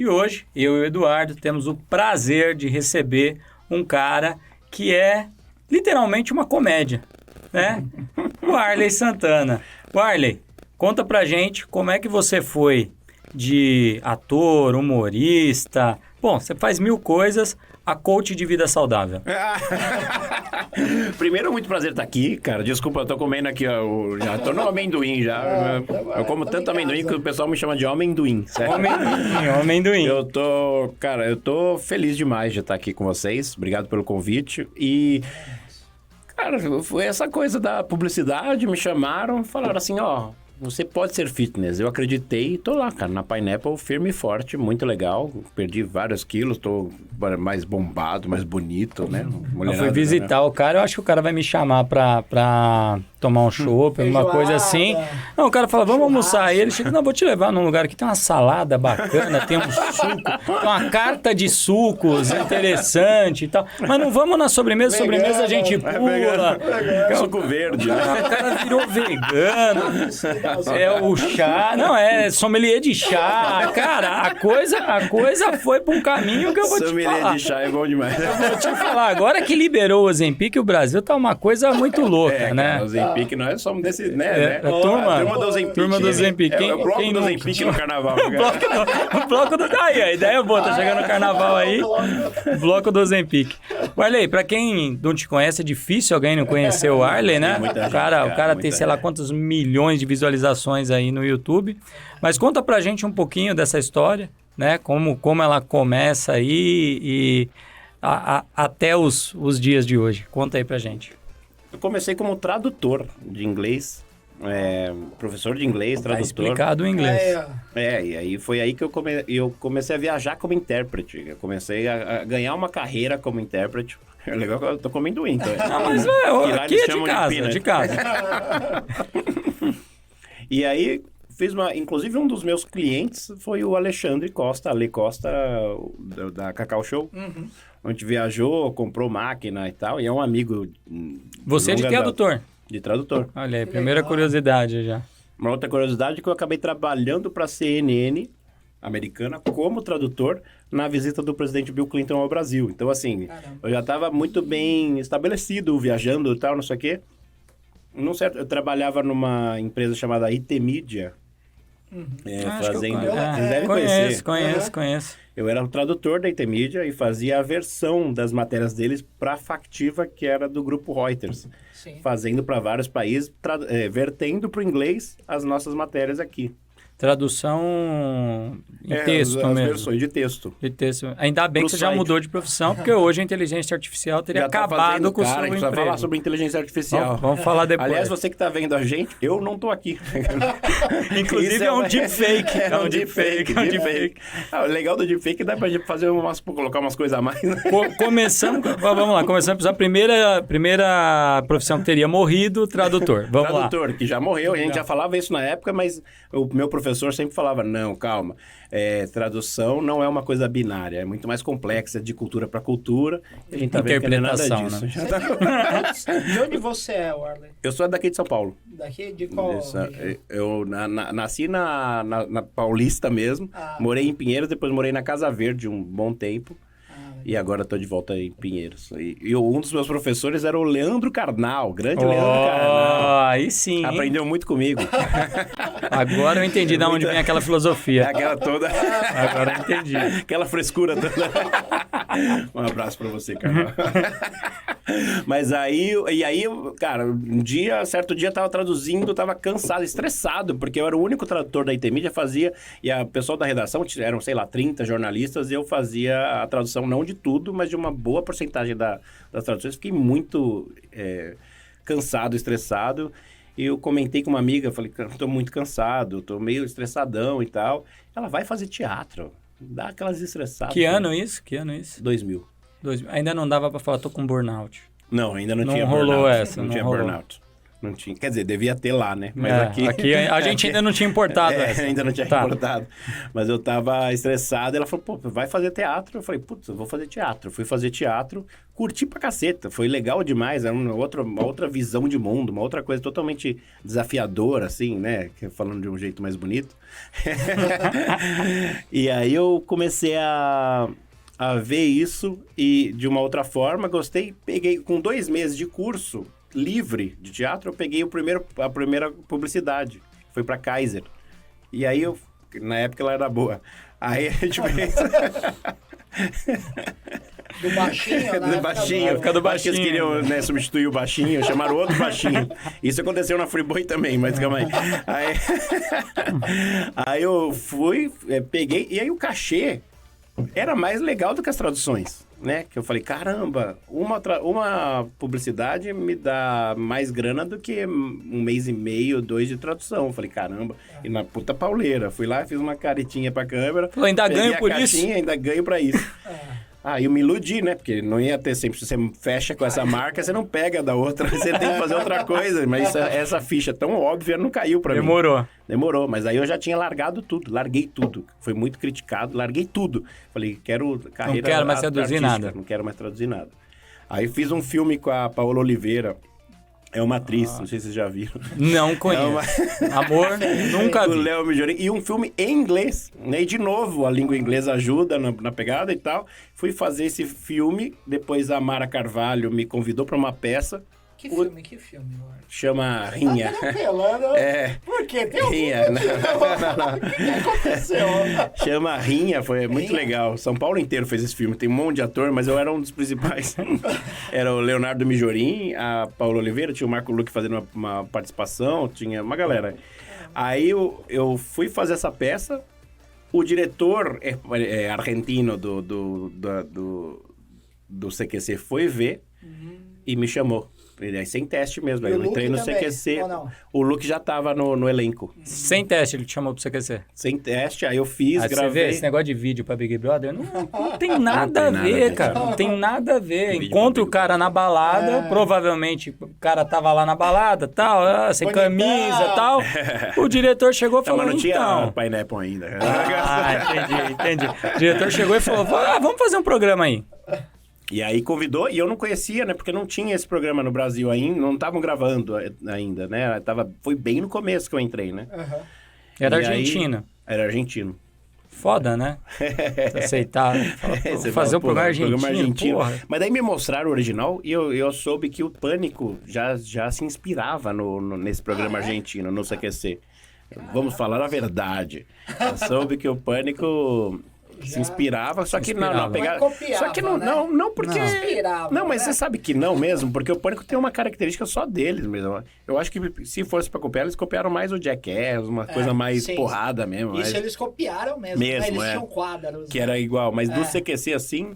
E hoje, eu e o Eduardo temos o prazer de receber um cara que é literalmente uma comédia, né? O Arley Santana. Arley, conta pra gente como é que você foi de ator, humorista... Bom, você faz 1000 coisas, a coach de vida saudável. Primeiro, muito prazer estar aqui, cara. Desculpa, eu tô comendo aqui, ó, já tô no amendoim já. Eu como tanto amendoim que o pessoal me chama de amendoim, certo? Amendoim. Eu tô feliz demais de estar aqui com vocês. Obrigado pelo convite. E, cara, foi essa coisa da publicidade, me chamaram, falaram assim, ó... Você pode ser fitness. Eu acreditei e tô lá, cara, na Pineapple, firme e forte, muito legal. Perdi vários quilos, tô mais bombado, mais bonito, né? Eu fui visitar o cara, eu acho que o cara vai me chamar pra tomar um chopp, alguma coisa assim. Não, o cara fala, vamos almoçar. Aí ele chega, não, vou te levar num lugar que tem uma salada bacana, tem um suco, tem uma carta de sucos interessante e tal. Mas não vamos na sobremesa, sobremesa a gente pula. Suco verde, né? O cara virou vegano. É o chá, não, é sommelier de chá. Cara, a coisa foi pra um caminho que eu vou te falar. Sommelier de chá é bom demais. Eu vou te falar, agora que liberou o Ozempic, o Brasil tá uma coisa muito louca, né? Cara, o Ozempic, nós somos desse, né? A turma do Ozempic. Turma do Ozempic. É o bloco do Ozempic no carnaval. O bloco do... Aí, a ideia é boa, tá chegando o carnaval aí, bloco do Ozempic. Arley, pra quem não te conhece, é difícil alguém não conhecer o Arley, né? O cara tem, sei lá, quantos milhões de visualizações aí no YouTube. Mas conta pra gente um pouquinho dessa história, né? Como ela começa aí e até os dias de hoje. Conta aí pra gente. Eu comecei como tradutor de inglês, professor de inglês, tradutor. Tá explicado o inglês. E aí foi aí que eu comecei a viajar como intérprete. Eu comecei a ganhar uma carreira como intérprete. É legal que eu tô comendo então. Mas aqui é de casa. E aí, inclusive um dos meus clientes foi o Alexandre Costa, Ale Costa, da Cacau Show. Uhum. Onde viajou, comprou máquina e tal, e é um amigo... Você é de tradutor? De tradutor. Olha aí, primeira curiosidade já. Uma outra curiosidade é que eu acabei trabalhando para a CNN americana como tradutor na visita do presidente Bill Clinton ao Brasil. Então, assim, eu já estava muito bem estabelecido viajando e tal, não sei o quê. Eu trabalhava numa empresa chamada IT Media, fazendo... Vocês devem conhecer. Conheço. Eu era o tradutor da IT Media e fazia a versão das matérias deles para a Factiva, que era do grupo Reuters. Sim. Fazendo para vários países, vertendo para o inglês as nossas matérias aqui. Tradução em texto as mesmo. Versões de texto. Ainda bem que você já mudou de profissão, porque hoje a inteligência artificial teria acabado com o seu emprego. A gente vai falar sobre inteligência artificial. Vamos falar depois. Aliás, você que está vendo a gente, eu não estou aqui. Inclusive é um deepfake. É um deepfake. O legal do deepfake dá pra gente fazer colocar umas coisas a mais. Né? Vamos lá, começamos a primeira profissão que teria morrido, tradutor. Tradutor, que já morreu, a gente já falava isso na época, mas o meu professor sempre falava, não, calma, tradução não é uma coisa binária, é muito mais complexa, de cultura para cultura. E a gente tá vendo que não é nada disso. Né? De onde você é, Arley? Eu sou daqui de São Paulo. Daqui de qual? Eu nasci na Paulista mesmo, morei em Pinheiros, depois morei na Casa Verde um bom tempo. E agora estou de volta em Pinheiros. E um dos meus professores era o Leandro Carnal, grande Leandro Carnal. Aí sim. Aprendeu muito comigo. Agora eu entendi de onde vem aquela filosofia. Aquela toda. Agora eu entendi. Aquela frescura toda. Um abraço para você, Carnal. Mas aí, cara, certo dia eu tava traduzindo, tava cansado, estressado, porque eu era o único tradutor da IT Media, e a pessoal da redação, eram, sei lá, 30 jornalistas, e eu fazia a tradução não de tudo, mas de uma boa porcentagem das traduções. Fiquei muito cansado, estressado, e eu comentei com uma amiga, falei, tô muito cansado, tô meio estressadão e tal. Ela vai fazer teatro, dá aquelas estressadas. Que ano isso? 2000. Ainda não dava pra falar, tô com burnout. Não, ainda não tinha rolou burnout. Essa, não tinha rolou. burnout. Não tinha. Quer dizer, devia ter lá, né? Mas aqui a gente ainda não tinha importado essa. Ainda não tinha importado. Mas eu tava estressado. Ela falou, pô, vai fazer teatro? Eu falei, putz, eu vou fazer teatro. Fui fazer teatro, curti pra caceta. Foi legal demais. Era uma outra visão de mundo, uma outra coisa totalmente desafiadora, assim, né? Falando de um jeito mais bonito. E aí eu comecei a ver isso e de uma outra forma, gostei. Peguei, com 2 meses de curso livre de teatro, eu peguei a primeira publicidade. Foi pra Kaiser. E aí, na época, ela era boa. Aí a gente fez... Do baixinho, né? Do baixinho. Época do baixinho. Eles queriam, né, substituir o baixinho, chamaram outro baixinho. Isso aconteceu na Friboi também, mas calma aí. Aí eu fui, peguei, e aí o cachê era mais legal do que as traduções, né? Que eu falei, caramba, uma publicidade me dá mais grana do que 1 mês e meio, 2 de tradução. Eu falei, caramba, e na puta pauleira. Fui lá, fiz uma caretinha pra câmera. Pô, ainda ganho por isso? Ainda ganho pra isso. Eu me iludi, né? Porque não ia ter sempre... Se você fecha com essa marca, você não pega da outra. Você tem que fazer outra coisa. Mas essa ficha tão óbvia não caiu pra mim. Demorou. Mas aí eu já tinha largado tudo. Larguei tudo. Foi muito criticado. Larguei tudo. Falei, quero carreira... Não quero mais traduzir nada. Não quero mais traduzir nada. Aí fiz um filme com a Paola Oliveira. É uma atriz, não sei se vocês já viram. Não conheço. Amor, nunca vi. O Léo Mijorin. E um filme em inglês, né? E de novo, a língua inglesa ajuda na pegada e tal. Fui fazer esse filme, depois a Mara Carvalho me convidou para uma peça. Que filme, Laura? Chama Rinha. Por quê? Tem Rinha. O que aconteceu? Chama Rinha, foi muito legal. São Paulo inteiro fez esse filme. Tem um monte de ator, mas eu era um dos principais. Era o Leonardo Mijorin, a Paola Oliveira, tinha o Marco Luque fazendo uma participação, tinha uma galera. Aí eu fui fazer essa peça. O diretor argentino do CQC foi ver e me chamou. Sem teste mesmo. Aí eu entrei no CQC. O Luke já tava no elenco. Sem teste, ele te chamou pro CQC. Sem teste, aí eu fiz, gravei. Você vê, esse negócio de vídeo pra Big Brother não tem nada a ver, cara. Não tem nada a ver. Encontra o cara na balada, provavelmente o cara tava lá na balada, tal, sem camisa, tal. O diretor chegou e falou, mas não tinha Pineapple ainda. Entendi. O diretor chegou e falou, vamos fazer um programa aí. E aí convidou, e eu não conhecia, né? Porque não tinha esse programa no Brasil ainda, não estavam gravando ainda, né? Foi bem no começo que eu entrei, né? Era argentino. Era argentino. Foda, né? Aceitar. Fazer um programa argentino. Porra. Mas daí me mostraram o original e eu soube que o Pânico já se inspirava nesse programa argentino, no CQC. Vamos falar a verdade. Eu soube que o Pânico... se inspirava, só que não pegava. Só que não porque. Não, mas você sabe que não mesmo, porque o Pânico tem uma característica só deles mesmo. Eu acho que se fosse pra copiar, eles copiaram mais o Jackass, uma coisa mais porrada mesmo. Isso eles copiaram mesmo. Eles tinham quadros. Que era igual, mas do CQC assim.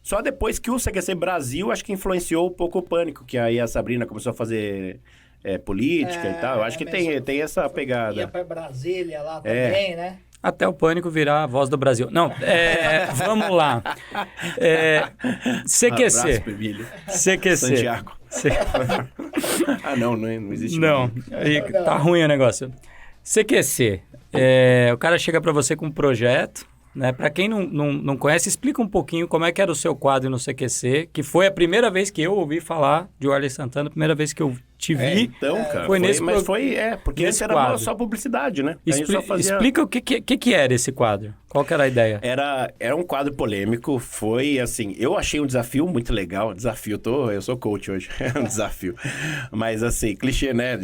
Só depois que o CQC Brasil, acho que influenciou um pouco o Pânico, que aí a Sabrina começou a fazer política e tal. Eu acho que tem essa pegada. Ia pra Brasília lá também, né? Até o Pânico virar a voz do Brasil. Não, vamos lá. CQC. CQC. Santiago. Não existe. Não, tá ruim o negócio. CQC. O cara chega para você com um projeto, né? Para quem não conhece, explica um pouquinho como é que era o seu quadro no CQC, que foi a primeira vez que eu ouvi falar de Warley Santana, a primeira vez que eu te vi. Então, cara, porque esse era só publicidade, né? Explica o que era esse quadro. Qual que era a ideia? Era um quadro polêmico, foi assim, eu achei um desafio muito legal, eu sou coach hoje, é um desafio. Mas assim, clichê, né?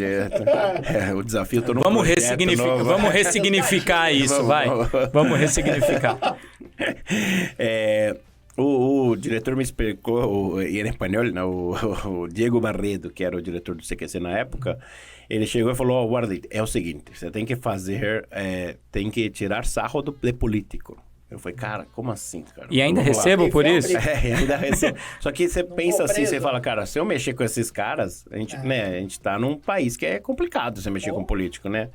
O desafio, tô no Vamos ressignificar isso, vai. Vamos ressignificar. O diretor me explicou, em espanhol, né, o Diego Barredo, que era o diretor do CQC na época, ele chegou e falou, Warley, é o seguinte, você tem que tem que tirar sarro de político. Eu falei, cara, como assim, cara? E ainda recebo por isso? Ainda recebo. Só que você pensa assim, você fala, cara, se eu mexer com esses caras, a gente tá num país que é complicado você mexer com político, né?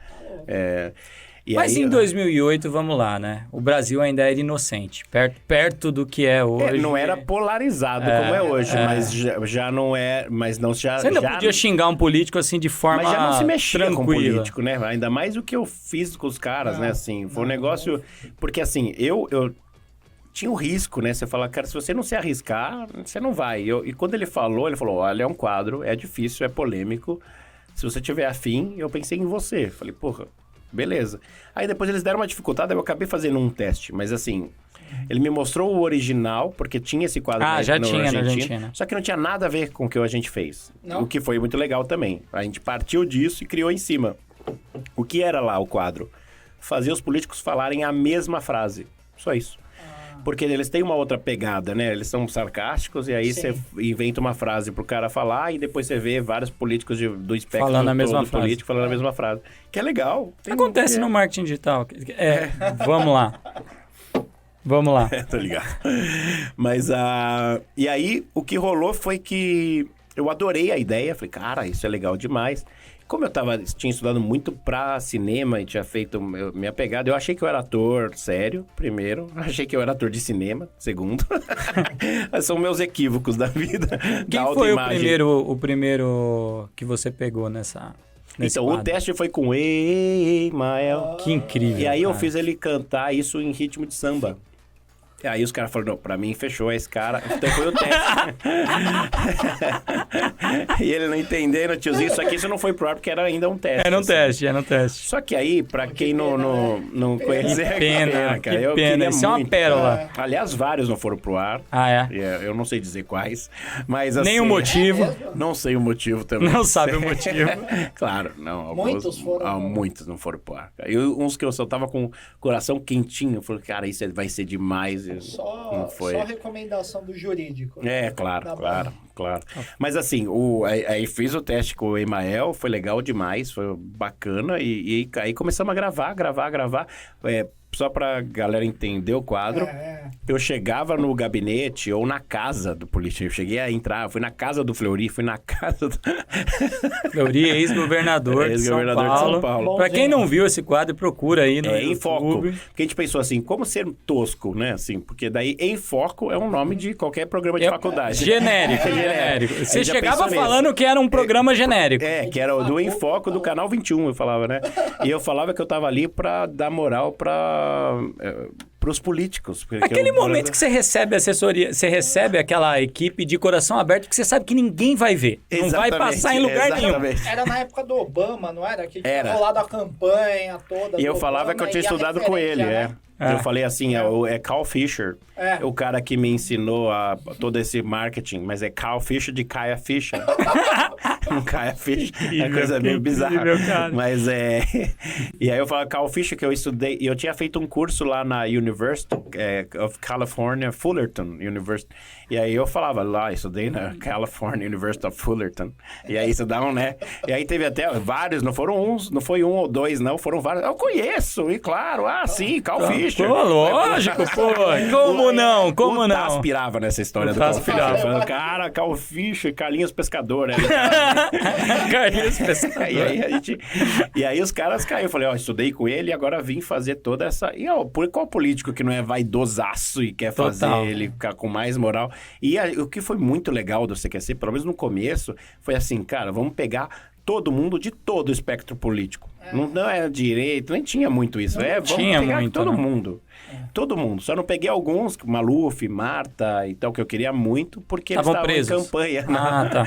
Mas aí, em 2008, vamos lá, né? O Brasil ainda era inocente, perto do que é hoje. Não era polarizado como é hoje, mas já não é... Mas não já... Você ainda já, podia xingar um político assim de forma mas já não se mexia tranquila. com político, né? Ainda mais o que eu fiz com os caras, né? Assim, foi um negócio... Porque assim, eu tinha um risco, né? Você fala, cara, se você não se arriscar, você não vai. E quando ele falou, olha, é um quadro, é difícil, é polêmico. Se você tiver afim, eu pensei em você. Falei, porra, beleza. Aí depois eles deram uma dificuldade, eu acabei fazendo um teste. Mas assim, ele me mostrou o original, porque tinha esse quadro já tinha na Argentina. Só que não tinha nada a ver com o que a gente fez. Não. O que foi muito legal também. A gente partiu disso e criou em cima. O que era lá o quadro? Fazer os políticos falarem a mesma frase. Só isso. Porque eles têm uma outra pegada, né? Eles são sarcásticos e aí você inventa uma frase pro cara falar e depois você vê vários políticos do espectro falando a mesma todo político falando a mesma frase. Que é legal. Acontece no marketing digital. Vamos lá. Vamos lá. Tô ligado. Mas, e aí, o que rolou foi que eu adorei a ideia. Falei, cara, isso é legal demais. Como eu tinha estudado muito pra cinema e tinha feito minha pegada, eu achei que eu era ator sério, primeiro. Achei que eu era ator de cinema, segundo. São meus equívocos da vida. Quem da foi o primeiro que você pegou nesse então, quadro? o teste foi com Emael. Que incrível. E aí eu cara. fiz ele cantar isso em ritmo de samba. E aí os caras falaram, não, pra mim fechou esse cara. Então foi o teste. E ele não entendendo, tiozinho, isso não foi pro ar porque era ainda um teste. Era um teste. Só que aí, pra quem não conhecia... Que pena, cara. que Eu pena. queria Isso é uma muito. pérola. Aliás, vários não foram pro ar. Ah, é? Eu não sei dizer quais, mas assim... Nem o motivo. Não sei o motivo também. Não sabe o motivo. Claro, não. Muitos foram. Muitos não foram pro ar. E uns que eu só tava com o coração quentinho. Eu falei, cara, isso vai ser demais. Não foi. Só recomendação do jurídico. Claro. Mas assim, aí fiz o teste com o Emael, foi legal demais, foi bacana. E aí começamos a gravar. Só pra galera entender o quadro, eu chegava no gabinete ou na casa do político. Eu cheguei a entrar, fui na casa do Fleury, fui na casa do... Fleury, ex-governador de São Paulo. Pra quem não viu esse quadro, procura aí no YouTube. Em Foco. Porque a gente pensou assim, como ser tosco, né? Assim, porque daí Em Foco é um nome de qualquer programa de faculdade. Genérico. Você chegava falando que era um programa genérico. Que era o do Em Foco do Canal 21, eu falava, né? E eu falava que eu tava ali pra dar moral pros políticos. Aquele momento que você recebe assessoria, você recebe aquela equipe de coração aberto que você sabe que ninguém vai ver. Não vai passar em lugar nenhum. Era na época do Obama, não era? Que tinha rolado a campanha toda. E eu falava que eu tinha estudado com ele, Eu falei assim, é Carl Fisher, o cara que me ensinou todo esse marketing, mas é Carl Fisher de Kaya Fisher. Não Kaya Fisher, é coisa meio bizarra. Mas E aí eu falava Carl Fisher, que eu estudei, e eu tinha feito um curso lá na University of California, Fullerton University. E aí eu falava lá, estudei na California University of Fullerton. E aí isso dá né? E aí teve até vários, não foi um ou dois, não, foram vários. Eu conheço, e claro, sim, Carl Fisher. Pô, lógico, pô. Como não? O Taz pirava nessa história do Carl Fisher. Falando, cara, Carl Fisher, Carlinhos Pescador, né? Carlinhos Pescador. E aí os caras caíram. Eu falei, estudei com ele e agora vim fazer toda essa... E qual político que não é vaidosaço e quer fazer ele ficar com mais moral? E o que foi muito legal do CQC, pelo menos no começo, foi assim, cara, vamos pegar todo mundo de todo o espectro político. Não é direito, nem tinha muito isso. Vamos pegar muito, todo mundo. Todo mundo. Só não peguei alguns, Maluf, Marta e tal, que eu queria muito, porque eles estavam em campanha. Tá.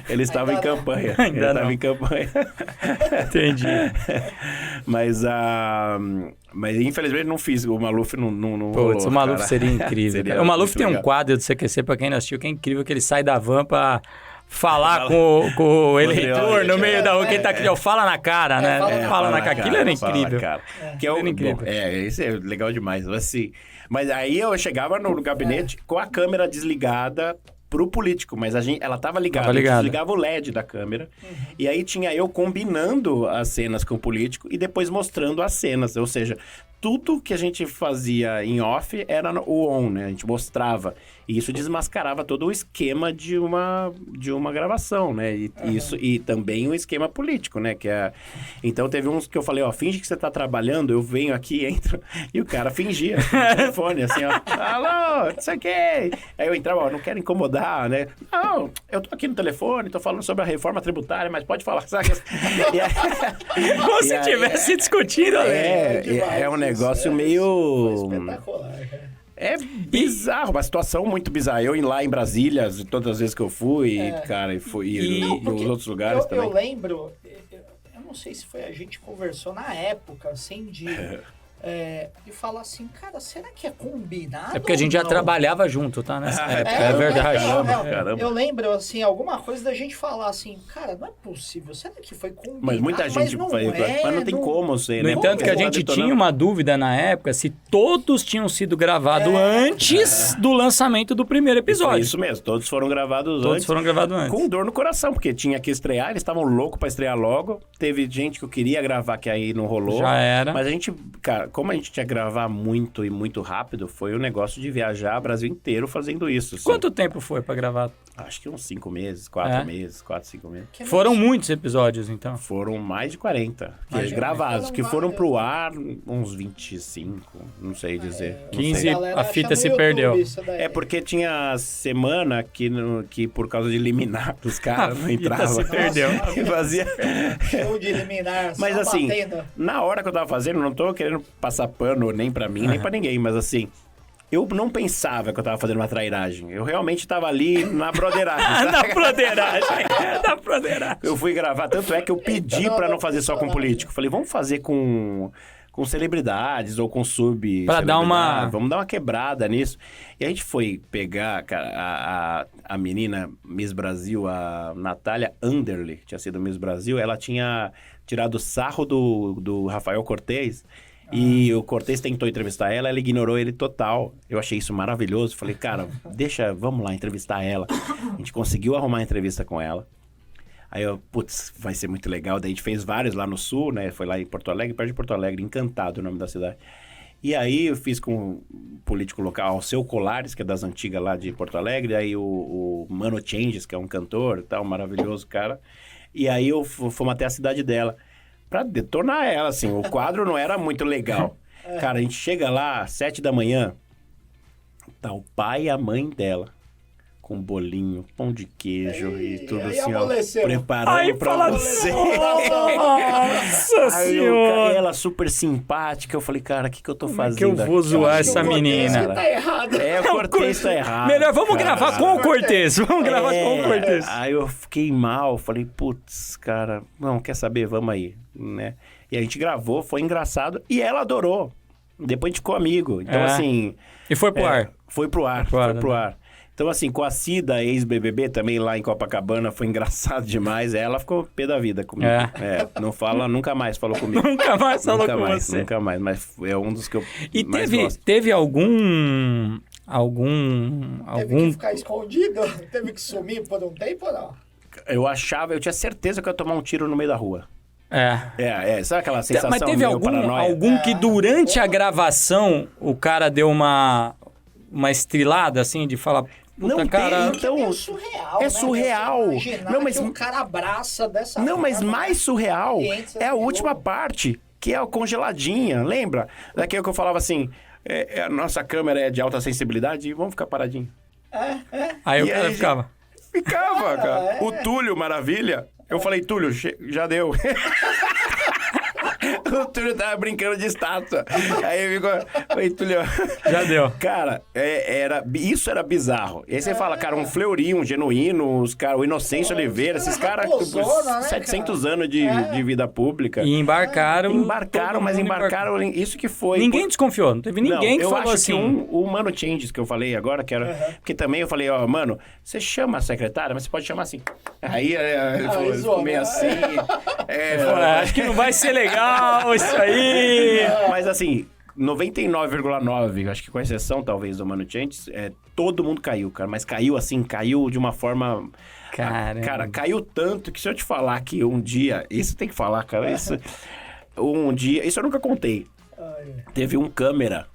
Eles estavam em campanha. Entendi. Mas infelizmente não fiz. O Maluf não rolou, o Maluf cara. seria incrível. O Maluf tem um quadro do CQC, pra quem não assistiu, que é incrível, que ele sai da van pra falar com o eleitor no meio da rua, quem tá aqui, fala na cara, né? Fala na cara. Aquilo era incrível. Isso é legal demais. Assim, mas aí eu chegava no gabinete com a câmera desligada pro político, mas ela tava ligada. Desligava o LED da câmera. E aí tinha eu combinando as cenas com o político e depois mostrando as cenas. Ou seja, tudo que a gente fazia em off era o on, né? A gente mostrava. E isso desmascarava todo o esquema de uma gravação, né? E também o esquema político, né? Então teve uns que eu falei, finge que você tá trabalhando, eu venho aqui, entro, e o cara fingia no telefone, assim, alô, não sei o quê. Aí eu entrava, não quero incomodar, né? Não, eu tô aqui no telefone, tô falando sobre a reforma tributária, mas pode falar, sabe? Como se estivesse discutindo. É um negócio meio... espetacular, cara. É bizarro, uma situação muito bizarra. Eu lá em Brasília, todas as vezes que eu fui, cara, e nos outros lugares também. Eu lembro, eu não sei se foi a gente conversou na época, assim, de falar assim, cara, será que é combinado? É porque a gente já trabalhava junto, tá? Nessa época, é verdade. Caramba. Eu lembro, assim, alguma coisa da gente falar assim, cara, não é possível, será que foi combinado? Mas muita gente mas não tem como ser, No né? entanto, que a gente tinha uma dúvida na época se todos tinham sido gravados antes do lançamento do primeiro episódio. Isso mesmo, todos foram gravados antes. Com dor no coração, porque tinha que estrear, eles estavam loucos pra estrear logo. Teve gente que eu queria gravar que aí não rolou. Já era. Mas a gente, cara, como a gente tinha que gravar muito e muito rápido, foi o negócio de viajar o Brasil inteiro fazendo isso. Assim. Quanto tempo foi pra gravar? Acho que uns 5 meses, 4 meses, 4, 5 meses. Foram muitos episódios, então? Foram mais de 40 gravados, que foram pro ar uns 25, não sei dizer. 15, a fita se perdeu. É porque tinha semana que por causa de eliminar dos caras não entrava. Se perdeu. Fazia... Show de eliminar, mas assim, na hora que eu tava fazendo, não tô querendo passar pano nem pra mim, nem pra ninguém, mas assim... Eu não pensava que eu tava fazendo uma trairagem. Eu realmente tava ali na broderagem. Na broderagem. Eu fui gravar, tanto é que eu pedi pra não fazer só com político. Falei, vamos fazer com celebridades ou com Pra dar uma... Vamos dar uma quebrada nisso. E a gente foi pegar, cara, a menina Miss Brasil, a Natália Anderle, que tinha sido Miss Brasil, ela tinha tirado sarro do Rafael Cortez. E o Cortez tentou entrevistar ela ignorou ele total. Eu achei isso maravilhoso. Falei, cara, vamos lá entrevistar ela. A gente conseguiu arrumar a entrevista com ela. Aí eu, vai ser muito legal. Daí a gente fez vários lá no sul, né? Foi lá em Porto Alegre, perto de Porto Alegre, Encantado o nome da cidade. E aí eu fiz com um político local, Alceu Colares, que é das antigas lá de Porto Alegre. Aí o Mano Changes, que é um cantor e tal, maravilhoso cara. E aí fomos até a cidade dela. Pra detonar ela, assim. O quadro não era muito legal. Cara, a gente chega lá, 7 da manhã, tá o pai e a mãe dela. Com bolinho, pão de queijo e tudo assim, ó. Preparando pra você. Nossa senhora! Ela super simpática. Eu falei, cara, o que eu tô fazendo? Que eu vou zoar essa menina. Tá errado. O Cortez tá errado. Melhor, vamos gravar com o Cortez. Vamos gravar com o Cortez. Aí eu fiquei mal. Falei, putz, cara, não, quer saber? Vamos aí, né? E a gente gravou, foi engraçado. E ela adorou. Depois a gente ficou amigo. Então, assim... E foi pro ar. Foi pro ar. Então, assim, com a Cida, ex-BBB, também lá em Copacabana, foi engraçado demais. Ela ficou pé da vida comigo. Não fala, nunca mais falou comigo. Nunca mais falou com você. Nunca mais, mas é um dos que eu mais gosto. Teve algum... Teve que ficar escondido? Teve que sumir por um tempo ou não? Eu tinha certeza que eu ia tomar um tiro no meio da rua. Sabe aquela sensação Mas teve algum que durante a gravação o cara deu uma estrilada, assim, de falar... Não, cara, então é surreal. É surreal. Não, mas o cara abraça dessa forma. Não, mas mais surreal é a última parte, que é a congeladinha. Lembra? Daquilo que eu falava assim, a nossa câmera é de alta sensibilidade e vamos ficar paradinho. Aí o cara ficava. Ficava, cara. O Túlio Maravilha. Eu falei, Túlio, já deu. O Túlio tava brincando de estátua. Aí ficou... Oi, Túlio. Já deu. Cara, isso era bizarro. E aí você fala, cara, um Fleury, um Genuíno, o Inocêncio Oliveira, esses caras, 700 anos de vida pública. E embarcaram, mas embarcaram isso que foi. Ninguém desconfiou, não teve ninguém que falou assim. Eu acho que o Mano Changes que eu falei agora, que era... Porque também eu falei, mano, você chama a secretária, mas você pode chamar assim. Aí ele falou meio assim. Acho que não vai ser legal isso aí. Mas assim, 99,9, acho que com exceção talvez do Mano Changes, todo mundo caiu, cara. Mas caiu de uma forma... Caramba. Cara, caiu tanto que se eu te falar que um dia... Isso tem que falar, cara. Isso eu nunca contei. Teve um câmera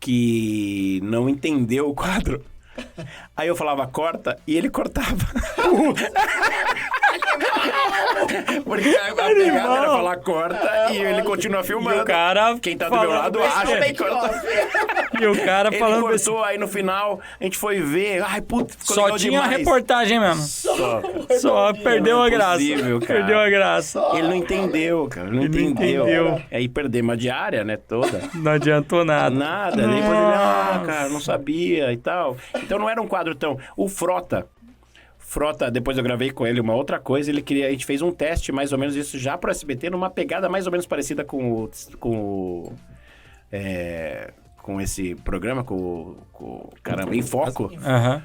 que não entendeu o quadro. Aí eu falava corta e ele cortava. Porque a pegada era falar corta e ele continua filmando. E o cara quem tá do meu lado acha que corta. E o cara Ele falando cortou, aí no final a gente foi ver. Ai, puta, ficou só legal tinha demais. a reportagem mesmo. Só. Perdeu Não é a graça. possível, cara. Perdeu a graça. Ele não entendeu, cara. Não entendeu. Aí perdemos a diária, né, toda. Não adiantou nada. Nada. Depois ele, cara, não sabia e tal. Então não era um quadro tão... O Frota, depois eu gravei com ele uma outra coisa, ele queria... A gente fez um teste, mais ou menos, isso já pro SBT, numa pegada mais ou menos parecida com esse programa, caramba, Em Foco. Aham.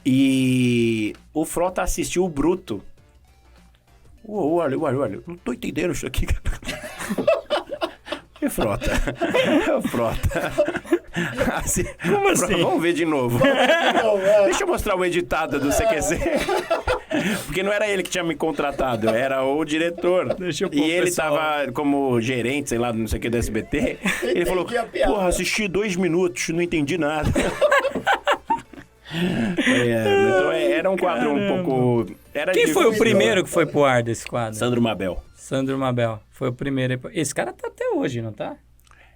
E o Frota assistiu o Bruto. Olha, não tô entendendo isso aqui. E Frota? Frota. Assim, Como assim? Vamos ver de novo. Deixa eu mostrar o editado do CQC. Porque não era ele que tinha me contratado, era o diretor. Deixa eu pôr e o ele pessoal. tava como gerente, sei lá, não sei o que, do SBT. Ele falou, porra, assisti 2 minutos, não entendi nada. Então era um quadro um pouco... Quem foi o primeiro que foi pro ar desse quadro? Sandro Mabel. Sandro Mabel. Foi o primeiro. Esse cara tá até hoje, não tá?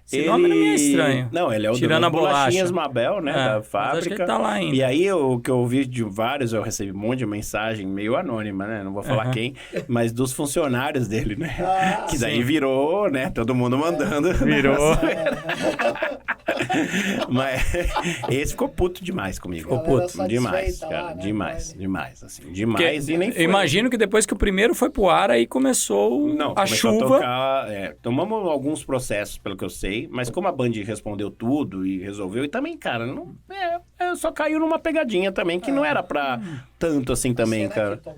Esse nome não me é estranho. Não, ele é o Tirando a Bolachinhas bolacha. Mabel, né, da Mas fábrica. acho que ele tá lá ainda. E aí, o que eu vi de vários, eu recebi um monte de mensagem meio anônima, né? Não vou falar quem, mas dos funcionários dele, né? Que daí virou, né? Todo mundo mandando. Virou. Mas esse ficou puto demais comigo. Ficou puto. Demais, Satisfeita cara. lá, né? Demais, assim. Demais e nem foi. Eu imagino que depois que o primeiro foi pro ar, aí começou Não, a começou chuva. tocar, tomamos alguns processos, pelo que eu sei, mas como a Band respondeu tudo e resolveu, e também, cara, não, só caiu numa pegadinha também, que não era pra tanto assim também, Será cara. que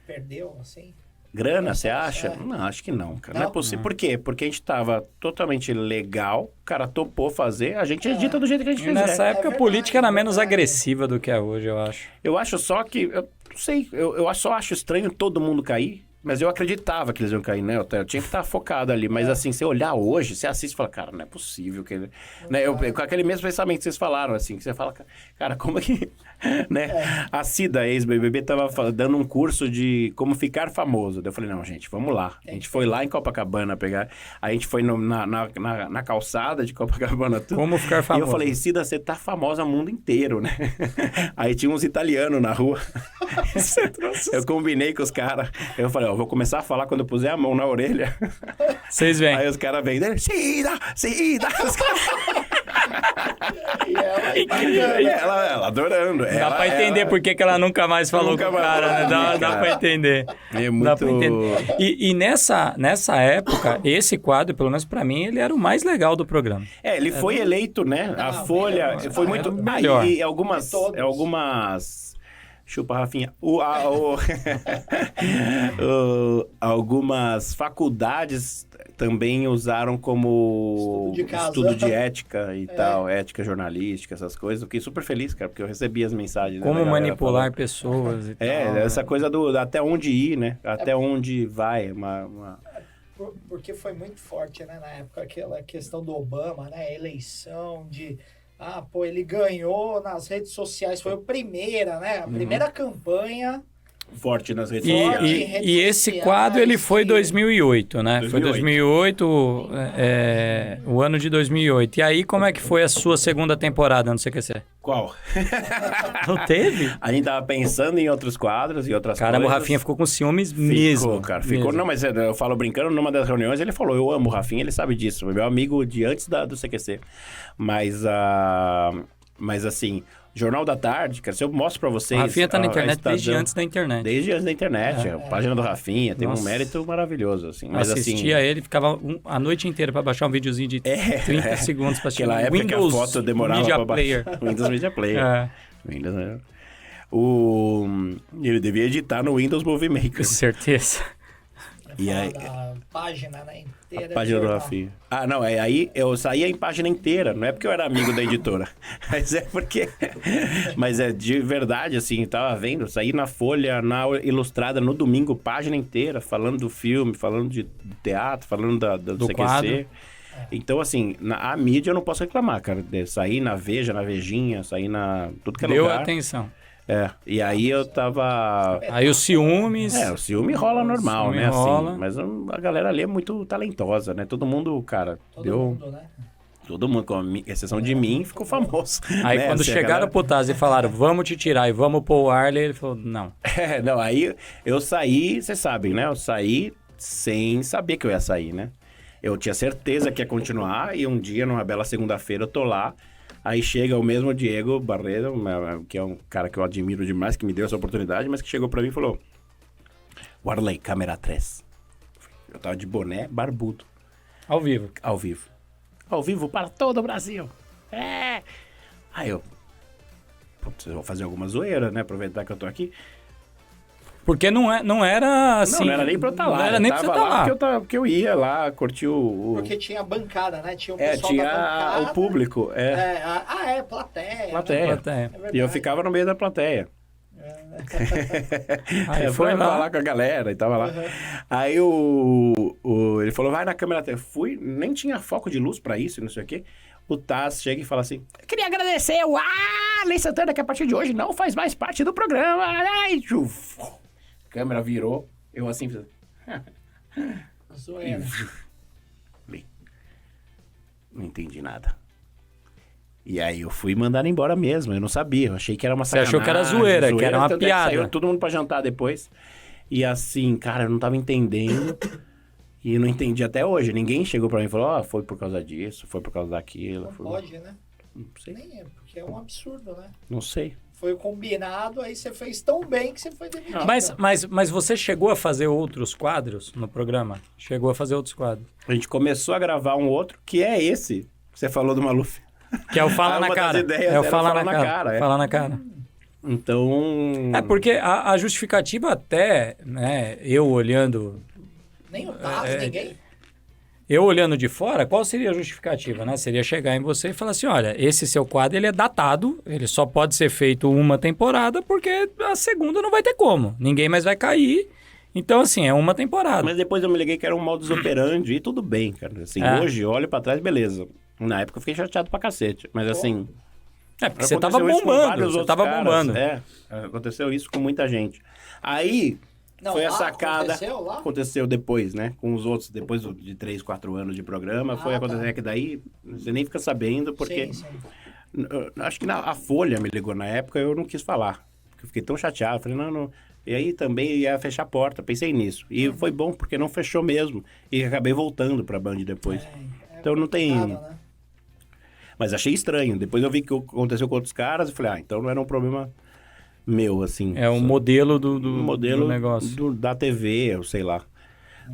perdeu, assim? Grana, você acha? Não, acho que não, cara. Não é possível. Por quê? Porque a gente tava totalmente legal, o cara topou fazer, a gente edita do jeito que a gente E quiser. nessa época a verdade, política era menos verdade. agressiva do que é hoje, eu acho. Eu acho só que, eu não sei, eu só acho estranho todo mundo cair, mas eu acreditava que eles iam cair, né? Eu tinha que estar focado ali, mas assim, você olhar hoje, você assiste e fala, cara, não é possível que ele... Né? Com aquele mesmo pensamento que vocês falaram, assim, que você fala, cara, como é que... né? A Cida, ex-BBB, tava dando um curso de como ficar famoso. Daí eu falei, não, gente, vamos lá. A gente foi lá em Copacabana pegar, a gente foi na calçada de Copacabana, tudo. Como ficar E famoso. eu falei, Cida, você tá famosa no mundo inteiro, né? Aí tinha uns italianos na rua. Eu combinei com os caras. Eu falei, ó, vou começar a falar quando eu puser a mão na orelha. Vocês veem. Aí os caras vêm, Cida! E ela adorando. Dá pra entender por que ela nunca mais falou Nunca com o mais cara, né? falou, Dá cara. pra entender. É Dá muito... pra entender. E nessa época, esse quadro, pelo menos pra mim, ele era o mais legal do programa. Ele foi eleito, né? A Folha foi muito... era o melhor. E algumas... Chupa, Rafinha. Algumas faculdades também usaram como Estudo de casa. estudo de ética e tal, ética jornalística, essas coisas. Eu fiquei super feliz, cara, porque eu recebi as mensagens. Como da galera manipular falando. pessoas e tal. Essa coisa do até onde ir, né? Até onde vai. Porque foi muito forte, né, na época, aquela questão do Obama, né, a eleição de... ele ganhou nas redes sociais, foi a primeira, né, a primeira campanha... Forte nas redes E, sociais. e- redes e esse sociais, quadro, ele foi que- 2008, né? 2008. Foi 2008, o ano de 2008. E aí, como é que foi a sua segunda temporada no CQC? Qual? Não teve? A gente tava pensando em outros quadros e outras Caramba, o coisas. Rafinha ficou com ciúmes Ficou, mesmo. cara. Ficou. mesmo. Não, mas eu falo brincando, numa das reuniões ele falou, eu amo o Rafinha, ele sabe disso. Meu amigo de antes do CQC. Mas assim, Jornal da Tarde, cara, se eu mostro pra vocês... O Rafinha tá na internet desde Estadão- antes da internet. Desde antes da internet. A página do Rafinha tem Nossa. um mérito maravilhoso, assim. Mas Assistia ele, ficava a noite inteira pra baixar um videozinho de 30 segundos pra assistir. Aquela época que a foto demorava Media pra Player. Windows Media Player. É, Windows, né? Ele devia editar no Windows Movie com Maker. certeza. E aí... A página, né, inteira. Página do jornal. Rafinha. Não, aí eu saía em página inteira. Não é porque eu era amigo da editora. Mas é porque... Mas é de verdade, assim, tava vendo. Saí na Folha, na Ilustrada, no domingo, página inteira, falando do filme, falando de teatro, falando do CQC. quadro. Então, assim, a mídia eu não posso reclamar, cara. Sair na Veja, na Vejinha, sair na... tudo que é Deu lugar. atenção. E aí eu tava... Aí os ciúmes... o ciúme rola normal, ciúme né? rola. Assim, mas a galera ali é muito talentosa, né? Todo mundo, cara, Todo mundo, né? Todo mundo, com exceção de mim, ficou famoso. Aí né? quando Assim, chegaram pro Taz e falaram, vamos te tirar e vamos pôr o Arley, ele falou, não. Não, aí eu saí, vocês sabem, né? Eu saí sem saber que eu ia sair, né? Eu tinha certeza que ia continuar e um dia, numa bela segunda-feira, eu tô lá. Aí chega o mesmo Diego Barredo, que é um cara que eu admiro demais, que me deu essa oportunidade, mas que chegou pra mim e falou, Warley, câmera 3. Eu tava de boné, barbudo. Ao vivo. Ao vivo. Ao vivo para todo o Brasil. Aí eu... Putz, eu vou fazer alguma zoeira, né? Aproveitar que eu tô aqui. Porque não era assim... Não era nem pra eu estar lá. Não era nem pra você estar lá. Porque eu ia lá, curtir o... Porque tinha bancada, né? Tinha o pessoal tinha da bancada. o público. Plateia. Plateia. Né? E eu ficava no meio da plateia. Aí foi lá. Falar com a galera e tava lá. Aí ele falou, vai na câmera. Eu fui, nem tinha foco de luz pra isso, não sei o quê. O Taz chega e fala assim, eu queria agradecer o Arley Santana, que a partir de hoje não faz mais parte do programa. Ai, a câmera virou, eu assim fiz... Zoeira. Não entendi nada. E aí eu fui mandado embora mesmo, eu não sabia, eu achei que era uma sacanagem. Você achou que era zoeira, que era uma tanto piada. Saiu todo mundo pra jantar depois. E assim, cara, eu não tava entendendo. E eu não entendi até hoje. Ninguém chegou pra mim e falou, foi por causa disso, foi por causa daquilo. Não pode, né? Não sei. Nem é, porque é um absurdo, né? Não sei. Foi combinado, aí você fez tão bem que você foi demitido. Mas você chegou a fazer outros quadros no programa? Chegou a fazer outros quadros? A gente começou a gravar um outro, que é esse, que você falou do Maluf. Que é o Fala na Cara. É o Fala na Cara. Fala na Cara. Então... porque a justificativa até, né, eu olhando... Nem o Taz, ninguém... Eu olhando de fora, qual seria a justificativa, né? Seria chegar em você e falar assim, olha, esse seu quadro, ele é datado, ele só pode ser feito uma temporada, porque a segunda não vai ter como. Ninguém mais vai cair. Então, assim, é uma temporada. Mas depois eu me liguei que era um modus operandi e tudo bem, cara. Assim, hoje, eu olho pra trás, beleza. Na época eu fiquei chateado pra cacete. Mas assim... porque você tava bombando, aconteceu isso com muita gente. Aí... Não, foi a sacada. Aconteceu lá? Aconteceu depois, né? Com os outros, depois de 3, 4 anos de programa. Foi acontecer que daí você nem fica sabendo, porque... Sim. Acho que a Folha me ligou na época, eu não quis falar. Porque eu fiquei tão chateado. Falei, não. E aí também ia fechar a porta. Pensei nisso. E foi bom, porque não fechou mesmo. E acabei voltando pra Band depois. Então não tem... Né? Mas achei estranho. Depois eu vi que aconteceu com outros caras. E falei, então não era um problema... meu, assim. É o modelo do negócio. Da TV, eu sei lá.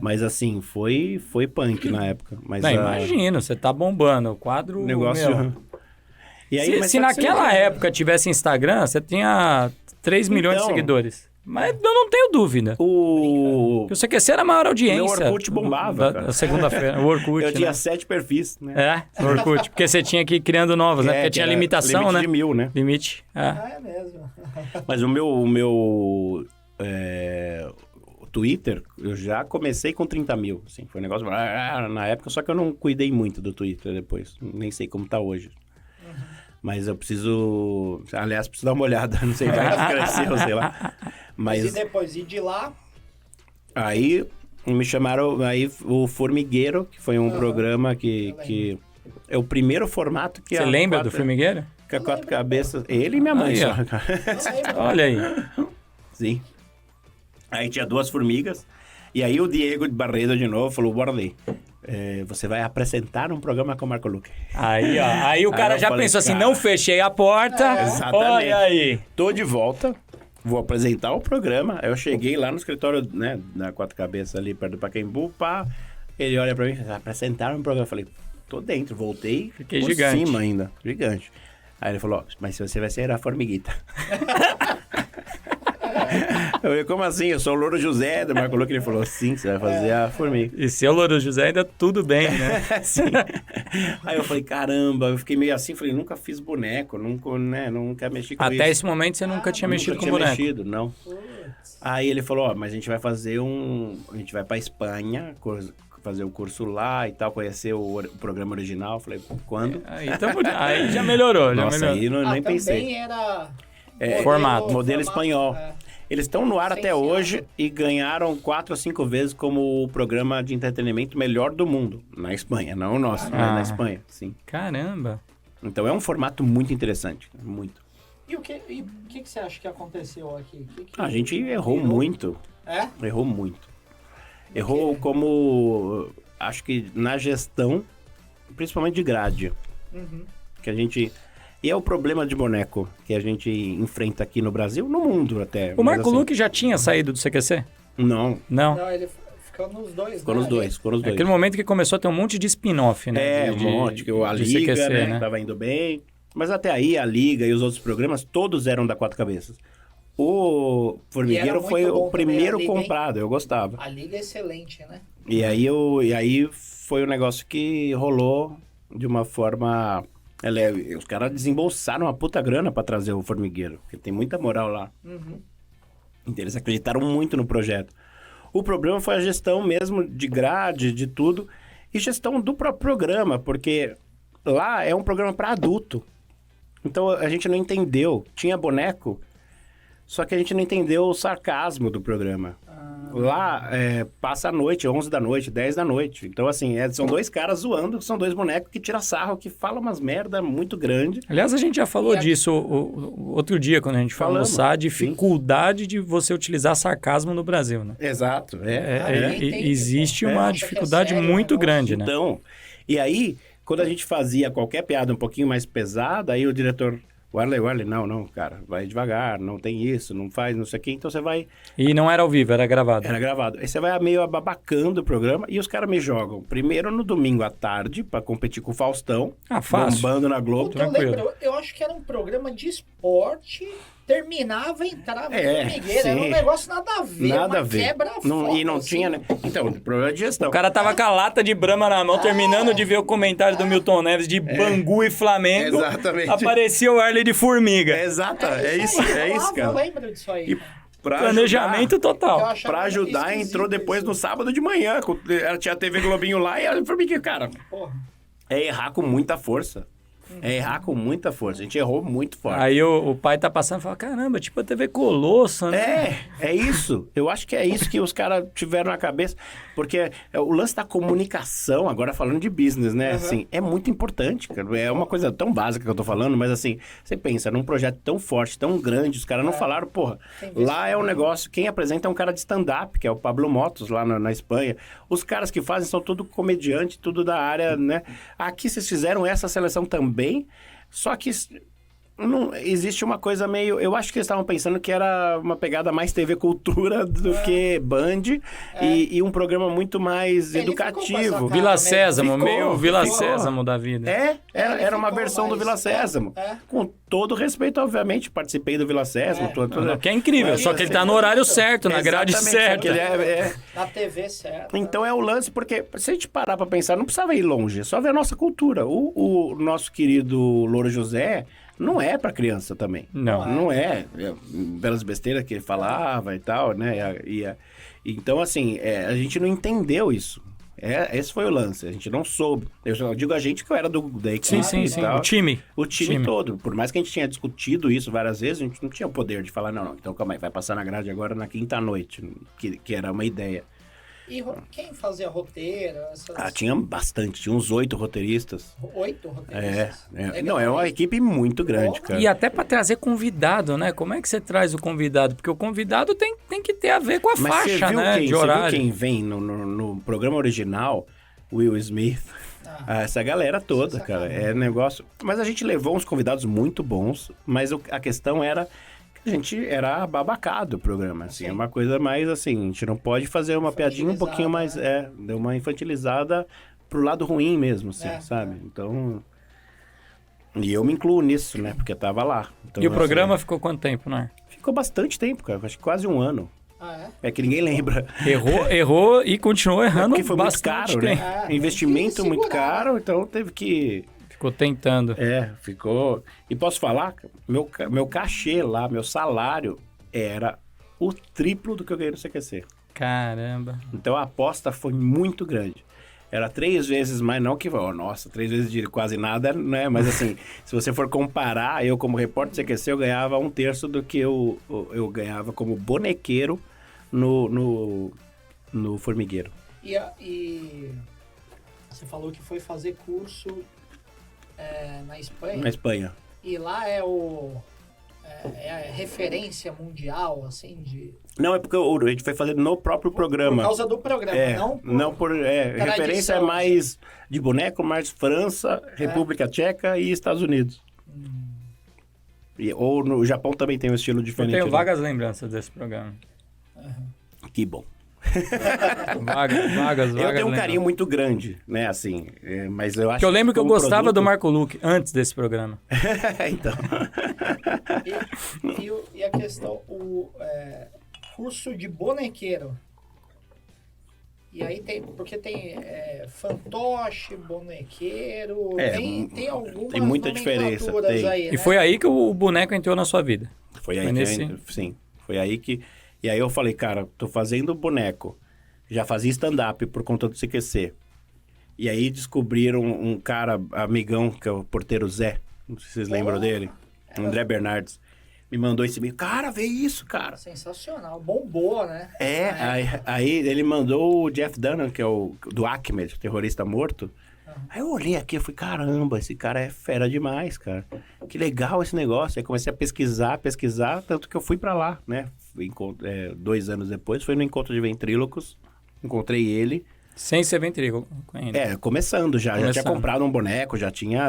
Mas, assim, foi punk na época. Mas, imagina, você tá bombando. O quadro... negócio... E aí, se naquela época tivesse Instagram, você tinha 3 milhões de seguidores. Mas eu não tenho dúvida. O CQC era a maior audiência. O Orkut bombava, cara. Segunda-feira. O Orkut, eu tinha 7 perfis, né? O Orkut. Porque você tinha que ir criando novos, né? Porque tinha limitação, limite né? de 1000, né? Limite. É mesmo. Mas o meu Twitter, eu já comecei com 30 mil. Assim, foi um negócio... na época, só que eu não cuidei muito do Twitter depois. Nem sei como tá hoje. Mas eu preciso... Aliás, preciso dar uma olhada. Não sei, vai crescer, sei lá. Mas e depois, de lá? Aí me chamaram... Aí o Formigueiro, que foi um programa que é o primeiro formato que... Você lembra do Formigueiro? Que a 4 cabeças... Ele e minha mãe só. Olha aí. Sim. Aí tinha 2 formigas. E aí o Diego de Barredo de novo falou, Warley, você vai apresentar um programa com o Marco Luque. Aí o cara já falei, pensou assim, não fechei a porta. Exatamente. Olha aí. Tô de volta, vou apresentar o programa. Aí eu cheguei lá no escritório, né, da 4 cabeças ali perto do Pacaembu, ele olha pra mim, vai apresentar um programa. Eu falei, tô dentro, voltei. Fiquei por gigante. cima ainda, gigante. Aí ele falou, mas você vai ser a formiguita. Eu falei, como assim? Eu sou o Louro José do Marco Luque. Ele falou, sim, você vai fazer a formiga. E se é o Louro José, ainda tudo bem, né? Sim. Aí eu falei, caramba, eu fiquei meio assim, falei, nunca fiz boneco, nunca mexi com isso. Até esse momento você nunca tinha mexido com boneco? Mexido, não. Aí ele falou, mas a gente vai fazer a gente vai pra Espanha fazer o curso lá e tal, conhecer o programa original. Falei, quando? Aí já melhorou. Nossa, aí nem pensei. Também era... Modelo espanhol. Eles estão no ar até hoje e ganharam 4 ou 5 vezes como o programa de entretenimento melhor do mundo. Na Espanha, não o nosso, mas na Espanha, sim. Caramba! Então é um formato muito interessante, muito. E o que você acha que aconteceu aqui? A gente errou muito. Errou muito. Errou como, acho que na gestão, principalmente de grade. Que a gente... E é o problema de boneco que a gente enfrenta aqui no Brasil, no mundo até. O Marco Luque já tinha saído do CQC? Não. Não, ele ficou nos dois. Ficou nos dois. É aquele momento que começou a ter um monte de spin-off, né? Um monte. Que a Liga, CQC, né? Tava indo bem. Mas até aí, a Liga e os outros programas, todos eram da Quatro Cabeças. O Formigueiro foi o primeiro comprado, eu gostava. A Liga é excelente, né? E aí foi um negócio que rolou de uma forma... Os caras desembolsaram uma puta grana pra trazer o Formigueiro, porque tem muita moral lá. Então eles acreditaram muito no projeto. O problema foi a gestão mesmo de grade, de tudo, e gestão do próprio programa, porque lá é um programa pra adulto. Então a gente não entendeu. Tinha boneco, só que a gente não entendeu o sarcasmo do programa. Lá, passa a noite, 11 da noite, 10 da noite. Então, assim, são dois caras zoando, são dois bonecos que tiram sarro, que falam umas merda muito grande. Aliás, a gente já falou disso o outro dia, quando a gente foi almoçar, a dificuldade de você utilizar sarcasmo no Brasil, né? Exato. Existe uma dificuldade muito grande, né? Então, e aí, quando a gente fazia qualquer piada um pouquinho mais pesada, aí o diretor... O Arley, não, cara, vai devagar, não tem isso, não faz, não sei o quê, então você vai... E não era ao vivo, era gravado. Era gravado. Aí você vai meio ababacando o programa e os caras me jogam primeiro no domingo à tarde pra competir com o Faustão. Fácil. Bombando na Globo. Eu acho que era um programa de esporte, terminava, entrava no Formigueiro, era um negócio nada a ver, nada a ver. E não tinha, né? Então, problema de gestão. O cara tava com a lata de Brahma na mão, terminando de ver o comentário do Milton Neves de Bangu e Flamengo. Exatamente. Aparecia o Arley de formiga. Exato, é isso, cara. Eu lembro disso aí. Planejamento total. Pra ajudar, entrou depois no sábado de manhã. Tinha a TV Globinho lá e a formiga, cara. Porra. É errar com muita força. A gente errou muito forte. Aí o pai tá passando e fala, caramba, tipo a TV Colosso, né? É isso. Eu acho que é isso que os caras tiveram na cabeça. Porque o lance da comunicação, agora falando de business, né? Assim, é muito importante, cara. É uma coisa tão básica que eu tô falando, mas assim, você pensa num projeto tão forte, tão grande, os caras não falaram, porra, lá é um negócio, quem apresenta é um cara de stand-up, que é o Pablo Motos, lá na Espanha. Os caras que fazem são tudo comediante, tudo da área, né? Aqui vocês fizeram essa seleção também, só que não existe uma coisa meio... Eu acho que eles estavam pensando que era uma pegada mais TV Cultura do que Band e um programa muito mais educativo. Vila Sésamo, meio Vila Sésamo da vida. Era uma versão do Vila Sésamo. Com todo respeito, obviamente, participei do Vila Sésamo. Que é incrível, só que ele tá no horário certo, na grade certa. Na TV certa. Então é o lance, porque se a gente parar pra pensar, não precisava ir longe, é só ver a nossa cultura. O nosso querido Louro José não é pra criança também. Não é. Pelas besteiras que ele falava e tal, né? Então, assim, a gente não entendeu isso. Esse foi o lance, a gente não soube. Eu digo a gente que eu era da equipe. Sim. O time todo. Por mais que a gente tinha discutido isso várias vezes, a gente não tinha o poder de falar, não, então calma aí, vai passar na grade agora na quinta-noite, que era uma ideia. E quem fazia roteiro? Tinha bastante, tinha uns 8 roteiristas. 8 roteiristas? Não, é uma equipe muito grande, cara. E até pra trazer convidado, né? Como é que você traz o convidado? Porque o convidado tem que ter a ver com a faixa, né? De horário. Você viu quem vem no programa original? Will Smith. Essa galera toda, cara. É negócio... Mas a gente levou uns convidados muito bons, mas a questão era... A gente era babacado o programa, assim, é uma coisa mais assim, a gente não pode fazer uma piadinha um pouquinho mais, deu uma infantilizada pro lado ruim mesmo, assim, sabe? Então, e eu me incluo nisso, né, porque eu tava lá. Então, e o programa ficou quanto tempo, né? Ficou bastante tempo, cara, acho que quase um ano. É que ninguém lembra. Errou e continuou errando porque foi muito caro, né? Investimento muito caro, então teve que... Ficou tentando. Ficou... E posso falar, meu cachê lá, meu salário era o triplo do que eu ganhei no CQC. Caramba. Então a aposta foi muito grande. Era 3 vezes mais, não que... nossa, 3 vezes de quase nada, né? Mas assim, se você for comparar, eu como repórter CQC, eu ganhava 1/3 do que eu ganhava como bonequeiro no formigueiro. E você falou que foi fazer curso na Espanha. Na Espanha. E lá é a referência mundial, assim, de... Não, é porque a gente foi fazer no próprio programa. Por causa do programa, não por referência é mais de boneco, mais França, República Tcheca e Estados Unidos. Ou no Japão também tem um estilo diferente. Eu tenho vagas lembranças desse programa. Que bom. Vagas. Eu tenho um carinho muito grande, né, assim, mas eu acho que eu lembro que eu gostava produto... do Marco Luque antes desse programa. Então. E a questão, curso de bonequeiro. E aí porque tem fantoche, bonequeiro, tem algumas tem muita diferença. Aí, né? E foi aí que o boneco entrou na sua vida. Foi aí sim. Foi aí que... E aí eu falei, cara, tô fazendo boneco. Já fazia stand-up por conta do CQC. E aí descobriram um cara, amigão, que é o porteiro Zé. Não sei se vocês lembram dele. André Bernardes. Me mandou esse e-mail. Cara, vê isso, cara. Sensacional. Bombou, né? Aí ele mandou o Jeff Dunham, que é o do Acme, o terrorista morto. Aí eu olhei aqui e falei, caramba, esse cara é fera demais, cara. Que legal esse negócio. Aí comecei a pesquisar, tanto que eu fui pra lá, né? 2 anos depois, fui no encontro de ventrílocos, encontrei ele. Sem ser ventríloco ainda. Começando já tinha comprado um boneco,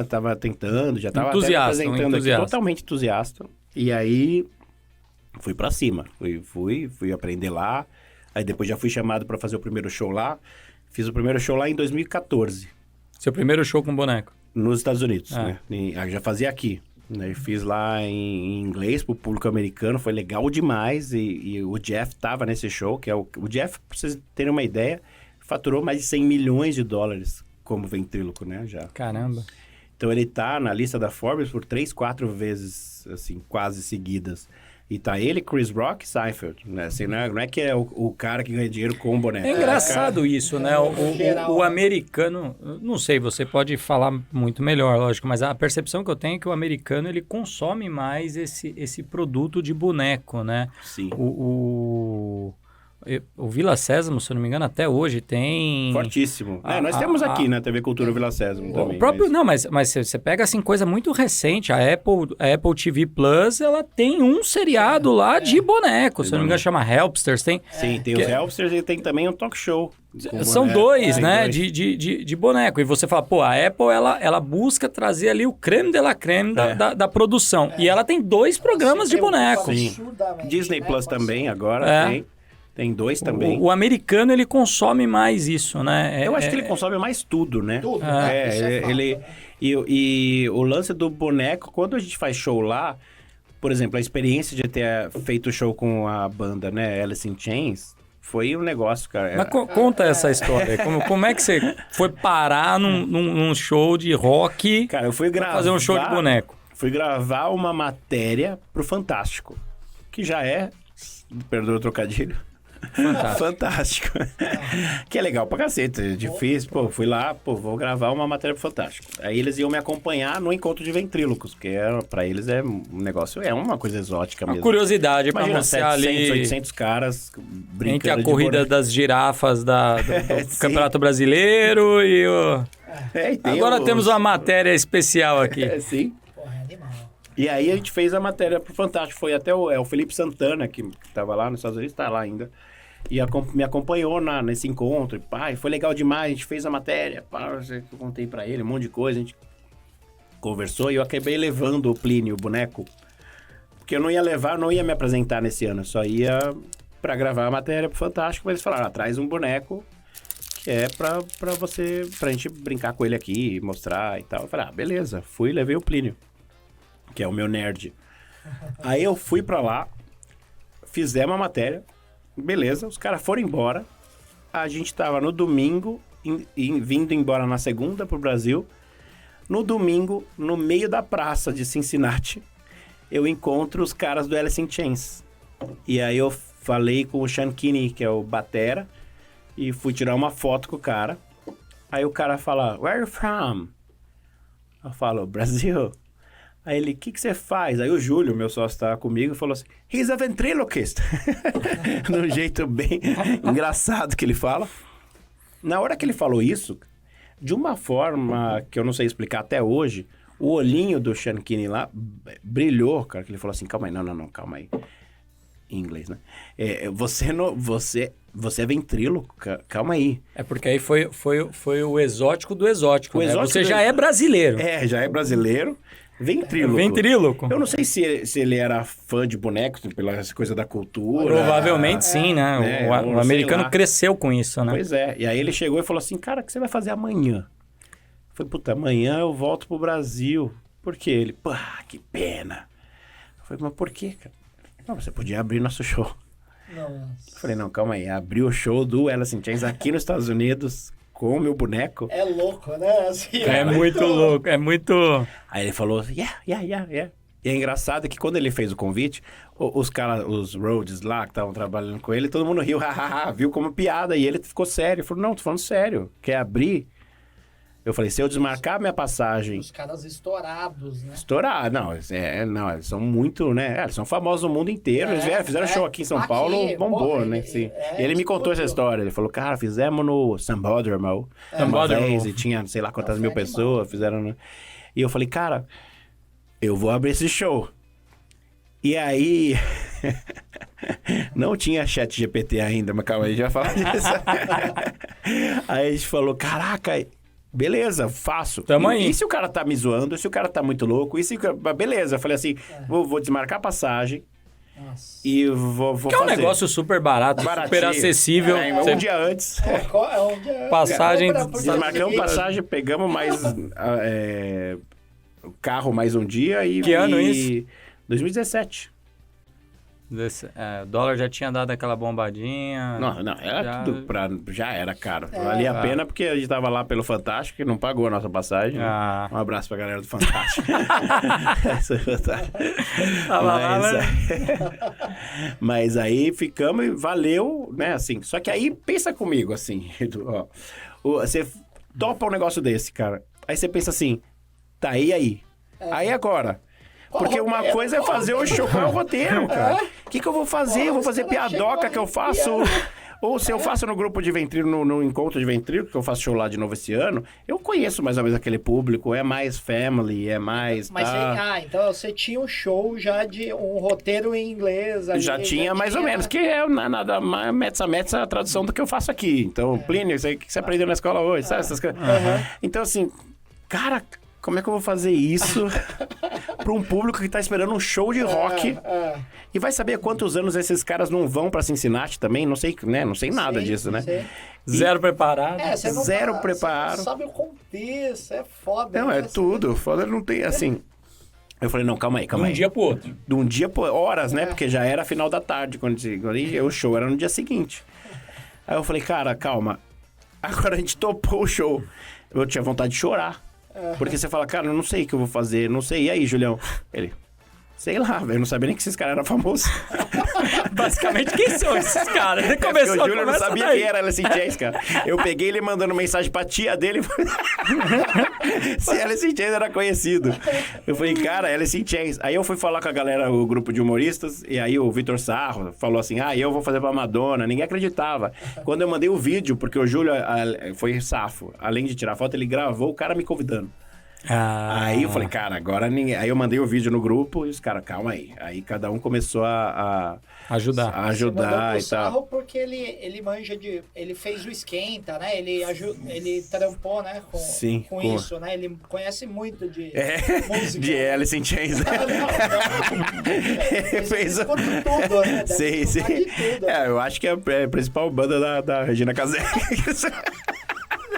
tava tentando, já tava até apresentando aqui, totalmente entusiasta. E aí, fui pra cima, fui aprender lá, aí depois já fui chamado pra fazer o primeiro show lá, fiz o primeiro show lá em 2014. Seu primeiro show com boneco? Nos Estados Unidos, né? Já fazia aqui. Né? Fiz lá em inglês pro público americano, foi legal demais. E o Jeff tava nesse show, que é o Jeff, pra vocês terem uma ideia, faturou mais de $100 milhões como ventríloco, né? Já. Caramba. Então ele tá na lista da Forbes por 3, 4 vezes, assim, quase seguidas. E tá ele, Chris Rock e Seinfeld, né? Assim, não é que é o cara que ganha dinheiro com o boneco. É engraçado isso, né? O americano, não sei, você pode falar muito melhor, lógico, mas a percepção que eu tenho é que o americano, ele consome mais esse produto de boneco, né? Sim. O Vila Sésamo, se eu não me engano, até hoje tem... Fortíssimo. Nós temos aqui na TV Cultura Vila Sésamo também. Não, mas você pega assim, coisa muito recente. A Apple TV Plus, ela tem um seriado lá de boneco. Se eu não me engano, chama Helpsters. Tem os Helpsters e tem também um talk show. São dois, né? De boneco. E você fala, a Apple, ela busca trazer ali o creme de la creme da produção. E ela tem 2 programas de boneco. Sim. Disney Plus também agora tem. Tem 2 também. O americano, ele consome mais isso, né? Eu acho que ele consome mais tudo, né? Tudo. E o lance do boneco, quando a gente faz show lá, por exemplo, a experiência de ter feito show com a banda, né, Alice in Chains, foi um negócio, cara. Mas conta essa história. Como é que você foi parar num show de rock? Cara, eu fui fazer um show de boneco. Fui gravar uma matéria pro Fantástico, que já é, perdoa o trocadilho, Fantástico. Que é legal pra cacete, é difícil. Fui lá, vou gravar uma matéria pro Fantástico. Aí eles iam me acompanhar no encontro de ventrílocos, porque pra eles é um negócio, é uma coisa exótica mesmo. Uma curiosidade pra mostrar 700, ali... 800 caras brincando entre a corrida das girafas do Campeonato Brasileiro e o... Agora temos uma matéria especial aqui. Sim. E aí a gente fez a matéria pro Fantástico. Foi até o Felipe Santana, que tava lá nos Estados Unidos, tá lá ainda. E me acompanhou nesse encontro. E, foi legal demais, a gente fez a matéria. Eu contei pra ele um monte de coisa, a gente conversou. E eu acabei levando o Plínio, o boneco. Porque eu não ia me apresentar nesse ano. Eu só ia pra gravar a matéria pro Fantástico. Mas eles falaram, traz um boneco que é pra gente brincar com ele aqui, mostrar e tal. Eu falei, beleza. Fui e levei o Plínio, que é o meu nerd. Aí eu fui pra lá, fizemos a matéria, beleza, os caras foram embora, a gente tava no domingo, vindo embora na segunda pro Brasil. No domingo, no meio da praça de Cincinnati, eu encontro os caras do Alice in Chains. E aí eu falei com o Sean Kinney, que é o batera, e fui tirar uma foto com o cara. Aí o cara fala, where are you from? Eu falo, Brasil. Aí ele, o que você faz? Aí o Júlio, meu sócio, estava comigo e falou assim, he's a ventriloquist. De um jeito bem engraçado que ele fala. Na hora que ele falou isso, de uma forma que eu não sei explicar até hoje, o olhinho do Sean Kinney lá brilhou, cara, que ele falou assim, calma aí, não, calma aí. Em inglês, né? Você é ventríloco, calma aí. É porque aí foi o exótico do exótico, né? Exótico Você já é brasileiro. Já é brasileiro. Ventríloco. Ventríloco. Eu não sei se ele era fã de bonecos, pela coisa da cultura. Provavelmente sim, né? O americano cresceu com isso, né? Pois é. E aí ele chegou e falou assim, cara, o que você vai fazer amanhã? Eu falei, puta, amanhã eu volto pro Brasil. Por quê? Ele, pô, que pena. Eu falei, mas por quê, cara? Não, você podia abrir nosso show. Nossa. Eu falei, não, calma aí. Abri o show do Alice in Chains aqui nos Estados Unidos com o meu boneco. É louco, né? Assim, É muito louco, é muito... Aí ele falou, yeah. E é engraçado que quando ele fez o convite, os caras, os Rhodes lá que estavam trabalhando com ele, todo mundo riu, viu como piada. E ele ficou sério. Ele falou, não, tô falando sério. Quer abrir? Eu falei, se eu desmarcar minha passagem... Os caras estourados, né? Não, eles são muito, né? Eles são famosos no mundo inteiro. Eles fizeram show aqui em São Paulo, bombou, né? Sim. E ele me contou essa história. Ele falou, cara, fizemos no Sambódromo uma vez e tinha sei lá quantas mil pessoas, fizeram... Né? E eu falei, cara, eu vou abrir esse show. E aí... Não tinha chat GPT ainda, mas calma, a gente vai falar disso. Aí a gente falou, caraca... Beleza, faço. Tamo aí. E se o cara tá me zoando? E se o cara tá muito louco? E se... Beleza, eu falei assim, vou desmarcar a passagem. Nossa. E vou que fazer. É um negócio super barato, super acessível. Um dia antes. Passagem... Desmarcamos passagem, pegamos mais... o carro mais um dia e... Que ano isso? 2017. O dólar já tinha dado aquela bombadinha. Não, era tudo já era caro. Valia a pena porque a gente tava lá pelo Fantástico e não pagou a nossa passagem. Um abraço pra galera do Fantástico. Mas aí ficamos e valeu, né, assim. Só que aí, pensa comigo, assim, ó, você topa um negócio desse, cara. Aí você pensa assim, tá, e aí? Aí agora... Porque uma coisa é fazer o show, qual é o roteiro, cara? O que eu vou fazer? Eu vou fazer piadoca que eu faço... Ou se eu faço no grupo de ventríloco, no encontro de ventríloco, que eu faço show lá de novo esse ano, eu conheço mais ou menos aquele público, é mais family, é mais... Mas então você tinha um show já de um roteiro em inglês... Já tinha mais ou menos, que é nada mais metsa a tradução do que eu faço aqui. Então, Plínio, isso aí que você aprendeu na escola hoje, sabe? Essas coisas. Então, assim, cara... Como é que eu vou fazer isso para um público que tá esperando um show de rock? E vai saber quantos anos esses caras não vão para Cincinnati também? Não sei, né? Não sei nada disso, né? Zero preparado. Zero preparo. Você não sabe o contexto, é foda. Não, é tudo. Foda não tem, assim... Eu falei, não, calma aí. De um dia pro outro. De um dia pro... Horas, né? Porque já era final da tarde, quando o show era no dia seguinte. Aí eu falei, cara, calma. Agora a gente topou o show. Eu tinha vontade de chorar. Porque você fala, cara, eu não sei o que eu vou fazer, não sei. E aí, Julião? Ele, sei lá, velho, eu não sabia nem que esses caras eram famosos. Basicamente, quem são esses caras? Ele começou o Júlio não sabia quem era Alice in Chains, cara. Eu peguei ele mandando mensagem pra tia dele. Se Alice in Chains era conhecido. Eu falei, cara, Alice in Chains. Aí eu fui falar com a galera, o grupo de humoristas, e aí o Vitor Sarro falou assim, eu vou fazer pra Madonna. Ninguém acreditava. Quando eu mandei o vídeo, porque o Júlio foi safo, além de tirar foto, ele gravou o cara me convidando. Aí eu falei, cara, agora ninguém... Aí eu mandei o vídeo no grupo e os caras, calma aí. Aí cada um começou a ajudar e tal. Porque ele manja de... Ele fez o Esquenta, né? Ele trampou, né? Com isso, né? Ele conhece muito de música. De Alice in Chains. Ele fez tudo, né? Sim. Eu acho que é a principal banda da Regina Casé.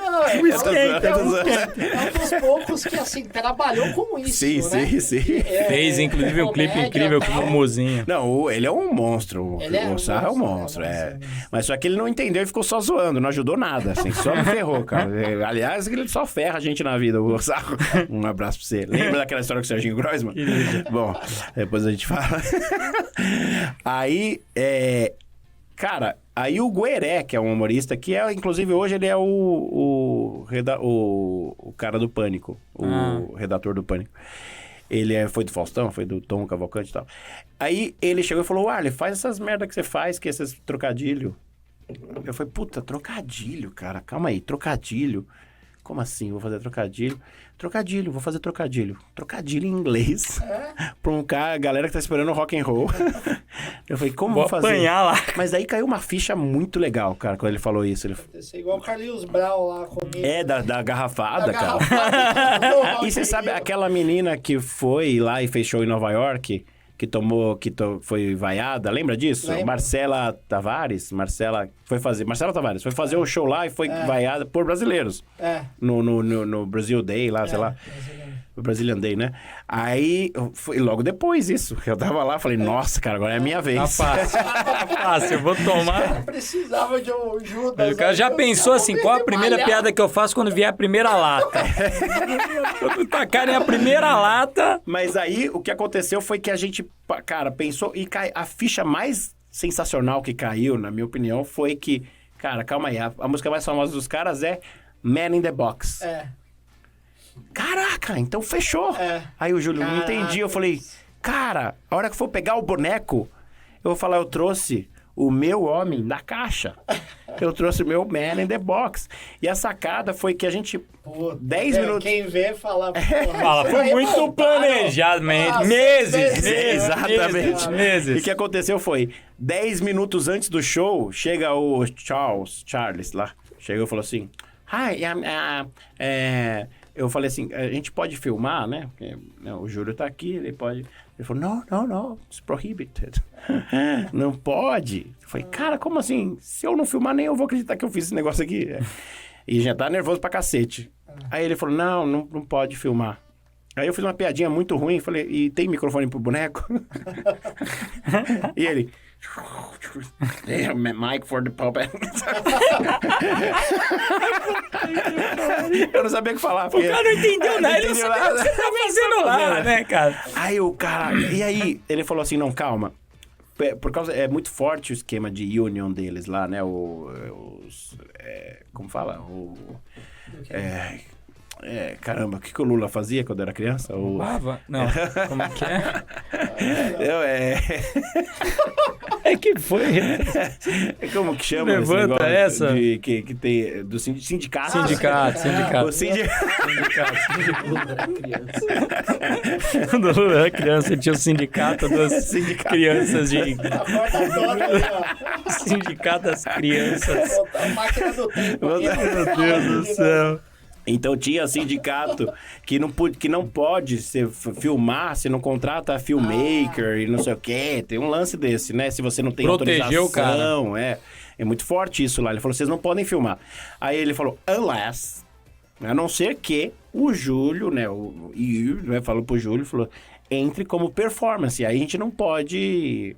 É um dos poucos que, assim, trabalhou com isso, né? Sim. Fez, inclusive, um clipe incrível com o Mozinho. Não, ele é um monstro. O Sarro é um monstro, Mas só que ele não entendeu e ficou só zoando, não ajudou nada, assim. Só me ferrou, cara. Aliás, ele só ferra a gente na vida, o Sarro. Um abraço pra você. Lembra daquela história com o Serginho Groisman? Bom, depois a gente fala. Aí, Cara, aí o Gueré, que é um humorista, que é, inclusive, hoje ele é o cara do Pânico, o redator do Pânico. Ele foi do Faustão, foi do Tom Cavalcante e tal. Aí ele chegou e falou, Arley, faz essas merda que você faz, que esses trocadilho. Eu falei, puta, trocadilho, cara, calma aí, trocadilho. Como assim, vou fazer trocadilho? Trocadilho, vou fazer trocadilho. Trocadilho em inglês. Pra um cara, galera que tá esperando rock and roll. Eu falei, como vou fazer? Apanhar lá. Mas aí caiu uma ficha muito legal, cara, quando ele falou isso. Ele... Isso é igual o Carlinhos Brau lá comigo. da garrafada, cara. E você sabe aquela menina que foi lá e fez show em Nova York? Foi vaiada, lembra disso? Lembro. Marcela Tavares foi fazer um show lá e foi vaiada por brasileiros. No Brazil Day lá, sei lá. O Brazilian Day, né? Aí, logo depois isso, eu tava lá, falei, nossa, cara, agora é a minha vez. Tá fácil, eu vou tomar. Precisava de um Judas. O cara já pensou assim, qual a primeira piada que eu faço quando vier a primeira lata? Quando tacarem a primeira lata... Mas aí, o que aconteceu foi que a gente, cara, pensou... E a ficha mais sensacional que caiu, na minha opinião, foi que... Cara, calma aí, a música mais famosa dos caras é Man in the Box. Caraca, então fechou. Aí o Júlio, não entendi. Eu falei, cara, a hora que for pegar o boneco, eu vou falar, eu trouxe o meu homem da caixa. Eu trouxe o meu Man in the Box. E a sacada foi que a gente... 10 minutos... Quem vê fala... Fala, foi muito planejado, meses. Exatamente. Meses. E o que aconteceu foi, 10 minutos antes do show, chega o Charles lá. Chegou e falou assim, hi, eu falei assim, a gente pode filmar, né? Porque, né, o Júlio tá aqui, ele pode... Ele falou, não, it's prohibited. Não pode. Eu falei, cara, como assim? Se eu não filmar, nem eu vou acreditar que eu fiz esse negócio aqui. E já tá nervoso pra cacete. Aí ele falou, não pode filmar. Aí eu fiz uma piadinha muito ruim, falei, e tem microfone pro boneco? E ele... Mic for the puppet. Eu não sabia o que falar. O cara não entendeu nada, ele não sabia o que você tá fazendo lá, né, cara? Aí o cara... E aí, ele falou assim, não, calma. Por causa... É muito forte o esquema de union deles lá, né? Como fala? Caramba, o que o Lula fazia quando era criança? Bava? Não, como que é? Que foi? Como que chama Levanta esse essa. Que tem do sindicato? Sindicato. O sindicato. Quando o Lula era criança, tinha o sindicato das crianças de... Sindicato das crianças. A máquina do tempo. Meu Deus do céu. Então tinha sindicato que não pode filmar se não contrata filmmaker e não sei o quê. Tem um lance desse, né? Se você não tem Protegeu autorização. o cara. É muito forte isso lá. Ele falou, vocês não podem filmar. Aí ele falou, unless, a não ser que o Júlio, né? Falou pro Júlio, falou, entre como performance. Aí a gente não pode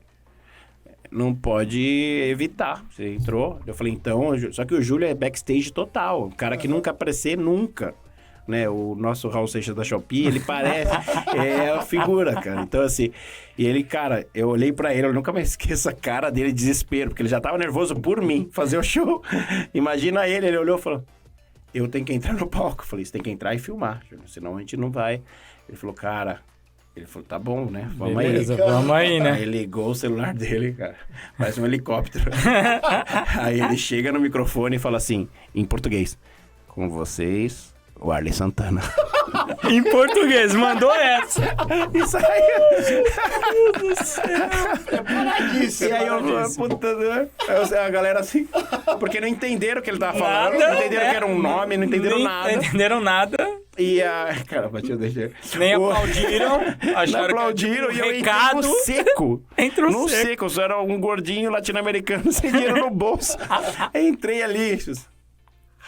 evitar. Você entrou, eu falei, então... Só que o Júlio é backstage total. O cara que nunca aparecer, nunca. Né? O nosso Raul Seixas da Shopee, ele parece... é a figura, cara. Então, assim... E ele, cara, eu olhei pra ele, eu nunca mais esqueço a cara dele de desespero, porque ele já tava nervoso por mim, fazer o show. Imagina ele olhou e falou, eu tenho que entrar no palco. Eu falei, você tem que entrar e filmar, Júlio, senão a gente não vai. Ele falou, cara... Ele falou, tá bom, né? Beleza, vamos aí, né? Aí ele ligou o celular dele, cara. Parece um helicóptero. Aí ele chega no microfone e fala assim, em português. Com vocês, o Arley Santana. Em português, mandou essa. E saiu. Meu Deus do céu. E aí a galera assim... Porque não entenderam o que ele tava falando. Não entenderam que era um nome, não entenderam nada. Não entenderam nada. E cara, bateu deixa. Nem aplaudiram. Não aplaudiram e eu entrei no seco. Entrou no seco. Só era um gordinho latino-americano sem dinheiro no bolso. Entrei ali.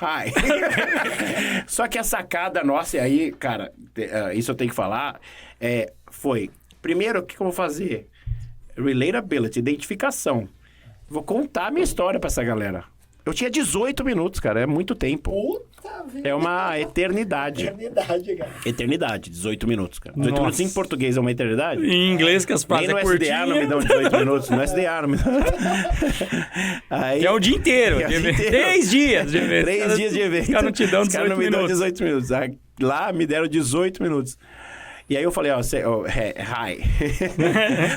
Hi. Só que a sacada nossa, e aí, cara, isso eu tenho que falar, foi... Primeiro, o que eu vou fazer? Relatability, identificação. Vou contar a minha história pra essa galera. Eu tinha 18 minutos, cara. É muito tempo. Puta vida. É uma eternidade. Eternidade, cara. Eternidade, 18 minutos, cara. 18 Nossa. minutos em português é uma eternidade? Em inglês, que as frases Nem no é SDA curtinha. não me dão 18 minutos. No SDA não me dão. Aí, Que é o dia inteiro. É o dia inteiro. 3 dias de evento. 3 dias de evento. Os caras não te dão Os caras 18 não me dão minutos. 18 minutos. Lá me deram 18 minutos. E aí eu falei, hi.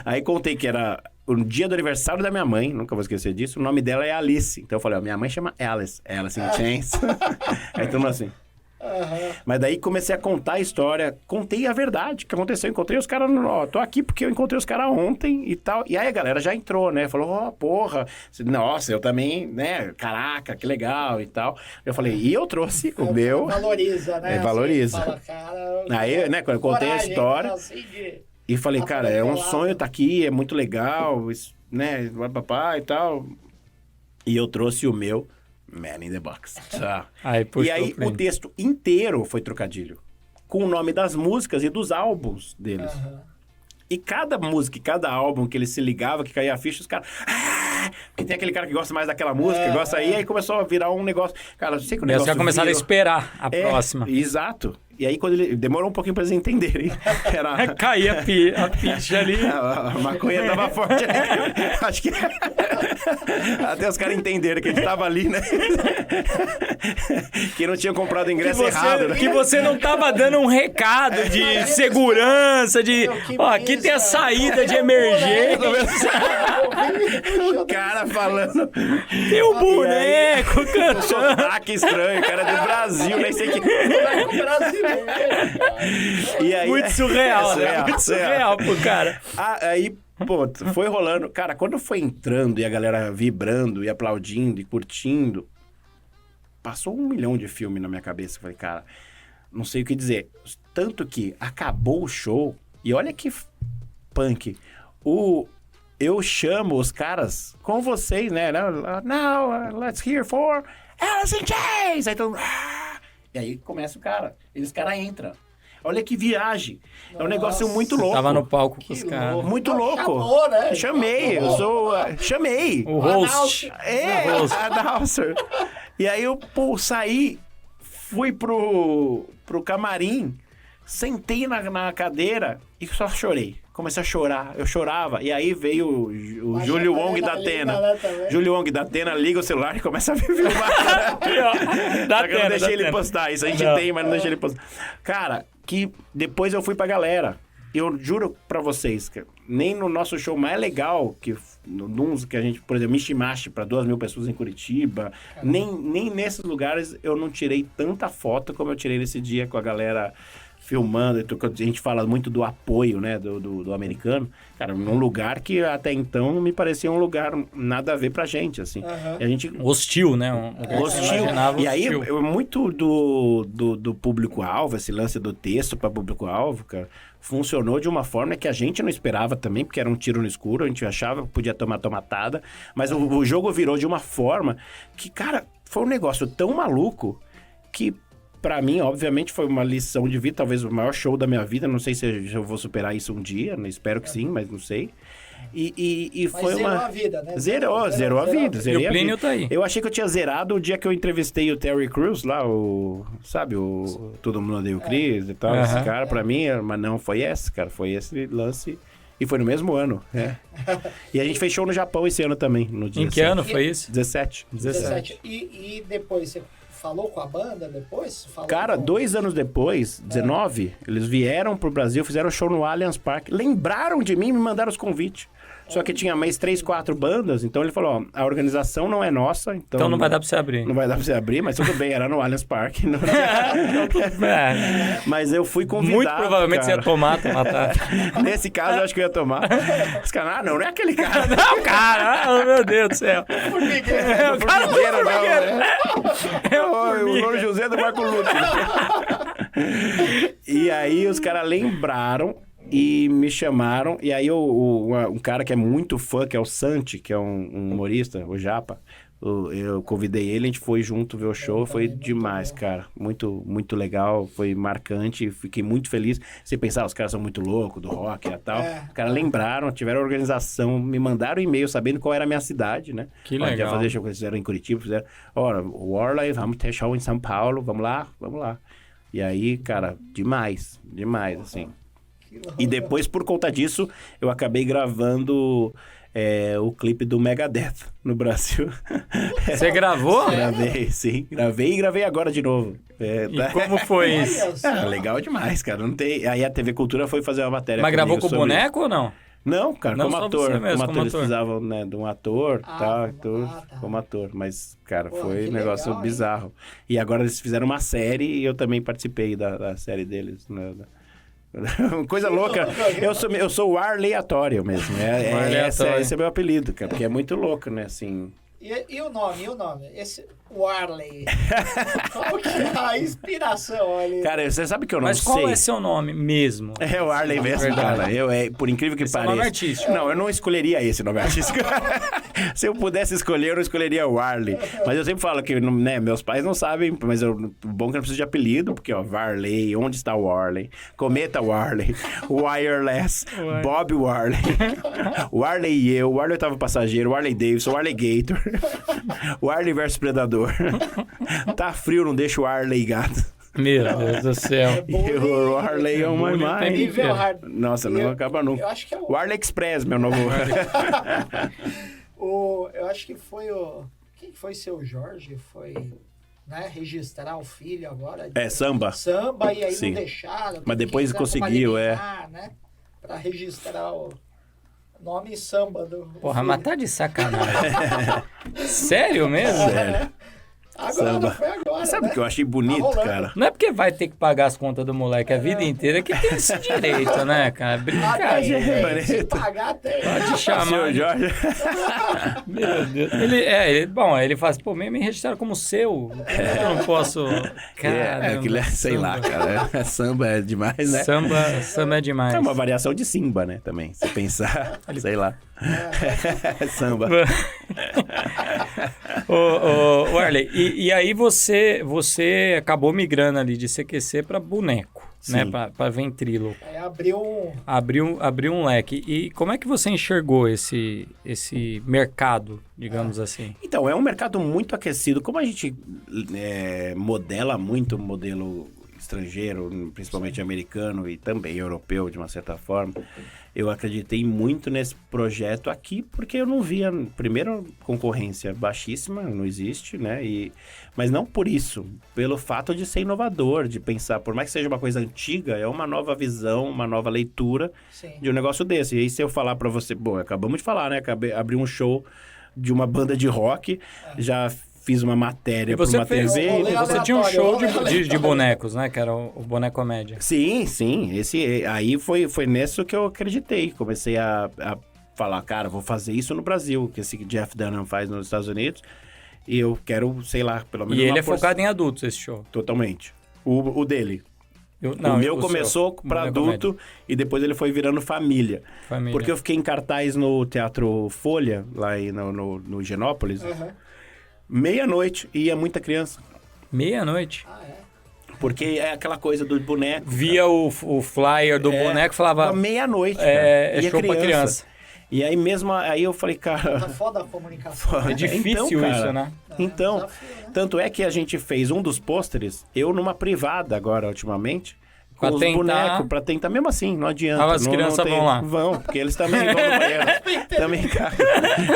Aí contei que era o dia do aniversário da minha mãe, nunca vou esquecer disso. O nome dela é Alice. Então eu falei, minha mãe chama Alice in Chains. Aí todo mundo assim. Mas daí comecei a contar a história, contei a verdade que aconteceu. Encontrei os caras, tô aqui porque eu encontrei os caras ontem e tal. E aí a galera já entrou, né? Falou, porra, nossa, eu também, né? Caraca, que legal e tal. Eu falei, e eu trouxe o meu. Valoriza, né? Valoriza. Assim, fala, cara, Aí, né, quando eu contei a história. Assim, E falei, cara, é um sonho estar aqui, é muito legal, né? Papá e tal. E eu trouxe o meu Man in the Box. Aí, E aí o texto inteiro foi trocadilho. Com o nome das músicas e dos álbuns deles. E cada música, cada álbum que ele se ligava, que caía a ficha, os caras... Porque tem aquele cara que gosta mais daquela música, gosta aí começou a virar um negócio... Cara, eu sei que o negócio já começaram a virou... esperar a próxima. Exato. E aí, quando ele... Demorou um pouquinho pra eles entenderem. Era... Caía a ficha ali. A maconha tava forte ali. Acho que... Até os caras entenderam que ele tava ali, né? Que não tinha comprado o ingresso errado, né? Que você não tava dando um recado de segurança, de... Ó, aqui tem a saída de emergência. O cara falando... Tem o boneco cantando. Sotaque estranho, cara do Brasil, nem sei que... E aí, Muito surreal, né? surreal, Muito surreal pro cara. Aí, pô, foi rolando. Cara, quando foi entrando e a galera vibrando e aplaudindo e curtindo, passou 1 milhão de filmes na minha cabeça. Eu falei, cara, não sei o que dizer. Tanto que acabou o show, e olha que punk. Eu chamo os caras com vocês, né? Now, let's hear for Alice in Chains! Aí todo mundo... E aí começa o cara. E os caras entram. Olha que viagem. É um negócio muito louco. Tava no palco com os caras. Muito louco. Chamou, né? Chamei. Eu sou... chamei. O host. Announcer. E aí eu, saí, fui pro camarim, sentei na cadeira e só chorei. Comecei a chorar, eu chorava. E aí veio o Júlio Wong da Atena. Júlio Wong da Atena liga o celular e começa a filmar. Só que eu não deixei ele postar. Isso a gente tem, mas não deixei ele postar. Cara, que depois eu fui pra galera. Eu juro pra vocês, que nem no nosso show mais legal, que nos que a gente, por exemplo, Mishimashi pra 2.000 pessoas em Curitiba, nem nesses lugares eu não tirei tanta foto como eu tirei nesse dia com a galera filmando. A gente fala muito do apoio, né, do americano. Cara, num lugar que até então me parecia um lugar nada a ver pra gente, assim. E a gente... Hostil, né? Hostil. E aí, muito do público-alvo, esse lance do texto pra público-alvo, cara, funcionou de uma forma que a gente não esperava também, porque era um tiro no escuro, a gente achava que podia tomar tomatada, mas o jogo virou de uma forma que, cara, foi um negócio tão maluco que, pra mim, obviamente, foi uma lição de vida, talvez o maior show da minha vida, não sei se eu vou superar isso um dia, né? Espero que sim, mas não sei. E foi zerou uma... a vida, né? Zerou a vida. E o Plínio tá aí. Eu achei que eu tinha zerado o dia que eu entrevistei o Terry Crews lá, sabe, Todo Mundo Odeia o Chris e tal, esse cara, pra mim, mas não foi esse, cara, foi esse lance. E foi no mesmo ano, né? E a gente fez show no Japão esse ano também, no 17. Em que ano foi isso? 17. E depois, você falou com a banda depois? Cara, 2 anos depois, 19, eles vieram pro Brasil, fizeram show no Allianz Parque, lembraram de mim e me mandaram os convites. Só que tinha mais 3, 4 bandas, então ele falou, ó, a organização não é nossa, então não vai dar pra você abrir. Não vai dar pra você abrir, mas tudo bem, era no Allianz Parque. Não... Mas eu fui convidado, muito provavelmente cara. você ia tomar. Nesse caso, eu acho que eu ia tomar. Os caras, não é aquele cara. Não, cara, oh, meu Deus do céu. O formigueiro, não. É o Louro José do Marco Lúcio. E aí, os caras lembraram e me chamaram, e aí um cara que é muito fã, que é o Santi, que é um humorista, o Japa, Eu convidei ele, a gente foi junto ver o show, foi demais, cara. Muito, muito legal, foi marcante, fiquei muito feliz. Você pensar, os caras são muito loucos do rock e tal. Os caras lembraram, tiveram organização, me mandaram e-mail sabendo qual era a minha cidade, né? Que legal. Ia fazer show que eles fizeram em Curitiba, fizeram, Warley, vamos ter show em São Paulo, vamos lá. E aí, cara, demais, assim. E depois, por conta disso, eu acabei gravando o clipe do Megadeth no Brasil. Você gravou? Gravei, sim. Gravei e gravei agora de novo. E como foi isso? Legal demais, cara. Não tem... Aí a TV Cultura foi fazer uma matéria. Mas gravou com o sobre... boneco ou não? Não, cara, não, como ator. Mesmo, como ator, eles precisavam, né, de um ator, tá. Como ator. Mas, cara, foi um negócio legal, bizarro. Hein? E agora eles fizeram uma série e eu também participei da série deles, né? Coisa louca. Eu sou o aleatório mesmo. Esse é meu apelido, cara, porque é muito louco, né? Assim. E o nome? Esse Warley. Qual que é a inspiração ali? Cara, você sabe que eu não sei. Mas qual é seu nome mesmo? É o Warley mesmo, cara. Por incrível que pareça. É nome artístico. Não, eu não escolheria esse nome artístico. Se eu pudesse escolher, eu não escolheria o Warley. Mas eu sempre falo que, né, meus pais não sabem, mas o bom é que eu não preciso de apelido, porque, Warley, onde está o Warley? Cometa Warley, Wireless, Bob Warley, Warley e eu, Warley oitavo passageiro, Warley Davidson, Warley Gator, Warley versus Predador. Tá frio, não deixa o Warley gato. Meu Deus do céu. O Warley é uma imagem. Nossa, não acaba nunca. Eu acho que é o Warley Express, meu novo. Eu acho que foi o... Quem foi seu Jorge? Foi... Né, registrar o filho agora. Samba. Samba, e aí não deixaram. Mas depois conseguiu, né, pra registrar o nome Samba do Porra, filho. mas tá de sacanagem. Sério mesmo? Sério. Agora, não foi agora, sabe o né? que eu achei bonito, cara? Não é porque vai ter que pagar as contas do moleque a vida inteira que tem esse direito, né, cara? Brincadeira. Se pagar, tem. Pode chamar. Seu Jorge. Meu Deus. Ele faz, pô, me registraram como seu. Eu não posso... Caramba, sei lá, cara. Samba é demais, né? Samba é demais. É uma variação de Simba, né, também. Se pensar, sei lá. Samba. Ô, Warley, e aí você acabou migrando ali de CQC para boneco, né? Para ventríloco. Abriu um leque. E como é que você enxergou esse mercado, digamos assim? Então, é um mercado muito aquecido. Como a gente modela muito o modelo estrangeiro, principalmente americano e também europeu, de uma certa forma, eu acreditei muito nesse projeto aqui, porque eu não via, primeiro, concorrência baixíssima, não existe, né? Mas não por isso, pelo fato de ser inovador, de pensar, por mais que seja uma coisa antiga, é uma nova visão, uma nova leitura de um negócio desse. E aí, se eu falar pra você, bom, acabamos de falar, né? Abri um show de uma banda de rock, já fiz uma matéria para uma TV. Você tinha um show de bonecos, né? Que era o Boneco Comédia. Sim. Aí foi nisso que eu acreditei. Comecei a falar, cara, vou fazer isso no Brasil, que esse Jeff Dunham faz nos Estados Unidos. E eu quero, sei lá, pelo menos. E ele é focado em adultos, esse show. Totalmente. O dele. O meu começou para adulto e depois ele foi virando família. Porque eu fiquei em cartaz no Teatro Folha, lá no Higienópolis. Meia-noite e ia muita criança. Meia-noite? Porque é aquela coisa do boneco. Via o flyer do boneco e falava... Meia-noite, é show pra criança. E aí aí eu falei, cara... Tá foda a comunicação. É difícil então, isso, né? Então, desafio, né? Tanto é que a gente fez um dos pôsteres, eu numa privada agora, ultimamente... Com os bonecos, pra tentar, mesmo assim, não adianta. As crianças vão lá. Vão, porque eles também vão no banheiro. Também, cara.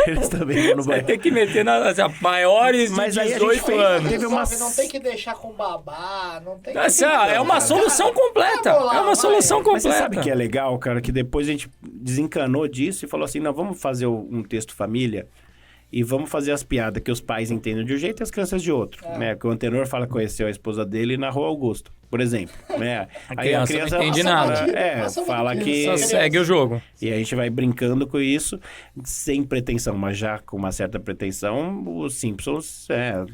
Eles também vão no banheiro. Tem que meter nas maiores de 18 anos. Teve não tem que deixar com babá, não tem que... É uma solução completa. É uma solução completa. Mas você sabe que é legal, cara, que depois a gente desencanou disso e falou assim, não, vamos fazer um texto família e vamos fazer as piadas que os pais entendem de um jeito e as crianças de outro. Né? Que o Antenor fala que conheceu a esposa dele e narrou Augusto, por exemplo. Né? Aí a criança não entende nada. Fala que... Só segue o jogo. E a gente vai brincando com isso, sem pretensão, mas já com uma certa pretensão. Os Simpsons,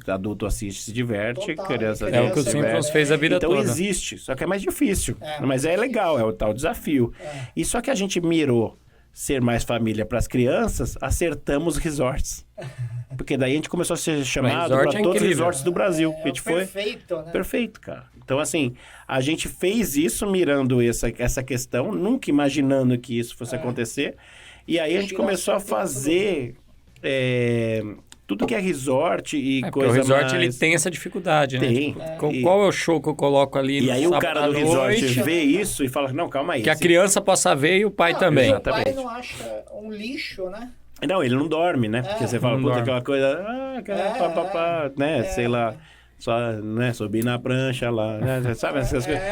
adulto assiste, se diverte, criança é o que os Simpsons fez a vida toda. Então existe, só que é mais difícil. Mas é legal, é o tal desafio. E só que a gente mirou ser mais família para as crianças, acertamos resorts. porque daí a gente começou a ser chamado resort para é todos os incrível. resorts do Brasil. A gente foi... Perfeito, né? Perfeito, cara. Então, assim, a gente fez isso mirando essa questão, nunca imaginando que isso fosse acontecer. E aí a gente começou a fazer tudo que é resort e Porque coisa o resort mais... ele tem essa dificuldade, né? Tem. Qual é o show que eu coloco ali E no aí o sábado cara à do resort noite, vê isso e fala, não, calma aí. que a criança possa ver e o pai também. O pai Exatamente. não acha um lixo, né? Não, ele não dorme, né? Porque você fala, Não puta, dorme. aquela coisa... né? Sei lá... Só, né, subir na prancha lá, né? Sabe essas coisas?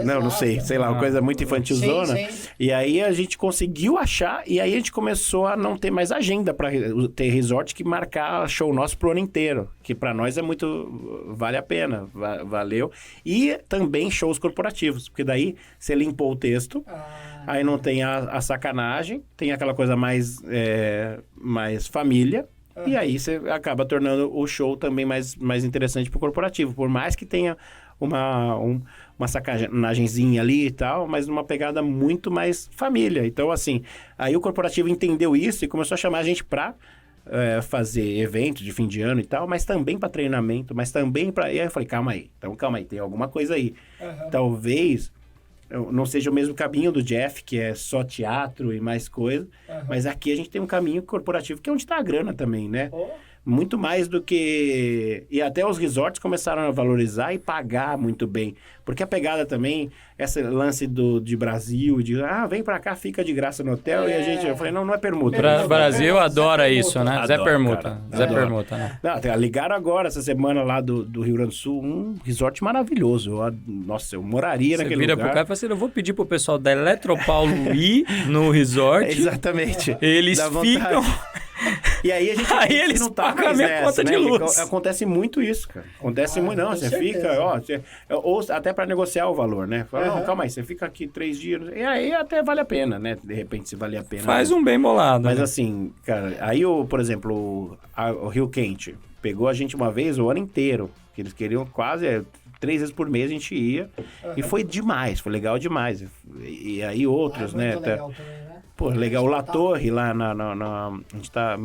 Não sei, sei lá, uma coisa muito infantilzona. Sim. E aí a gente conseguiu achar, e aí a gente começou a não ter mais agenda para ter resort que marcar show nosso pro ano inteiro, que para nós é muito, vale a pena, valeu. E também shows corporativos, porque daí você limpou o texto, aí não tem a sacanagem, tem aquela coisa mais família. E aí você acaba tornando o show também mais interessante pro corporativo. Por mais que tenha uma sacanagemzinha ali e tal, mas numa pegada muito mais família. Então, assim, aí o corporativo entendeu isso e começou a chamar a gente pra fazer eventos de fim de ano e tal, mas também para treinamento, mas também para... E aí eu falei, calma aí, tem alguma coisa aí. Talvez... não seja o mesmo caminho do Jeff, que é só teatro e mais coisa. Mas aqui a gente tem um caminho corporativo, que é onde está a grana também, né? Muito mais do que... E até os resorts começaram a valorizar e pagar muito bem. Porque a pegada também, esse lance de Brasil, vem pra cá, fica de graça no hotel. E a gente... Eu falei, não é permuta. Brasil adora isso, né? Zé Adoro, Permuta. cara. Zé Adoro. Permuta, né? Não, ligaram agora, essa semana lá do Rio Grande do Sul, um resort maravilhoso. Nossa, eu moraria Você naquele vira lugar. pro cara e fala assim, eu vou pedir pro pessoal da Eletropaulo ir no resort. Exatamente. Eles Dá vontade. ficam... E aí a gente Aí eles não tá pagam mais a minha nessa, conta né? de luz. Acontece muito isso, cara. Acontece muito, não. com Você certeza. fica, ou até para negociar o valor, né? Fala, não, calma aí, você fica aqui 3 dias. E aí até vale a pena, né? De repente, se vale a pena. Faz um bem bolado. Mas né? assim, cara, aí, por exemplo, o Rio Quente pegou a gente uma vez o ano inteiro. Que eles queriam quase 3 vezes por mês a gente ia. E foi demais, foi legal demais. E aí outros, né? Muito legal também, né? Pô, legal, o La Torre lá a gente tá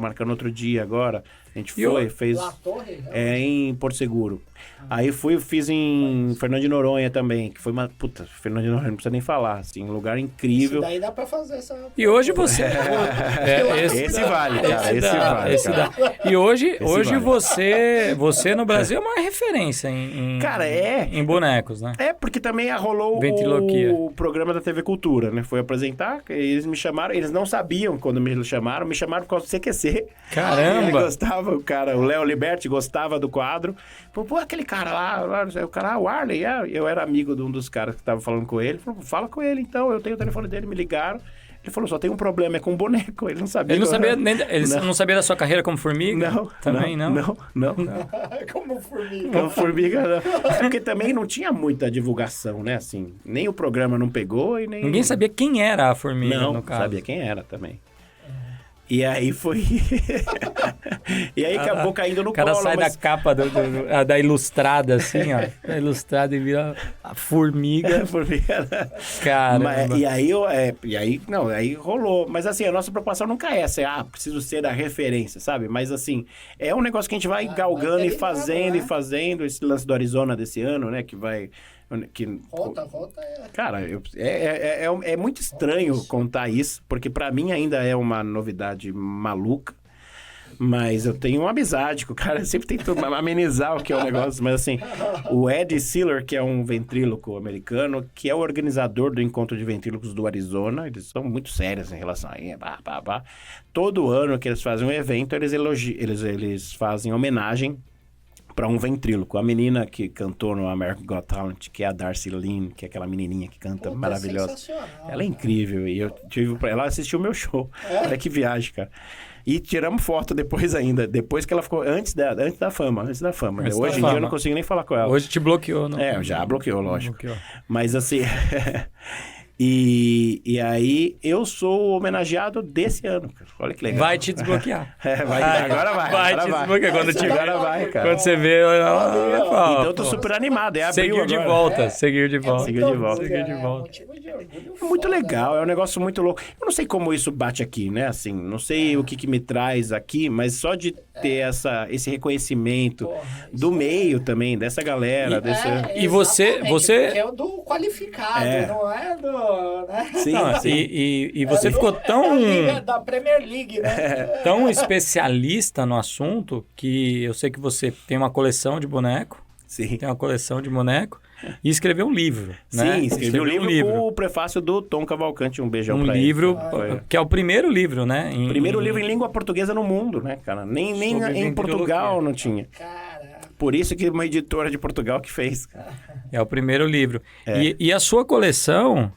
marcando outro dia agora. A gente fez La Torre? em Porto Seguro. Aí fiz em Fernando de Noronha também, que foi uma... Puta, Fernando de Noronha não precisa nem falar, assim, um lugar incrível. Isso daí dá pra fazer essa... E hoje você... Esse vale, cara, esse vale. Esse cara. dá. E hoje vale. você no Brasil é uma referência em Cara, em bonecos, né? Porque também rolou Ventriloquia. o programa da TV Cultura, né? Foi apresentar, eles me chamaram, eles não sabiam quando me chamaram por causa do CQC. Caramba! Ele gostava, o Léo Liberti gostava do quadro. Pô, aquele cara lá, o cara, o Arley, eu era amigo de um dos caras que tava falando com ele. Falou, fala com ele então, eu tenho o telefone dele, me ligaram. Ele falou, só tem um problema, é com o boneco. Ele não sabia. Ele não sabia da sua carreira como formiga? Não. Também não? Não. Como formiga. Como formiga, não. Porque também não tinha muita divulgação, né? Assim, nem o programa não pegou e nem... Ninguém sabia quem era a formiga, Não, no caso. sabia quem era também. E aí foi... E aí acabou caindo no O cara colo. sai da capa da ilustrada, assim, ó. Da ilustrada e vira a formiga. Formiga. Caramba. Aí rolou. Mas assim, a nossa preocupação nunca é essa, preciso ser da referência, sabe? Mas assim, é um negócio que a gente vai galgando e fazendo. Esse lance do Arizona desse ano, né? Que vai... Volta. Cara, é muito estranho contar isso, porque pra mim ainda é uma novidade maluca, mas eu tenho uma amizade com o cara, eu sempre tento amenizar o que é o negócio, mas assim, o Ed Siller, que é um ventríloco americano, que é o organizador do encontro de ventrílocos do Arizona, eles são muito sérios em relação a isso, todo ano que eles fazem um evento, eles fazem homenagem para um ventríloco. A menina que cantou no American Got Talent, que é a Darcy Lynn, que é aquela menininha que canta maravilhosa. Ela é incrível. E eu tive pra ela assistir o meu show. Olha que viagem, cara. E tiramos foto depois ainda. Depois que ela ficou... Antes da fama. Hoje em dia eu não consigo nem falar com ela. Hoje te bloqueou, não? Já bloqueou, lógico. Mas assim... E aí, eu sou o homenageado desse ano, cara. Olha que legal. Vai te desbloquear. Agora vai. Vai te desbloquear. Quando tiver. Agora vai, cara. Quando você vê... Então eu tô super animado. É abril Seguir de agora. volta. Seguir de volta. Seguir de volta. Seguir de volta. É muito legal, é um negócio muito louco. Eu não sei como isso bate aqui, né? Assim, não sei o que me traz aqui, mas só de ter esse reconhecimento do meio também, dessa galera. E você... Porque é o do qualificado, não é do... Né? Sim, Não, sim. E você ficou da Premier League, né? tão especialista no assunto que eu sei que você tem uma coleção de boneco. Sim. Tem uma coleção de boneco e escreveu um livro, né? Sim, escrevi um livro com o prefácio do Tom Cavalcante, um beijão pra ele. Um livro, que é o primeiro livro, né? Primeiro livro em língua portuguesa no mundo, né, cara? Nem em Portugal não tinha. Por isso que uma editora de Portugal que fez. É o primeiro livro. E a sua coleção,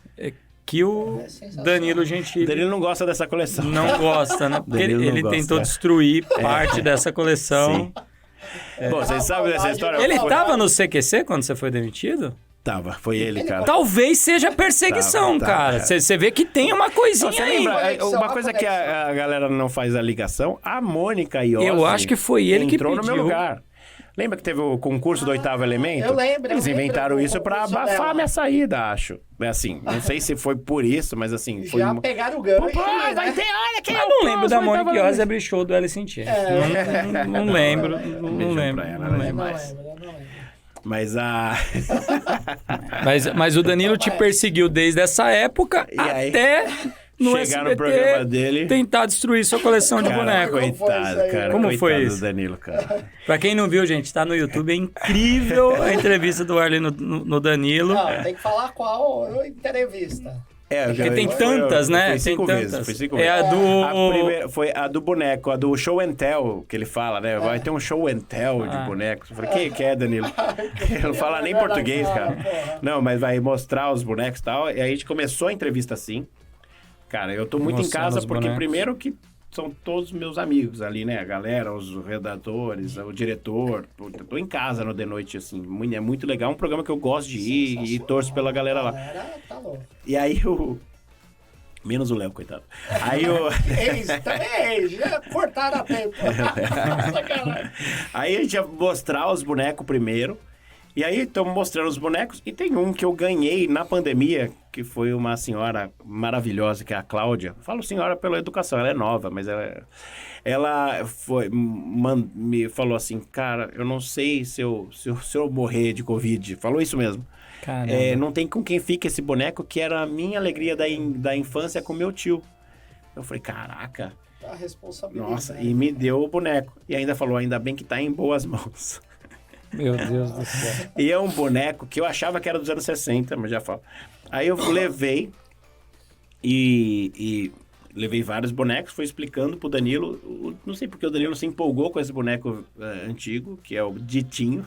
que o Danilo Gentili... Danilo não gosta dessa coleção. Não gosta, né? Porque ele tentou destruir parte dessa coleção. Bom, vocês sabem dessa história? Ele estava no CQC quando você foi demitido? Tava, foi ele, cara. Talvez seja perseguição, Tava, cara. Você vê que tem uma coisinha Você aí. lembra? Uma coisa que a galera não faz a ligação, a Mônica Iose Eu acho que foi ele que entrou no meu pediu. lugar. Lembra que teve o concurso do Oitavo Elemento? Eu lembro. Eles inventaram isso pra concurso abafar dela. a minha saída, acho. É assim, não sei se foi por isso, mas assim... Foi Já pegaram o gancho. Pô, né? vai ter, olha quem é Eu o não lembro da próximo Mônica Oitavo Iose abrir show do Alice in Chains. Não lembro. Não Beijão lembro. pra ela, não né? lembro. Mas- Mas a... Mas o Danilo te perseguiu desde essa época E aí, até no chegar no SBT programa dele... tentar destruir sua coleção de Cara, bonecos. coitado, cara. Como coitado foi do isso? Danilo, cara. Pra quem não viu, gente, tá no YouTube. É incrível a entrevista do Arley no Danilo. Não, tem que falar qual entrevista. Porque tem tantas, né? Foi cinco tem vezes, tantas. foi cinco É vezes. a do... A primeira foi a do boneco, a do show and tell, que ele fala, né? Vai ter um show and tell de bonecos. Eu falei, que é, Danilo? Ele não fala nem português, cara. Não, mas vai mostrar os bonecos e tal. E aí a gente começou a entrevista assim. Cara, eu tô muito em Mostrando casa os porque bonecos. primeiro que são todos meus amigos ali, né? A galera, os redatores, o diretor. Eu tô em casa no The Noite, assim. É muito legal. É um programa que eu gosto de ir e torço pela galera lá. Tá louco. E aí o... Menos o Léo, coitado. Aí o... Ex, também, já cortaram a tempo. Sacanagem. Aí a gente ia mostrar os bonecos primeiro. E aí estamos mostrando os bonecos. E tem um que eu ganhei na pandemia, que foi uma senhora maravilhosa, que é a Cláudia. Falo senhora pela educação, ela é nova, mas ela foi, me falou assim, cara, eu não sei se eu morrer de Covid. Falou isso mesmo. Caramba. Não tem com quem fica esse boneco, que era a minha alegria da infância com meu tio. Eu falei, caraca, A responsabilidade. nossa, e me deu o boneco. E ainda falou, ainda bem que tá em boas mãos. Meu Deus do céu. E é um boneco que eu achava que era dos anos 60, mas já falo. Aí eu levei e levei vários bonecos, fui explicando pro Danilo. Não sei porque o Danilo se empolgou com esse boneco antigo, que é o Ditinho.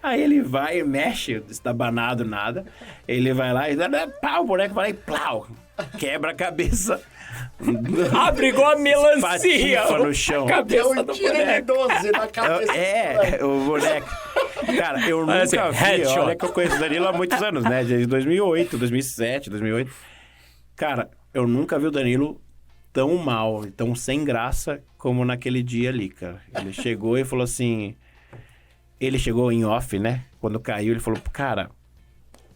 Aí ele vai e mexe, estabanado nada. Ele vai lá e pá, o boneco vai lá e plau, quebra a cabeça. Abre igual a melancia. Patifa no chão. A Deu cabeça um do tiro de boneco. 12 na cabeça. O boneco. Cara, eu Olha nunca assim, vi. headshot. Olha que eu conheço o Danilo há muitos anos, né? Desde 2008, 2007, 2008. Cara, eu nunca vi o Danilo tão mal e tão sem graça como naquele dia ali, cara. Ele chegou e falou assim... Ele chegou em off, né? Quando caiu, ele falou, cara...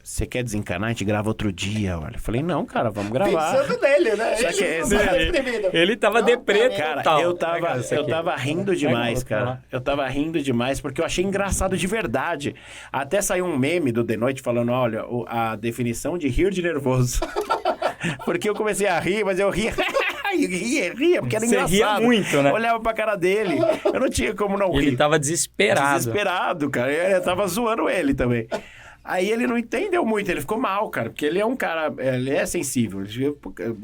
Você quer desencanar? A gente grava outro dia, olha. Eu falei, não, cara, vamos gravar. Pensando nele, né? Só que Ele não tá reprimido. Ele tava deprê Cara, total. eu tava rindo demais, cara. Eu tava rindo demais, porque eu achei engraçado de verdade. Até saiu um meme do The Noite falando, olha, a definição de rir de nervoso. Porque eu comecei a rir, mas eu ria... ria, porque era Você engraçado. ria muito, né? Olhava pra cara dele. Eu não tinha como não rir. Ele tava desesperado. Desesperado, cara. Eu tava zoando ele também. Aí ele não entendeu muito, ele ficou mal, cara, porque ele é um cara, ele é sensível,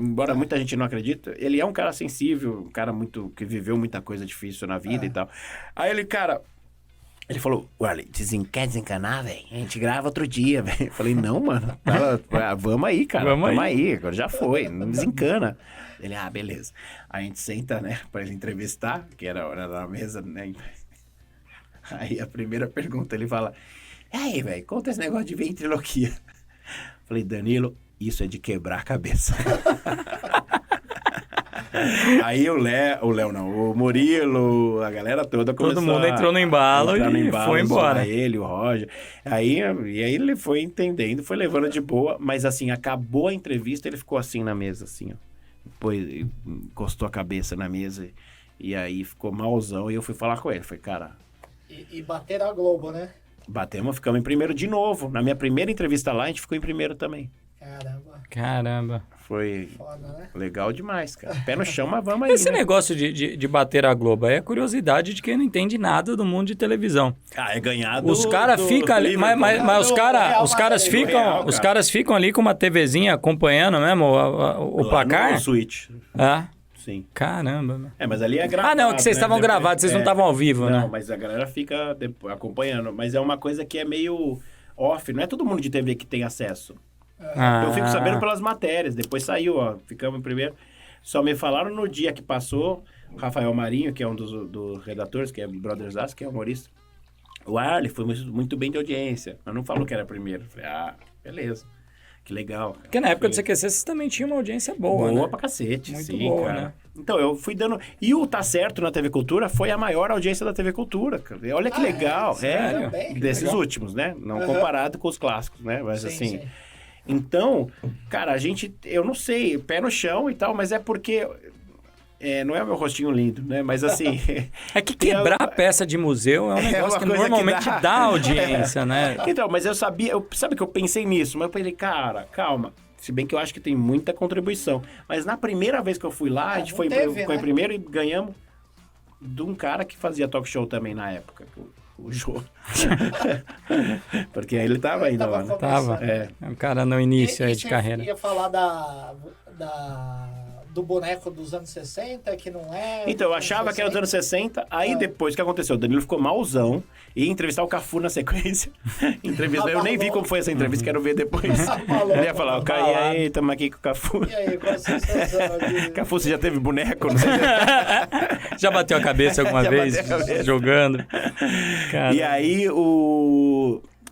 embora muita gente não acredite, ele é um cara sensível, um cara muito, que viveu muita coisa difícil na vida e tal. Aí ele, cara, ele falou, olha, quer desencanar, velho? A gente grava outro dia, velho. Eu falei, não, mano, vamos aí, cara, vamos aí, agora já foi, não desencana. Ele, beleza. Aí a gente senta, né, pra ele entrevistar, que era na mesa, né. Aí a primeira pergunta, ele fala... E aí, velho, conta esse negócio de ventriloquia. Falei, Danilo, isso é de quebrar a cabeça. Aí o Léo não, o Murilo, a galera toda começou. Todo mundo entrou no embalo e foi embora. Ele, o Roger. E aí ele foi entendendo, foi levando de boa, mas assim, acabou a entrevista, ele ficou assim na mesa, assim, ó. Depois encostou a cabeça na mesa e aí ficou malzão. E eu fui falar com ele, falei, cara... E bateram a Globo, né? Batemos, ficamos em primeiro de novo. Na minha primeira entrevista lá, a gente ficou em primeiro também. Caramba. Foi foda, né? Legal demais, cara. Pé no chão, mas vamos aí, Esse negócio de bater a Globo é curiosidade de quem não entende nada do mundo de televisão. Ah, é ganhado. Os caras ficam ali, mas os caras ficam ali com uma TVzinha acompanhando mesmo o placar? No Switch. É. Sim. Caramba. Mas ali é gravado. Ah, não, que vocês estavam gravados, vocês não estavam ao vivo, né? Não, mas a galera fica acompanhando. Mas é uma coisa que é meio off, não é todo mundo de TV que tem acesso. Eu fico sabendo pelas matérias, depois saiu, ó, ficamos em primeiro. Só me falaram no dia que passou, o Rafael Marinho, que é um dos redatores, que é Brothers Aço, que é humorista. O Arley foi muito bem de audiência, mas não falou que era primeiro. Falei, beleza, que legal. Porque na época do CQC vocês também tinham uma audiência boa, boa né? Pra cacete, muito sim, boa, cara. Né? Então, eu fui dando... E o Tá Certo na TV Cultura foi a maior audiência da TV Cultura, cara. Olha que legal. Desses legal. Últimos, né? Não comparado com os clássicos, né? Mas sim. Então, cara, eu não sei, pé no chão e tal, mas é porque... não é o meu rostinho lindo, né? Mas assim... É que quebrar a peça de museu é um negócio que normalmente dá audiência, né? Então, mas eu sabia... Sabe que eu pensei nisso, mas eu falei, cara, calma. Se bem que eu acho que tem muita contribuição. Mas na primeira vez que eu fui lá, a gente foi em primeiro e ganhamos de um cara que fazia talk show também na época, o Jô. Porque ele tava ainda lá, né? Tava. É um cara no início aí de carreira. Você ia falar do boneco dos anos 60, que não é... Então, eu achava que era dos anos 60, aí depois, o que aconteceu? O Danilo ficou malzão, ia entrevistar o Cafu na sequência. Eu nem vi como foi essa entrevista, quero ver depois. Ele ia falar, e aí, estamos aqui com o Cafu. E aí, qual a sensação de... Cafu, você já teve boneco? Não sei. Já bateu a cabeça alguma vez jogando? Cara. E aí,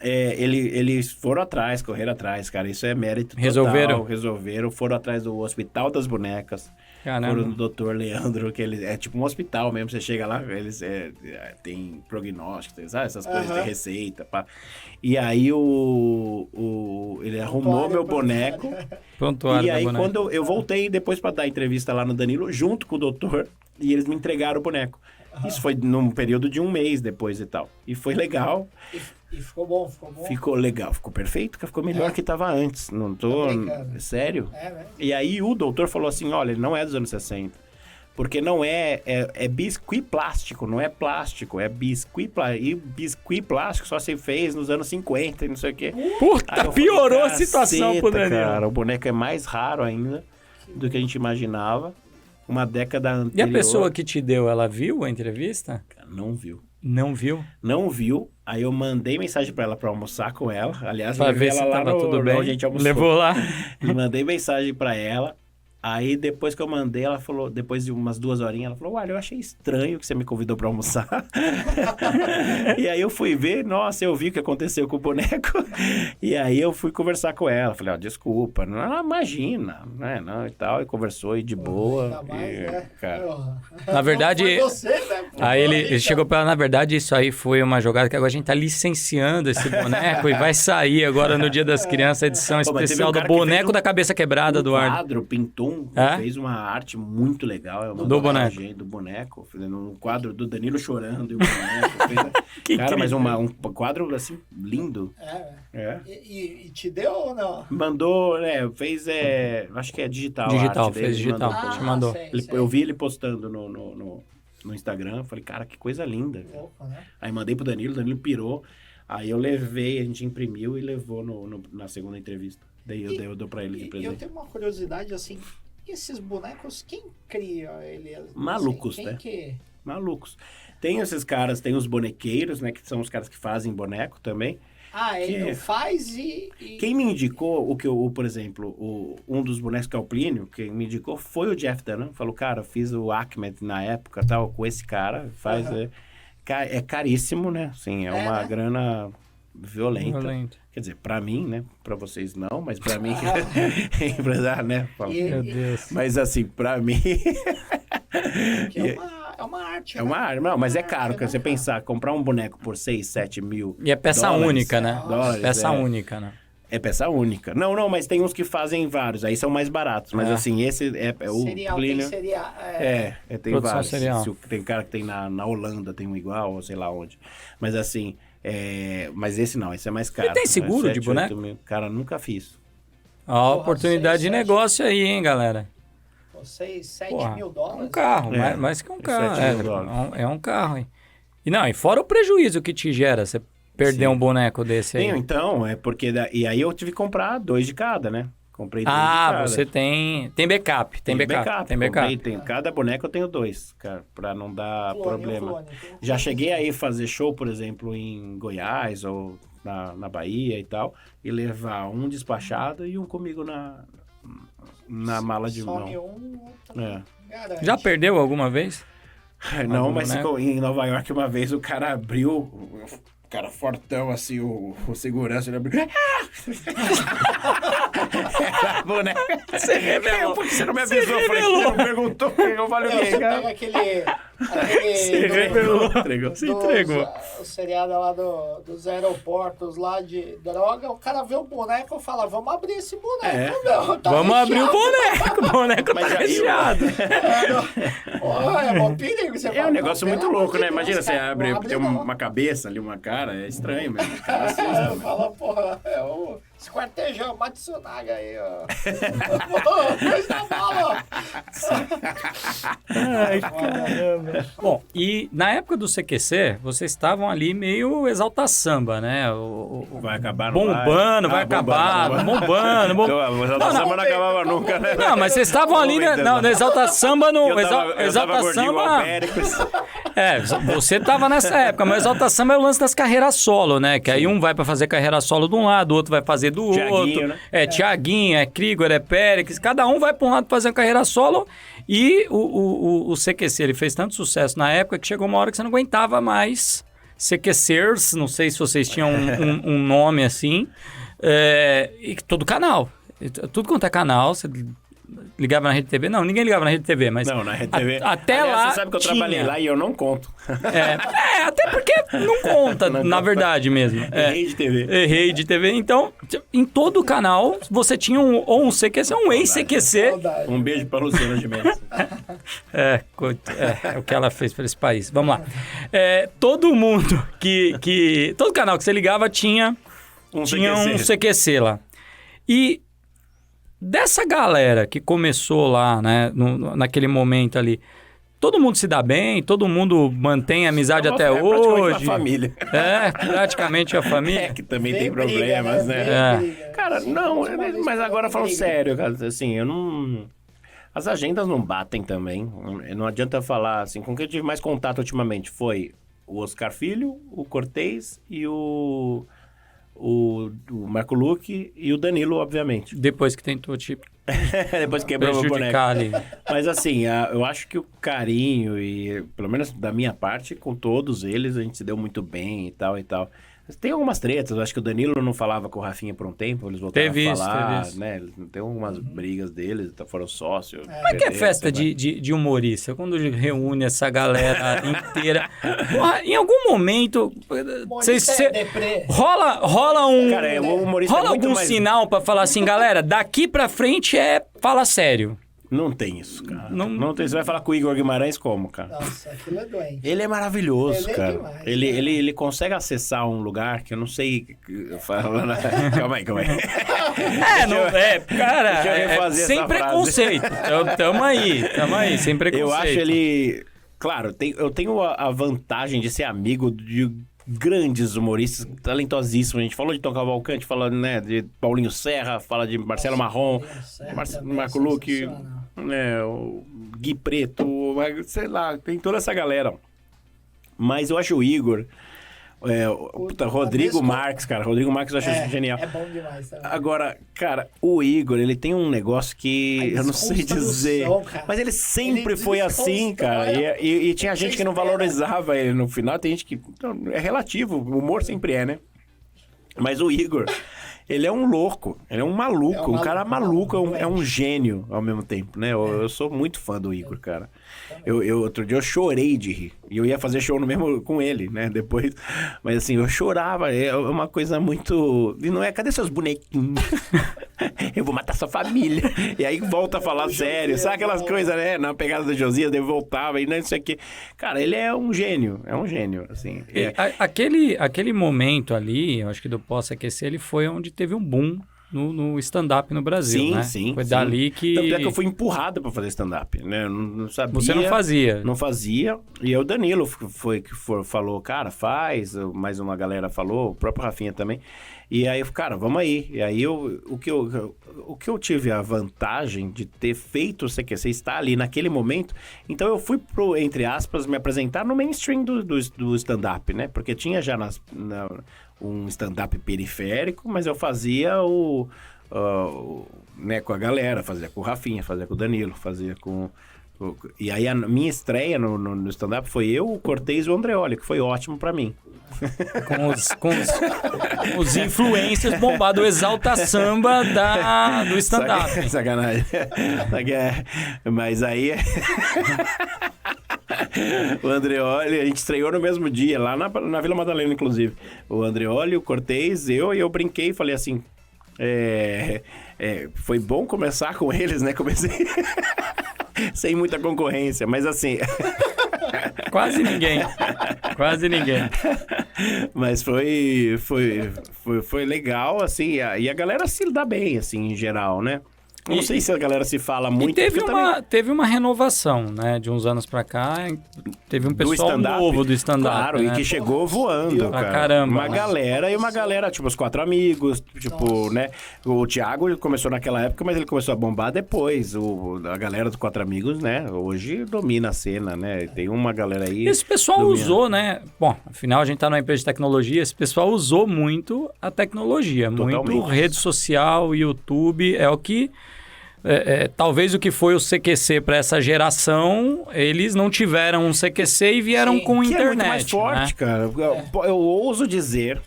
eles foram atrás, correram atrás, cara. Isso é mérito total. Resolveram. Foram atrás do Hospital das Bonecas. Caramba. Foram do Dr. Leandro, que é tipo um hospital mesmo. Você chega lá, eles tem prognóstico, sabe? Essas coisas, tem receita. Pá. E aí ele arrumou meu boneco. Prontuário. E aí quando eu voltei depois pra dar entrevista lá no Danilo, junto com o doutor, e eles me entregaram o boneco. Isso foi num período de 1 mês depois e tal. E foi legal. E ficou bom? Ficou legal, ficou perfeito, ficou melhor que estava antes. Não tô... Sério? Né? E aí o doutor falou assim, olha, ele não é dos anos 60. Porque não é biscuit plástico, não é plástico, é biscuit plástico. E biscuit plástico só se fez nos anos 50 e não sei o quê. Puta, piorou a situação pro Danilo. Cara, o boneco é mais raro ainda do que a gente imaginava. Uma década anterior. E a pessoa que te deu, ela viu a entrevista? Não viu. Não viu? Não viu. Aí eu mandei mensagem pra ela pra almoçar com ela. Aliás, pra ver se ela tava tudo bem. A gente almoçou. Levou lá. Mandei mensagem pra ela. Aí depois que eu mandei, ela falou, depois de umas 2 horinhas, ela falou, olha, eu achei estranho que você me convidou pra almoçar. E aí eu fui ver, nossa, eu vi o que aconteceu com o boneco. E aí eu fui conversar com ela. Falei, desculpa, não, imagina, né, não, e tal. E conversou e de boa. Cara. Na verdade, você, né? Aí ele chegou pra ela, na verdade, isso aí foi uma jogada que agora a gente tá licenciando esse boneco e vai sair agora no Dia das Crianças, a edição especial do boneco da cabeça quebrada do Arley. Quadro, pintou, fez uma arte muito legal. Do boneco. Do boneco, fazendo um quadro do Danilo chorando e o boneco. Cara, mas um quadro assim, lindo. E te deu ou não? Mandou, fez, acho que é digital. Digital, fez digital, te mandou. Eu vi ele postando no Instagram, falei, cara, que coisa linda. Opa, né? Aí mandei pro Danilo, o Danilo pirou. Aí eu levei, a gente imprimiu e levou na segunda entrevista. Daí eu dou pra ele de presente. Eu tenho uma curiosidade, assim, esses bonecos, quem cria ele? Malucos, assim, né? Malucos. Tem esses caras, tem os bonequeiros, né, que são os caras que fazem boneco também. Ele faz e... Quem me indicou, por exemplo, um dos bonecos que é o Plínio, quem me indicou foi o Jeff Dunham. Falou, cara, fiz o Ahmed na época, tal, com esse cara, faz... É caríssimo, né? Assim, uma grana violenta. Quer dizer, pra mim, né? Pra vocês não, mas pra mim... empresário, né? Meu Deus. Mas assim, pra mim... É uma arte. É uma arte. Não, mas é caro. Porque você pensar, comprar um boneco por 6, 7 mil E é peça dólares, única, né? dólares, Peça única, né? É peça única. Não, mas tem uns que fazem vários. Aí são mais baratos. Mas assim, esse é o Serial, cleaner. tem serial. Tem Produção vários. serial. Tem cara que tem na Holanda, tem um igual, ou sei lá onde. Mas assim, mas esse não, esse é mais caro. E tem seguro de boneco? Cara, nunca fiz. Ó, oportunidade de negócio aí, hein, galera? 6, 7 Porra, mil dólares. Um carro, É, mais que um 7 carro. mil dólares. É um carro, hein? E fora o prejuízo que te gera, você perder um boneco desse aí. Então, é porque... E aí eu tive que comprar 2 de cada, né? Comprei 2 de cada. Você tem backup. Tem backup. Cada boneco eu tenho 2, cara, pra não dar problema. Já cheguei aí fazer show, por exemplo, em Goiás ou na Bahia e tal, e levar um despachado e um comigo na mala de mão. Já perdeu alguma vez? Não, mas em Nova York uma vez o cara abriu... O cara fortão, assim, o segurança, ele abriu... Era boneco. Você revelou. Por que você não me avisou? Você não perguntou. Eu falei, Você pega aquele Você revelou. Você entregou. O seriado lá dos aeroportos lá de droga, o cara vê o boneco e fala, vamos abrir esse boneco, meu. Tá vamos abrir o boneco. O boneco Mas tá recheado. É um perigo. Você É um negócio muito louco, né? Imagina, você abre, tem não. uma cabeça ali, uma cara, é estranho mesmo. O cara assusta, né? Fala, porra, é o esquartejão, Matsunaga aí, ó. Coisa bola. Ai, caramba. Bom, e na época do CQC, vocês estavam ali meio exalta samba, né? Vai acabar, não bombando, vai acabar, bombando. O exalta samba não acabava nunca, né? Não, mas vocês estavam ali, né? Não, no exalta samba, exalta samba... você tava nessa época, mas exalta samba é o lance das carreiras solo, né? Que aí um vai pra fazer carreira solo de um lado, o outro vai fazer do outro. Né? Thiaguinho, Krigor, Périx, cada um vai pra um lado fazer uma carreira solo. E o CQC, ele fez tanto sucesso na época que chegou uma hora que você não aguentava mais CQCers, não sei se vocês tinham um nome assim, e todo canal. Tudo quanto é canal, você ligava na Rede TV? Não, ninguém ligava na Rede TV, mas... Não, na Rede TV... Até aliás, lá você sabe que eu trabalhei lá e eu não conto. Até porque não conta, na verdade mesmo. Errei de TV. Errei de TV. Então, em todo canal, você tinha ou um CQC ou um ex-CQC. Um beijo pra Luciana de Mendes. É o que ela fez para esse país. Vamos lá. Todo mundo todo canal que você ligava tinha um CQC lá. E dessa galera que começou lá, né, naquele momento ali, todo mundo se dá bem, todo mundo mantém amizade até hoje. Praticamente uma família. Praticamente a família. Que também tem problemas, né? Cara, não, mas agora falando sério, cara, assim, eu não... As agendas não batem também. Não adianta falar, assim, com quem eu tive mais contato ultimamente foi o Oscar Filho, o Cortez e o Marco Luque e o Danilo, obviamente. Depois que tentou depois quebrou o boneco. Ali. Mas assim, eu acho que o carinho e, pelo menos da minha parte, com todos eles, a gente se deu muito bem e tal e tal. Tem algumas tretas, eu acho que o Danilo não falava com o Rafinha por um tempo, eles voltaram a falar, né? Tem algumas brigas deles, foram sócios. Como é que é festa de humorista? Quando reúne essa galera inteira. Porra, em algum momento, rola um... Cara, o humorista rola algum sinal pra falar assim, galera, daqui pra frente fala sério. Não tem isso, cara. Não tem. Você vai falar com o Igor Guimarães como, cara? Nossa, aquilo é doente. Ele é maravilhoso, ele cara. É demais, ele consegue acessar um lugar que eu não sei... Calma aí. Cara, sem preconceito. Tamo aí, sem preconceito. Eu acho ele... Claro, eu tenho a vantagem de ser amigo de grandes humoristas, talentosíssimos. A gente falou de Tom Cavalcante, fala, né, de Paulinho Serra, fala de Marcelo Marrom, Marco Luque, né, o Gui Preto, sei lá, tem toda essa galera. Mas eu acho o Igor... Rodrigo Marques, cara. Rodrigo Marques eu acho genial. É bom demais também. Agora, cara, o Igor, ele tem um negócio que eu não sei dizer. Mas ele sempre foi assim, cara. E tinha gente que não valorizava ele no final. Tem gente que... É relativo. O humor sempre é, né? Mas o Igor, ele é um louco, ele é um maluco, um cara maluco, é um gênio ao mesmo tempo, né? Eu sou muito fã do Igor, cara. Outro dia eu chorei de rir. E eu ia fazer show no mesmo com ele, né? Depois. Mas assim, eu chorava. É uma coisa muito. E não é, cadê seus bonequinhos? Eu vou matar sua família. E aí volta a falar sério. Sabe aquelas coisas, né? Na pegada do Josias, ele voltava e não sei o quê. Cara, ele é um gênio. É um gênio, assim. Aquele momento ali, eu acho que do Posso Aquecer, ele foi onde teve um boom no stand-up no Brasil, sim, né? Sim, foi dali que... Tanto é que eu fui empurrado pra fazer stand-up, né? Eu não sabia. Você não fazia? Não fazia. E aí o Danilo falou, cara, faz. Mais uma galera falou, o próprio Rafinha também. E aí, cara, vamos aí. E aí, o que eu tive a vantagem de ter feito o CQC, estar ali naquele momento, então eu fui pro, entre aspas, me apresentar no mainstream do stand-up, né? Porque tinha já um stand-up periférico, mas eu fazia né, com a galera, fazia com o Rafinha, fazia com o Danilo, fazia com... E aí a minha estreia no stand-up foi eu, o Cortez e o Andreoli, que foi ótimo pra mim. Com os influencers bombados, o Exalta Samba do stand-up. Sacanagem. Mas aí... O Andreoli, a gente estreou no mesmo dia, lá na Vila Madalena, inclusive. O Andreoli, o Cortez, eu brinquei e falei assim... foi bom começar com eles, né? Comecei... sem muita concorrência, mas assim... Quase ninguém. Mas foi legal, assim, e a galera se dá bem, assim, em geral, né? Não sei se a galera se fala muito. E teve uma renovação, né? De uns anos pra cá, teve um pessoal novo do stand-up. Claro, né? E que chegou voando, cara. Caramba. Uma galera, tipo, os 4 amigos, tipo, né? O Thiago começou naquela época, mas ele começou a bombar depois. A galera dos 4 amigos, né? Hoje domina a cena, né? Tem uma galera aí... Esse pessoal usou, né? Bom, afinal a gente tá numa empresa de tecnologia, esse pessoal usou muito a tecnologia. Totalmente. Muito rede social, YouTube, é o que... talvez o que foi o CQC para essa geração, eles não tiveram um CQC e vieram com que internet. É muito mais forte, né? cara. Eu ouso dizer,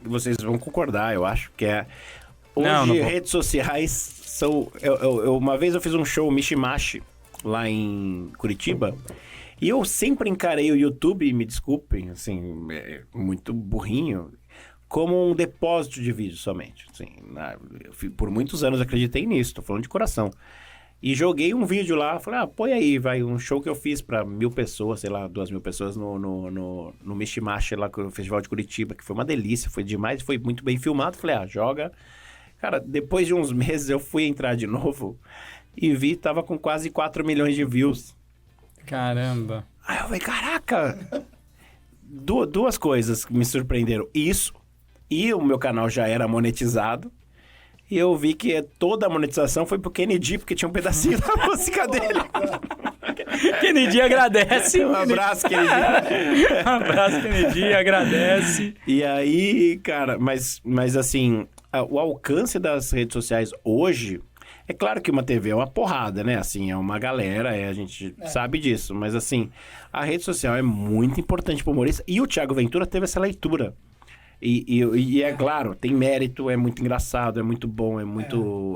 vocês vão concordar, eu acho, que hoje redes sociais são... uma vez eu fiz um show Mishimashi lá em Curitiba e eu sempre encarei o YouTube, me desculpem, assim, muito burrinho, como um depósito de vídeo somente. Assim, por muitos anos acreditei nisso, tô falando de coração. E joguei um vídeo lá, falei, põe aí, vai, um show que eu fiz pra 1.000 pessoas, sei lá, 2.000 pessoas no Mishimashi lá, no Festival de Curitiba, que foi uma delícia, foi demais, foi muito bem filmado. Falei, joga. Cara, depois de uns meses eu fui entrar de novo e vi, tava com quase 4 milhões de views. Caramba. Aí eu falei, caraca! Duas coisas que me surpreenderam. Isso, e o meu canal já era monetizado. E eu vi que toda a monetização foi pro Kennedy, porque tinha um pedacinho da música dele. Kennedy agradece. Um abraço, Kennedy. Um abraço, Kennedy, agradece. E aí, cara, mas assim, o alcance das redes sociais hoje... É claro que uma TV é uma porrada, né? Assim, é uma galera, a gente sabe disso. Mas assim, a rede social é muito importante pro humorista. E o Thiago Ventura teve essa leitura. E é claro, tem mérito, é muito engraçado, é muito bom,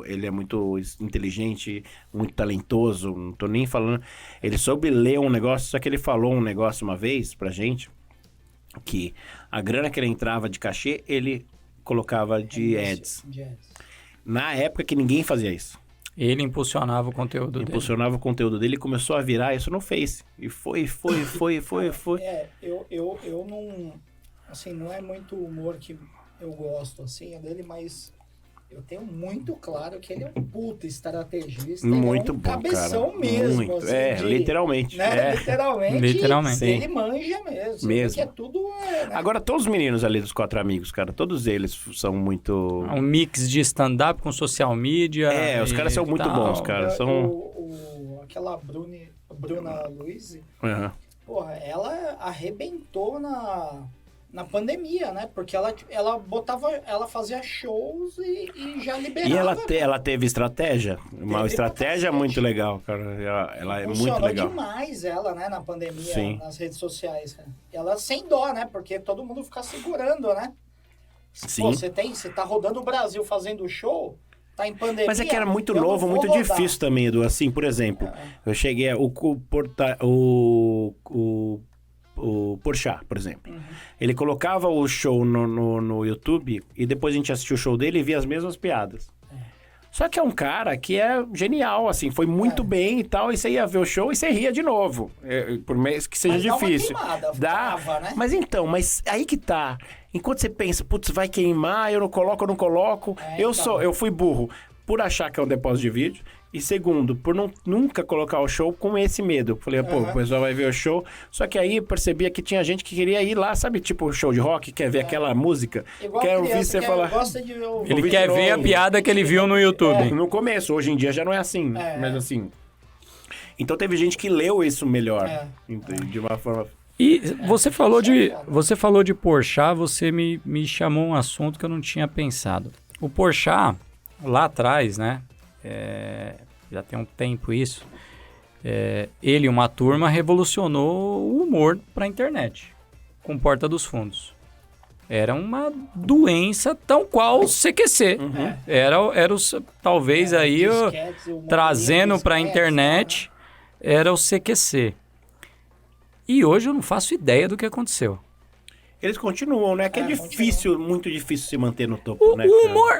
ele é muito inteligente, muito talentoso, não tô nem falando... Ele soube ler um negócio, só que ele falou um negócio uma vez pra gente, que a grana que ele entrava de cachê, ele colocava de ads. Na época que ninguém fazia isso. Ele impulsionava o conteúdo dele. Impulsionava o conteúdo dele e começou a virar isso no Face. E foi. Eu não... Assim, não é muito humor que eu gosto, assim, é dele, mas eu tenho muito claro que ele é um puta estrategista. Muito ele é um bom, cabeção cara. mesmo. Muito. Assim, literalmente. Né? Literalmente. Sim. Ele manja mesmo. Porque é tudo... né? Agora, todos os meninos ali dos 4 amigos, cara, todos eles são muito... Um mix de stand-up com social media. Os caras são muito bons, cara. Aquela Bruna Luiz, porra, ela arrebentou na pandemia, né? Porque ela fazia shows e já liberava. E ela teve estratégia? Uma estratégia muito legal, cara. Ela é muito legal. Demais ela, né? Na pandemia, Sim. nas redes sociais. Cara. Ela sem dó, né? Porque todo mundo fica segurando, né? Sim. Pô, você tá rodando o Brasil fazendo show, tá em pandemia. Mas é que era muito eu não novo, vou muito rodar. difícil também, Edu. Assim, por exemplo, eu cheguei... O Porchat, por exemplo. Ele colocava o show no YouTube e depois a gente assistia o show dele e via as mesmas piadas. Só que é um cara que é genial, assim, foi muito bem e tal, e você ia ver o show e você ria de novo. Por mais que seja difícil. Dá, né? Mas aí que tá. Enquanto você pensa, putz, vai queimar, eu não coloco. Eu fui burro por achar que é um depósito de vídeo. E segundo, por nunca colocar o show com esse medo. Falei, o pessoal vai ver o show. Só que aí eu percebia que tinha gente que queria ir lá, sabe, tipo show de rock, quer ver aquela música. Igual quer ouvir você falar. Ele quer ver a piada que ele viu no YouTube. No começo, hoje em dia já não é assim. Mas assim. Então teve gente que leu isso melhor. De uma forma. E você falou de Porchat, você me chamou um assunto que eu não tinha pensado. O Porchat, lá atrás, né? Já tem um tempo isso. Ele e uma turma revolucionou o humor para a internet com Porta dos Fundos. Era uma doença tal qual o CQC. Talvez aí trazendo para a internet era o CQC. E hoje eu não faço ideia do que aconteceu. Eles continuam, né? Que é difícil, muito difícil se manter no topo, O né?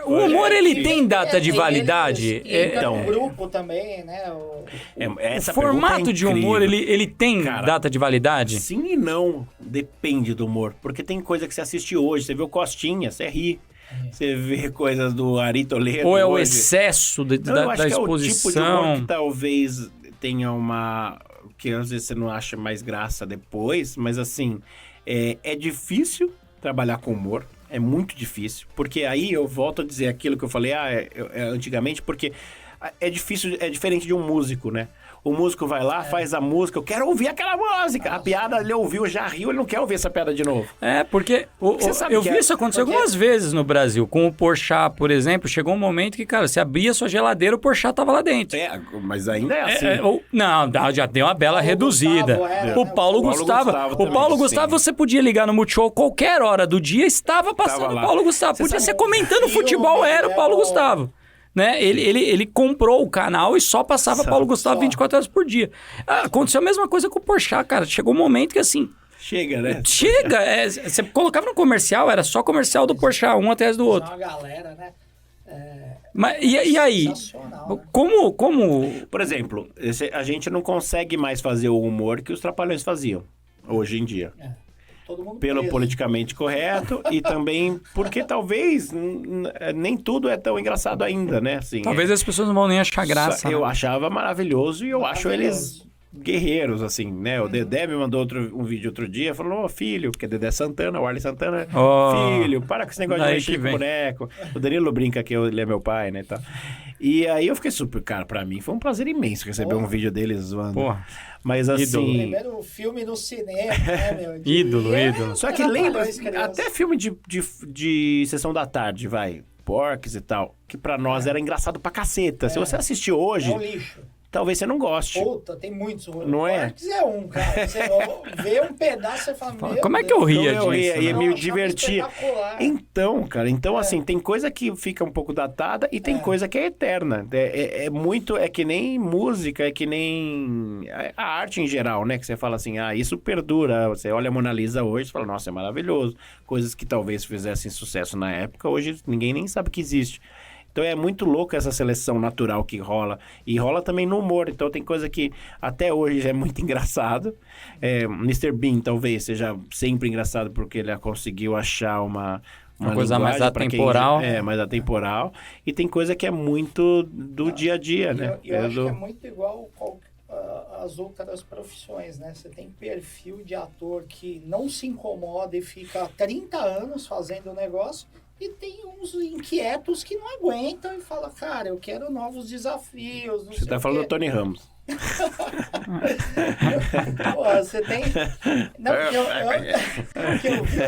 humor, ele tem data de validade? Então, o grupo também, né? Essa o formato de humor, ele tem data de validade? Sim e não. Depende do humor. Porque tem coisa que você assiste hoje. Você vê o Costinha, você ri. Você vê coisas do Ari Toledo. Ou é hoje. O excesso da exposição? É o tipo de humor que talvez tenha uma... Que às vezes você não acha mais graça depois. Mas assim... É difícil trabalhar com humor, é muito difícil, porque aí eu volto a dizer aquilo que eu falei antigamente, porque é difícil, é diferente de um músico, né? O músico vai lá, faz a música, eu quero ouvir aquela música. A piada ele ouviu, já riu, ele não quer ouvir essa piada de novo. Porque eu vi isso acontecer algumas vezes no Brasil. Com o Porchat, por exemplo, chegou um momento que, cara, você abria sua geladeira, o Porchat tava lá dentro. Mas ainda é assim. Não, já deu uma bela reduzida. O Paulo Gustavo, você podia ligar no Multishow qualquer hora do dia, estava passando o Paulo Gustavo. Podia ser comentando futebol, era o Paulo Gustavo. Né? Ele comprou o canal e só passava Paulo Gustavo 24 horas por dia. Aconteceu a mesma coisa com o Porchat, cara. Chegou um momento que assim... Chega, né? Você colocava no comercial, era só comercial do Porchat, um atrás do outro. Uma galera, né? Mas, e aí? Né? Como... Por exemplo, a gente não consegue mais fazer o humor que os Trapalhões faziam hoje em dia. Pelo politicamente correto e também porque talvez nem tudo é tão engraçado ainda, né? Assim, talvez as pessoas não vão nem achar graça. Eu achava maravilhoso e eu acho eles guerreiros, assim, né? O Dedé me mandou um vídeo outro dia, falou, filho, porque Dedé Santana, o Arley Santana, filho, para com esse negócio de mexer com boneco. O Danilo brinca que ele é meu pai, né? Tá. E aí eu fiquei super, cara, pra mim foi um prazer imenso receber um vídeo deles zoando. Mas assim... Primeiro filme no cinema, né, meu? Ídolo. Só que lembra, até filme de Sessão da Tarde, Porcs e tal, que pra nós era engraçado pra caceta. Se você assistir hoje... É um lixo. Talvez você não goste. Puta, tem muitos. Não é? Porcs é um, cara. Você vê um pedaço e fala, meu como é que eu ria disso? E é meio divertido. Então, cara, assim, tem coisa que fica um pouco datada e tem coisa que é eterna. É que nem música, é que nem a arte em geral, né? Que você fala assim, isso perdura. Você olha a Mona Lisa hoje e fala, nossa, é maravilhoso. Coisas que talvez fizessem sucesso na época, hoje ninguém nem sabe que existe. Então é muito louco essa seleção natural que rola. E rola também no humor. Então tem coisa que até hoje é muito engraçado. Mr. Bean talvez seja sempre engraçado porque ele conseguiu achar uma coisa mais atemporal. Mais atemporal. E tem coisa que é muito do dia a dia, né? Eu acho que é muito igual as outras profissões, né? Você tem perfil de ator que não se incomoda e fica 30 anos fazendo o negócio. E tem uns inquietos que não aguentam e falam, cara, eu quero novos desafios. Você tá falando do Tony Ramos. Pô, você tem... Não, porque eu vi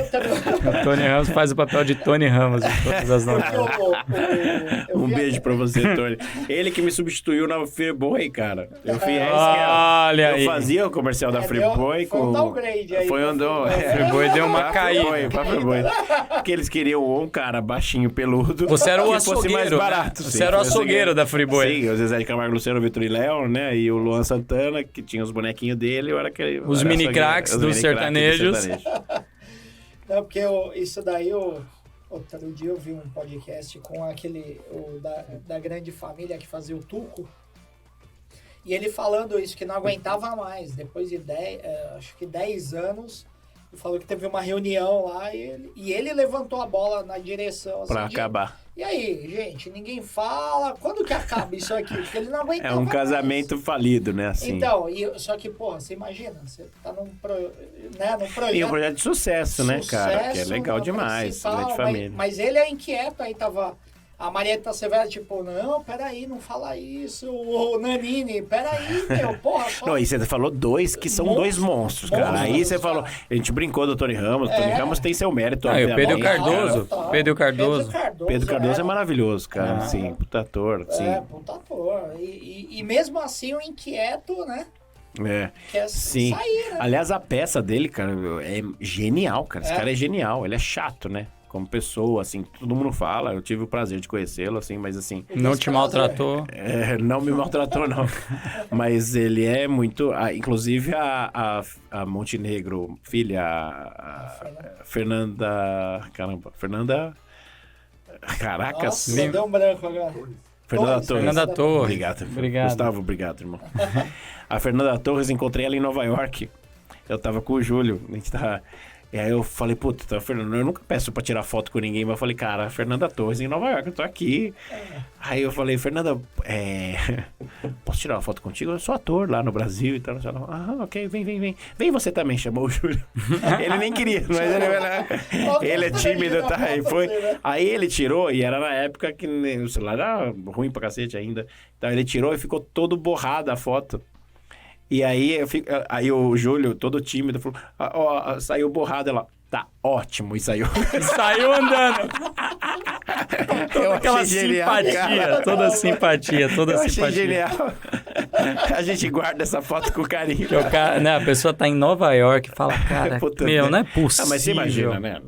O Tony Ramos faz o papel de Tony Ramos em todas as novelas. Um beijo pra você, Tony. Ele que me substituiu na Friboi, cara. Eu fiz Olha aí. Eu fazia o comercial da Friboi com... Foi um downgrade aí. Foi um Friboi deu uma caída. Porque eles queriam um cara baixinho, peludo. Você era o que fosse mais açougueiro, barato. né? Você era o açougueiro da Friboi. Sim, o Zezé de Camargo, Luciano, Vitor e Léo, né? E o Luan Santana, que tinha os bonequinhos dele. Eu era aquele... Os mini craques dos sertanejos. Não, porque isso daí, outro dia eu vi um podcast com aquele da grande família que fazia o Tuco. E ele falando isso, que não aguentava mais. Depois de 10 anos, ele falou que teve uma reunião lá e ele levantou a bola na direção. Assim, pra acabar. E aí, gente, ninguém fala. Quando que acaba isso aqui? Porque ele não aguentava É um casamento falido, né? Assim. Então, só que, porra, você imagina, você tá num projeto... E um projeto de sucesso, né, cara? Que é legal demais, né, de família. Mas ele é inquieto, aí tava... A Marieta Severa, tipo, não, peraí, não fala isso. O Nanini, peraí, meu, porra. Não, e você falou dois que são dois monstros, cara. Aí você falou, a gente brincou do Tony Ramos, Tony Ramos tem seu mérito. O Pedro Cardoso. Pedro Cardoso é maravilhoso, cara. Sim, puta ator. Sim. Puta ator. E mesmo assim, o inquieto, né? Quer sair, né? Aliás, a peça dele, cara, é genial, cara. Esse cara é genial. Ele é chato, né? Como pessoa, assim, todo mundo fala, eu tive o prazer de conhecê-lo, assim, mas assim... Não te maltratou? Não me maltratou, não. Mas ele é muito... inclusive a Montenegro, filha, a Fernanda... Caramba, Fernanda... Caracas. Nossa, deu um branco agora. Fernanda Torres. Obrigado. Gustavo, obrigado, irmão. A Fernanda Torres, encontrei ela em Nova York. Eu tava com o Júlio, a gente tava... E aí eu falei, puta, Fernanda, eu nunca peço pra tirar foto com ninguém, mas eu falei, cara, Fernanda Torres em Nova York, eu tô aqui. Aí eu falei, Fernanda, posso tirar uma foto contigo? Eu sou ator lá no Brasil e tal. Ok, vem. Vem você também, chamou o Júlio. Ele nem queria, mas ele é tímido, tá? Aí foi. Aí ele tirou, e era na época que o celular era ruim pra cacete ainda. Então ele tirou e ficou todo borrado a foto. E aí, aí o Júlio, todo tímido, falou, saiu borrado. Ela, tá ótimo, e saiu. Saiu andando. Toda aquela simpatia, toda simpatia. Achei genial. A gente guarda essa foto com carinho. A pessoa tá em Nova York e fala, cara, não é possível. Mas você imagina, né?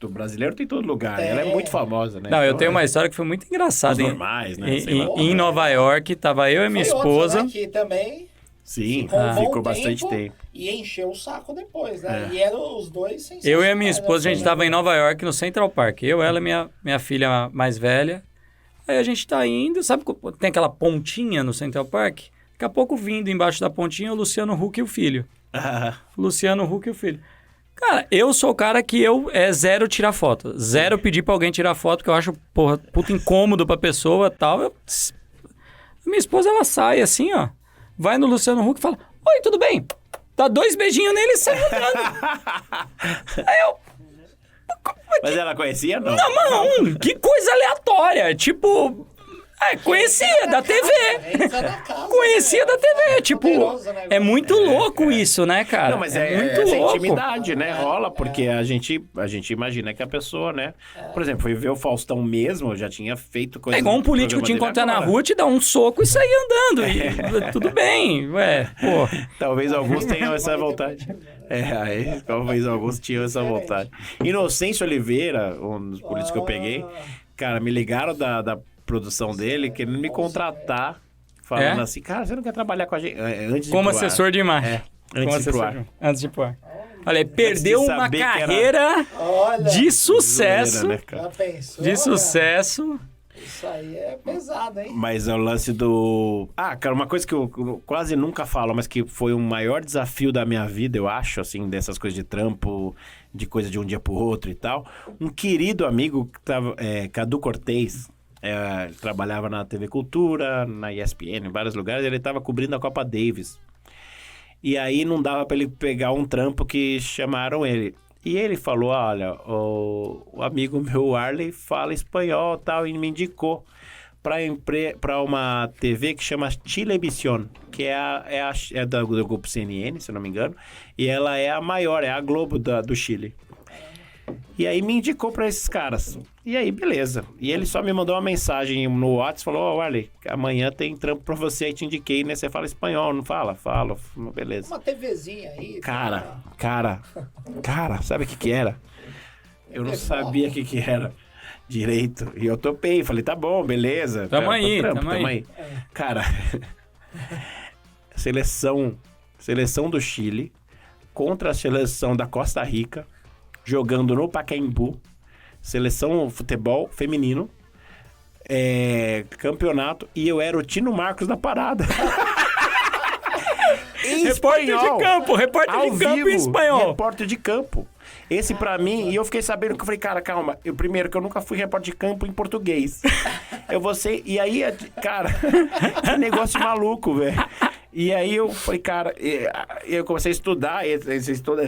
O brasileiro tem em todo lugar. Ela é muito famosa, né? Não, eu tenho uma história que foi muito engraçada. Os normais, né? Em Nova York, tava eu e minha esposa. Outro, né, que também... Sim, ficou bastante tempo. E encheu o saco depois, né? E eram os dois sensacionais. Eu e a minha esposa, a gente tava em Nova York, no Central Park. Eu, ela e minha filha mais velha. Aí a gente tá indo, sabe, tem aquela pontinha no Central Park? Daqui a pouco vindo embaixo da pontinha o Luciano Huck e o filho. Luciano Huck e o filho. Cara, eu sou o cara que zero tirar foto. Zero pedir pra alguém tirar foto, que eu acho, porra, puta incômodo pra pessoa e tal. Minha esposa, ela sai assim, ó. Vai no Luciano Huck e fala, oi, tudo bem? Dá 2 beijinhos nele e sai andando. Aí eu... Mas ela conhecia, não? Não, que coisa aleatória. Tipo... conhecia da TV. Conhecia da TV. Tipo, é muito louco isso, né, cara? Não, mas é muito essa louco. intimidade, né? Rola, porque a gente imagina que a pessoa, né? Por exemplo, foi ver o Faustão mesmo, já tinha feito coisa... É igual um político te encontrar na rua, te dar um soco e sair andando. E tudo bem, pô. Talvez alguns tenham essa vontade. Talvez alguns tinham essa vontade. Inocêncio Oliveira, um dos políticos que eu peguei, cara, me ligaram da produção dele, querendo me contratar, falando assim, cara, você não quer trabalhar com a gente antes de como assessor de imagem. Antes de ir pro ar. Antes de ir pro ar. Olha, perdeu uma carreira de sucesso. Já pensou, de sucesso. Isso aí é pesado, hein? Mas é o lance do... cara, uma coisa que eu quase nunca falo, mas que foi o maior desafio da minha vida, eu acho, assim, dessas coisas de trampo, de coisa de um dia pro outro e tal. Um querido amigo que tava, Cadu Cortez, ele trabalhava na TV Cultura, na ESPN, em vários lugares, ele estava cobrindo a Copa Davis. E aí não dava para ele pegar um trampo que chamaram ele. E ele falou, olha, o amigo meu, Arley, fala espanhol e tal, e me indicou para uma TV que chama Chilevisión, que é do grupo CNN, se eu não me engano, e ela é a maior, é a Globo do Chile. E aí me indicou para esses caras. E aí, beleza. E ele só me mandou uma mensagem no WhatsApp, falou, Arley, amanhã tem trampo pra você, aí te indiquei, né? Você fala espanhol, não fala? Falo, beleza. Uma TVzinha aí. Cara, sabe o que era? Eu não sabia o que era direito. E eu topei, falei, tá bom, beleza. Tamo aí. Cara, seleção do Chile contra a seleção da Costa Rica, jogando no Pacaembu, seleção futebol feminino, campeonato, e eu era o Tino Marcos da parada. Em espanhol. Repórter de campo em espanhol. Repórter de campo. Esse pra mim, e eu fiquei sabendo que eu falei, cara, calma, primeiro que eu nunca fui repórter de campo em português. Eu vou ser, e aí, cara, que negócio maluco, velho. E aí eu falei, cara, eu comecei a estudar, é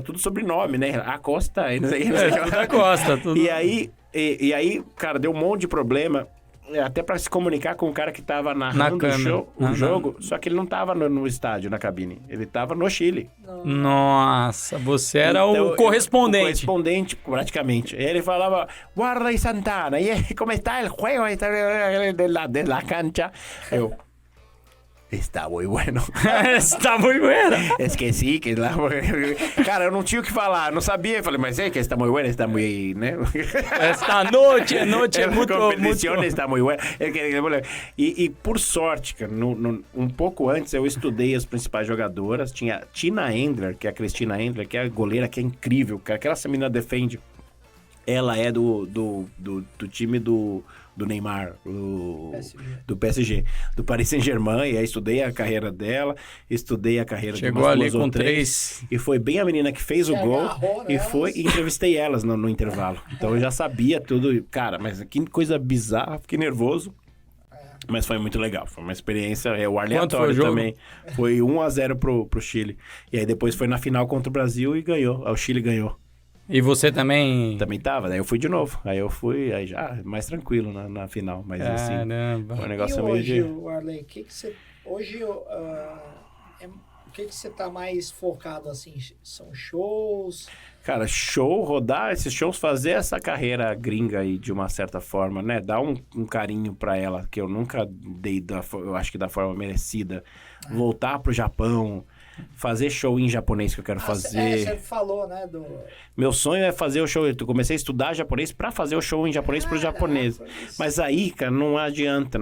tudo sobrenome, né? Acosta, não sei. Tudo Acosta, tudo. E aí, cara, deu um monte de problema, até pra se comunicar com o cara que tava narrando o jogo, só que ele não tava no estádio, na cabine, ele tava no Chile. Nossa, você era o correspondente. O correspondente, praticamente. Ele falava, guarda e Santana, e como está o juego de la cancha? Eu... Está muy bueno. Está muy bueno. Es que sí, que lá... Cara, eu não tinha o que falar, não sabia. Eu falei, mas é que está muy bueno, está muy... Né? Esta noite é muito... Está muy bueno. E por sorte, cara, um pouco antes eu estudei as principais jogadoras. Tinha Tina Endler, que é a Cristina Endler, que é a goleira, que é incrível, cara. Aquela menina defende. Ela é do time do Neymar, do PSG, do Paris Saint-Germain, e aí estudei a carreira dela, estudei a carreira de umas duas ou três, e foi bem a menina que fez o gol, e entrevistei elas no intervalo. Então eu já sabia tudo, cara, mas que coisa bizarra, fiquei nervoso, mas foi muito legal, foi uma experiência, o aleatório também, foi 1-0 pro Chile, e aí depois foi na final contra o Brasil e ganhou, o Chile ganhou. E você também... Também tava, daí eu fui de novo. Aí eu fui, aí já mais tranquilo na final. Mas caramba. Assim, foi um negócio meio de... Arley, o que você tá mais focado, assim? São shows? Cara, rodar esses shows, fazer essa carreira gringa aí de uma certa forma, né? Dar um carinho pra ela, que eu nunca dei, eu acho que da forma merecida. Voltar pro Japão... Fazer show em japonês que eu quero fazer. Você falou, né? Meu sonho é fazer o show. Eu comecei a estudar japonês pra fazer o show em japonês pro japonês. Mas aí, cara, não adianta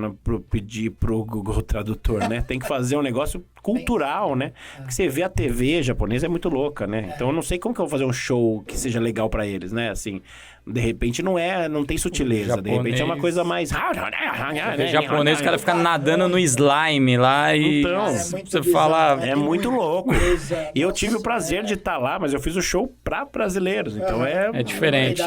pedir pro Google Tradutor, né? Tem que fazer um negócio cultural, né? Porque você vê a TV japonesa é muito louca, né? Então eu não sei como que eu vou fazer um show que seja legal pra eles, né? Assim, de repente não tem sutileza. Japonês. De repente é uma coisa mais... japonês, o cara fica nadando no slime lá e... Então, você fala... É muito louco. E eu tive o prazer de estar lá, mas eu fiz o show pra brasileiros. Então é diferente.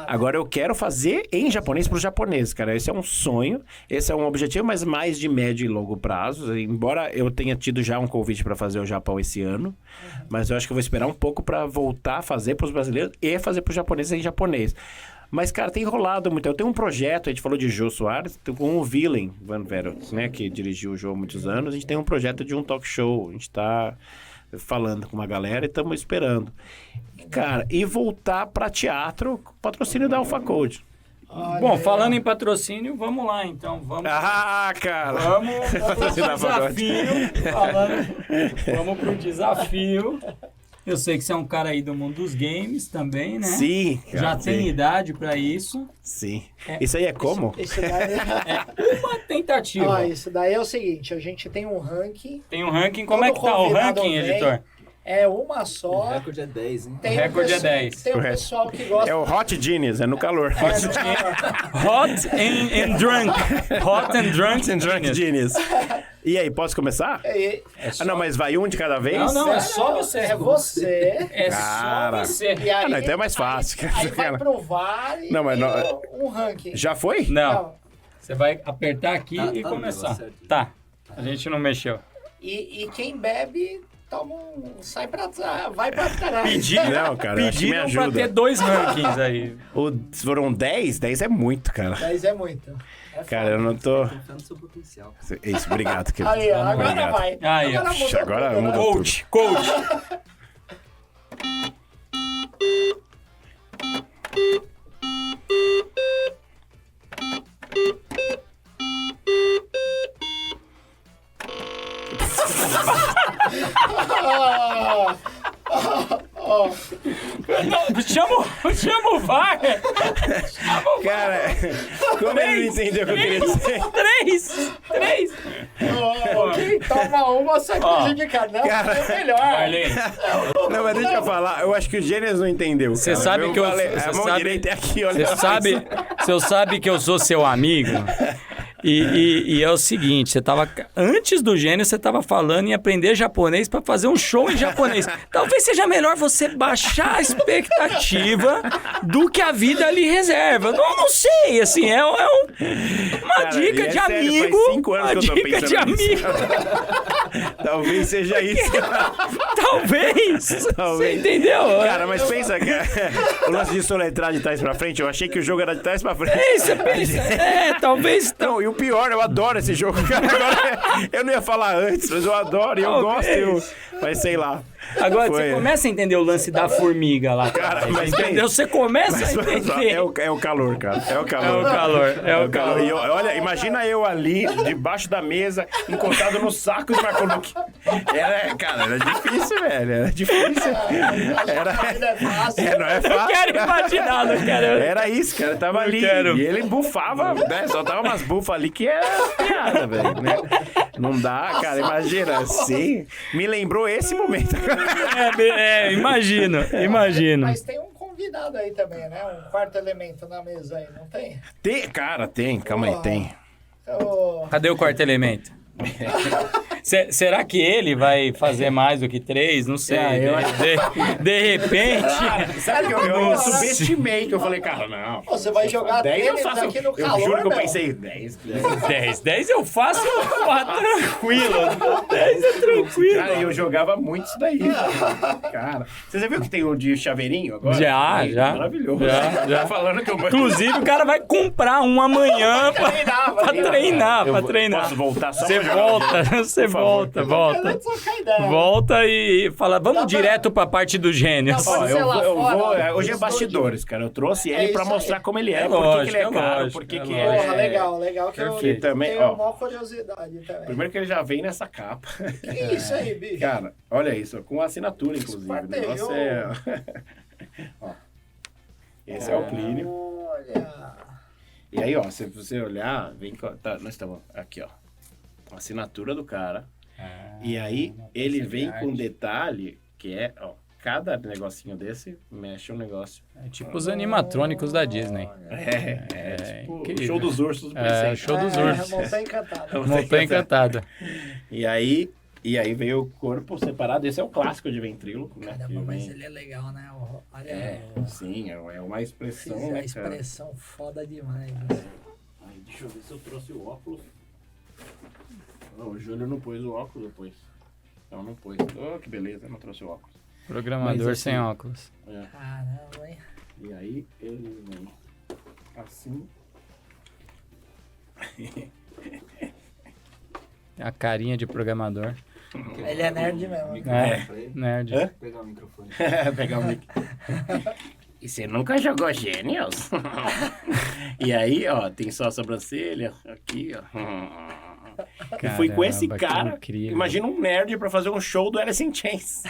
Agora eu quero fazer em japonês pros japoneses, cara. Esse é um sonho, esse é um objetivo, mas mais de médio e longo prazo. Embora eu tenha tido já um convite pra fazer o Japão esse ano, mas eu acho que eu vou esperar um pouco pra voltar a fazer pros brasileiros e fazer pros japoneses em japonês. Mas, cara, tem rolado muito. Eu tenho um projeto, a gente falou de Jô Soares, com o Willem Van Vero, né, que dirigiu o Jô há muitos anos. A gente tem um projeto de um talk show. A gente tá falando com uma galera e estamos esperando. Cara, e voltar pra teatro com patrocínio da Alpha Code. Bom, falando em patrocínio, vamos lá, então. Cara! Vamos pro desafio. Vamos pro desafio. Eu sei que você é um cara aí do mundo dos games também, né? Sim. Já tem idade pra isso. Sim. Isso aí é como? Isso daí é uma tentativa. Isso daí é o seguinte, a gente tem um ranking. Tem um ranking. Como é que tá o ranking, editor? É uma só. O recorde é 10, hein? O recorde é 10. Tem um pessoal que gosta... É o Hot Genius, é no calor. Hot and drunk. Hot and drunk Genius. E aí, posso começar? Não, mas vai um de cada vez? Não, é só você. É você. É só você. E aí, não, então é mais fácil. Aí vai provar e um ranking. Já foi? Não. Você vai apertar aqui e começar. Tá. A gente não mexeu. E quem bebe... vai pra trás. Não, cara, eu acho que me Pediram pra ajuda. ter 2 rankings aí. Foram 10? 10 é muito, cara. 10 é muito. Cara, eu não tô... Confiando no seu potencial. Isso, obrigado, querido. Aí, agora Obrigado. vai. Aí, ó. Agora tudo, né? mudou. Coach. Chama o VAR. Cara, como ele não entendeu o que eu queria dizer? 3. Quem toma uma sai prejudicado. Não, Cara, é melhor. Marlene, Não, mas deixa eu falar. Eu acho que o Gênesis não entendeu. Você cara. sabe que eu... falei, Você a mão sabe, direita é aqui, olha. você sabe que eu sou seu amigo? E é o seguinte, você tava... Antes do Gênio, você tava falando em aprender japonês pra fazer um show em japonês. Talvez seja melhor você baixar a expectativa do que a vida lhe reserva. Não sei, assim, uma Cara, dica e é de sério, amigo. faz 5 anos Uma que eu tô dica de pensando nisso. amigo. Talvez seja isso. Talvez. Você entendeu? Cara, mas pensa que o lance de soletrar de trás pra frente, eu achei que o jogo era de trás pra frente. Você pensa, talvez... Não, e o pior, eu adoro esse jogo, cara. Agora, eu não ia falar antes, mas eu adoro e eu gosto. Mas sei lá. Agora, Foi. você começa a entender o lance da formiga lá. Cara, mas entendeu? Você começa a Mas, entender. é o calor, cara. É o É o calor. calor, é o calor. E olha, imagina eu ali, debaixo da mesa, encostado no saco do Marcoluque. Cara, era difícil, velho. Era difícil. Não é fácil. Não é Eu fácil. quero imaginar, não quero. Era isso, cara. Tava ali. quero. E ele bufava, né? Soltava umas bufas ali que era piada, velho. Né? Não dá, cara. Imagina assim. Me lembrou esse momento. Imagino. Mas tem um convidado aí também, né? Um quarto elemento na mesa aí, não tem? Cara, tem. Calma aí, tem. Cadê o quarto elemento? Será que ele vai fazer mais do que 3? Não sei. De repente. Sabe que eu subestimei, que eu falei, cara, não. Você vai jogar 10 eu tênis faço. aqui no Eu calor, juro que eu meu. pensei 10. 10 eu faço tranquilo. 10 é tranquilo. Cara, eu jogava muito isso daí. Cara, você já viu que tem o de chaveirinho agora? Já. Maravilhoso. Já. Falando que eu... Inclusive, o cara vai comprar um amanhã pra treinar. Posso voltar só Você pra jogar? volta. Volta e fala, vamos direto pra parte do Gênios. Não, Ó, Sei lá, eu fora, vou, hoje é estúdio. bastidores, cara. Eu trouxe ele pra isso mostrar aí. como ele é, É por que que ele é lógico, caro, lógico, por que é que Porra, é... legal que eu Perfeito. Também, tenho ó. uma curiosidade também. Primeiro que ele já vem nessa capa. Que isso aí, bicho? Cara, olha isso, com assinatura, inclusive. O negócio é... Ó. Esse é o Plínio. Olha. E aí, ó, se você olhar, vem com... Tá, nós estamos aqui, ó. Assinatura do cara. E aí, ele vem com um detalhe que é, ó, cada negocinho desse mexe um negócio. É tipo os animatrônicos da Disney. Tipo incrível. o show dos ursos do Play Show dos ursos. Montanha Encantada. Montanha Encantada. E aí veio o corpo separado. Esse é o clássico de ventríloco, né? Caramba, que mas vem... ele é legal, né? Olha, Sim, é uma expressão, fiz a né, cara? expressão foda demais. Aí, deixa eu ver se eu trouxe o óculos. Oh, o Júlio não pôs o óculos depois. Não pôs. Oh, que beleza, não trouxe o óculos. Programador Mas, assim, sem óculos. É. Caramba, hein? E aí ele vem assim. A carinha de programador. Ele é nerd mesmo. Nerd. Hã? Pegar o microfone. Pegar o mic. E você nunca jogou Genius? E aí, ó, tem só a sobrancelha aqui, ó. E fui com esse Caramba, que cara. incrível. Imagina um nerd pra fazer um show do Alice in Chains.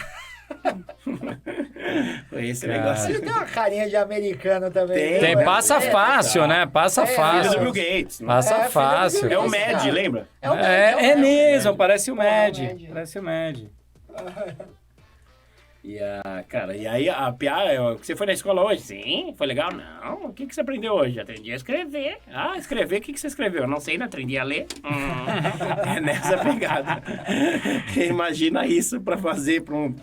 Foi esse Cara. negócio. Ele tem uma carinha de americano também. Tem, viu? Passa fácil, né? Passa Filho fácil. do Bill Gates. Né? Passa filho do fácil. Bill É o Gates, Mad, cara. lembra? É o Mad, É mesmo, parece o Porra, Mad. o Mad. Parece o Mad. E e aí a piada, você foi na escola hoje? Sim, foi legal? Não. O que você aprendeu hoje? Aprendi a escrever. Ah, escrever? O que você escreveu? Não sei, não aprendi a ler. É nessa pegada. Imagina isso pra fazer pra um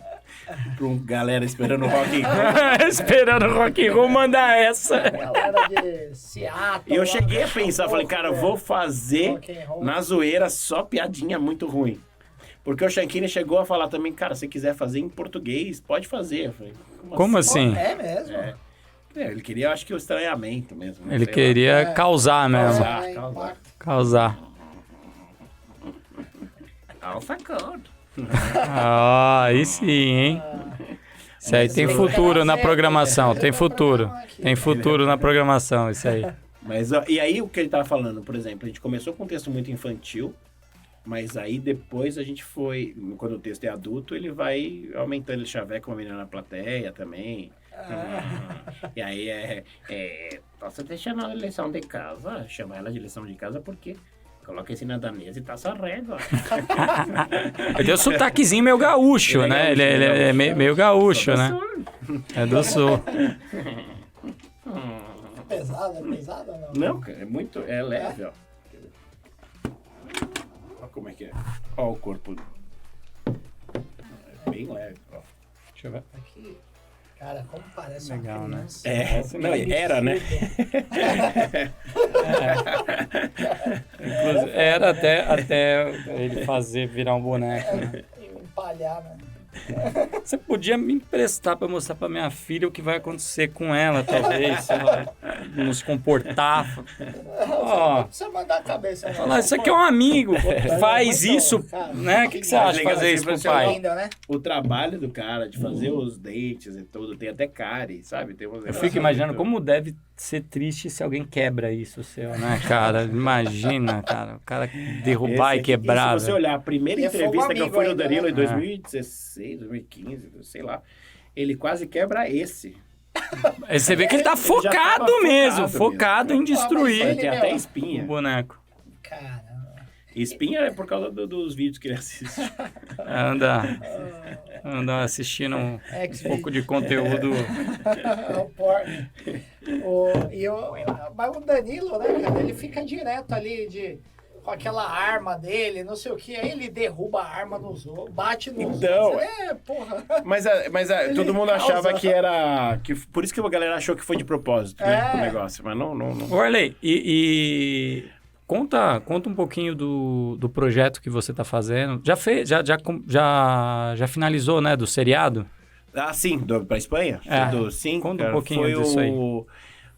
galera esperando o Rock in Rio. Esperando o Rock in Roll mandar essa. Galera de Seattle. E eu lá cheguei a no pensar, falei, cara, eu vou fazer Rock and roll. na zoeira só piadinha muito ruim. Porque o Shankine chegou a falar também, cara, se quiser fazer em português, pode fazer. Eu falei, Como assim? É mesmo? Ele queria, acho que o estranhamento mesmo. Né? Ele Sei queria lá. causar mesmo. Causar. Causar. Alpha Code. Aí sim, hein? Isso aí tem futuro na programação. Tem futuro. Tem futuro na programação, isso aí. Mas, ó, e aí o que ele tava falando, por exemplo, a gente começou com um texto muito infantil, mas aí depois a gente foi, quando o texto é adulto, ele vai aumentando, ele chaveca uma menina na plateia também. E aí posso deixar na lição de casa, chamar ela de lição de casa porque coloca esse na danesa e taça régua. Ele tem o sotaquezinho meio gaúcho, né? Ele é meio gaúcho, né? É do sul. É pesado ou não? Não, cara, é leve, ó. Olha como é que é. Olha o corpo. É bem leve, ó. Deixa eu ver. Aqui, cara, como parece Legal, uma né? criança. Não, era, né? Inclusive, era até ele virar um boneco, né? Empalhar, né? Você podia me emprestar pra mostrar pra minha filha o que vai acontecer com ela, talvez, se ela não se comportar. Ó, Não precisa mandar a cabeça. Não. falar, isso aqui é um amigo, faz isso, né? O que você acha de fazer isso pro pai? Ainda, né? O trabalho do cara de fazer os dentes e tudo, tem até cárie, sabe? Tem Eu fico imaginando como deve ser triste se alguém quebra isso seu, né, cara? Imagina, cara, o cara derrubar e quebrar. E se você olhar a primeira E entrevista que eu amigo fui no ainda, Danilo né? em 2016, 2015, sei lá, ele quase quebra esse. Aí você vê que ele tá Ele já tava focado mesmo, focado focado em Ele destruir tem até espinha. o boneco. Caramba. Espinha é por causa dos vídeos que ele assiste. Anda assistindo um X-Video. pouco de conteúdo. O porn. Mas o Danilo, né, cara, ele fica direto ali com aquela arma dele, não sei o que, aí ele derruba a arma nos outros, bate nos Então, outros. Porra. Mas todo mundo achava que era... por isso que a galera achou que foi de propósito, né? O negócio. Mas não. Warley, conta um pouquinho do projeto que você tá fazendo. Já finalizou, né, do seriado? Ah, sim, pra Espanha? Sim, conta cara, um pouquinho disso aí.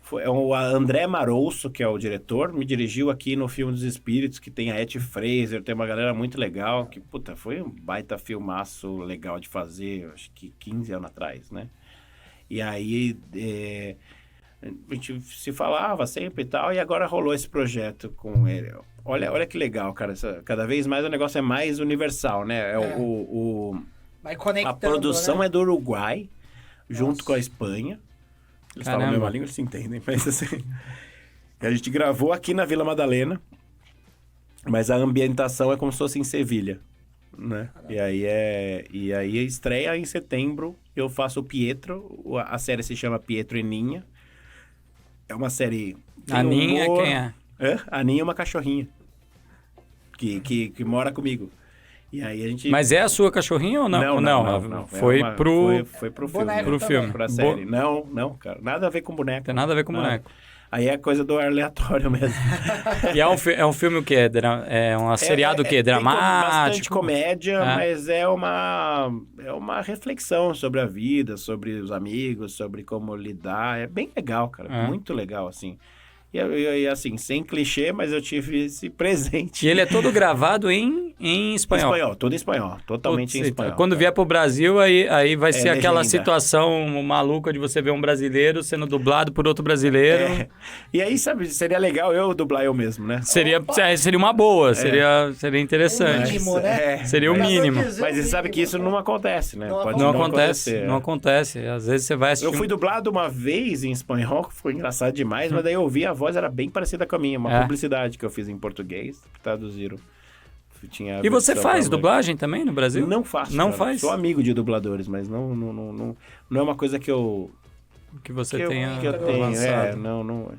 Foi o André Marouço, que é o diretor, me dirigiu aqui no Filme dos Espíritos, que tem a Etty Fraser, tem uma galera muito legal, que, puta, foi um baita filmaço legal de fazer, acho que 15 anos atrás, né? E aí, a gente se falava sempre e tal, e agora rolou esse projeto com ele. Olha que legal, cara, cada vez mais o negócio é mais universal, né? Vai A conectando, produção né? é do Uruguai, junto com a Espanha. Eles falam a Caramba. mesma língua, eles se entendem, mas assim... A gente gravou aqui na Vila Madalena, mas a ambientação é como se fosse em Sevilha, né? E aí estreia em setembro, eu faço o Pietro, a série se chama Pietro e Ninha. É uma série... A Ninha, quem é? A Ninha é uma cachorrinha que mora comigo. E aí a gente... Mas é a sua cachorrinha ou não? Não. Foi pro pro filme. Boneco pro filme. Pra série. Não, cara. Nada a ver com boneco. Tem nada a ver com boneco. Aí é coisa do aleatório mesmo. E é um filme o quê? É um seriado o quê? Tem bastante Dramático? comédia, mas é uma reflexão sobre a vida, sobre os amigos, sobre como lidar. É bem legal, cara. Muito legal, assim. E assim, sem clichê, mas eu tive esse presente. E ele é todo gravado em espanhol. Todo em espanhol. Totalmente em espanhol. Quando vier pro Brasil, aí vai ser aquela legenda. situação maluca de você ver um brasileiro sendo dublado por outro brasileiro. E aí, sabe, seria legal eu dublar eu mesmo, né? Seria uma boa, seria interessante. O mínimo, né? Seria o mínimo. Mas você sabe que isso não acontece, né? Pode Não acontecer. acontece. Às vezes você vai assistir... Eu fui dublado uma vez em espanhol, que foi engraçado demais, mas daí eu ouvi a voz, era bem parecida com a minha. Uma publicidade que eu fiz em português, que traduziram. E você faz dublagem também no Brasil? Não faço. Não cara. faz? Sou amigo de dubladores, mas não é uma coisa que eu... Que você que tenha eu tenho. avançado. Não.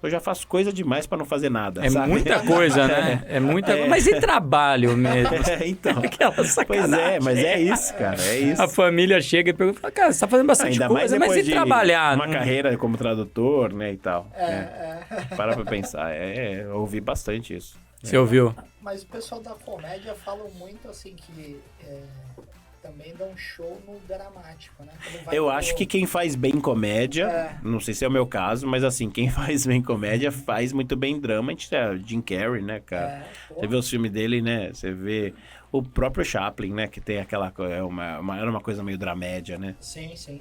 Eu já faço coisa demais pra não fazer nada, É sabe? muita coisa, né? É muita coisa. Mas e trabalho mesmo? Então. Aquela sacanagem. Pois é, mas é isso, cara. É isso. A família chega e pergunta, cara, você tá fazendo bastante Ainda coisa, mais mas depois e de trabalhar? uma carreira como tradutor, né, e tal. Para pra pensar. Eu ouvi bastante isso. Você ouviu? Mas o pessoal da comédia fala muito assim que também dá um show no dramático, né? Eu acho que quem faz bem comédia, não sei se é o meu caso, mas assim, quem faz bem comédia faz muito bem drama. A gente tem Jim Carrey, né, cara? Você vê os filmes dele, né? Você vê o próprio Chaplin, né? Que tem aquela coisa, era uma coisa meio dramédia, né? Sim, sim.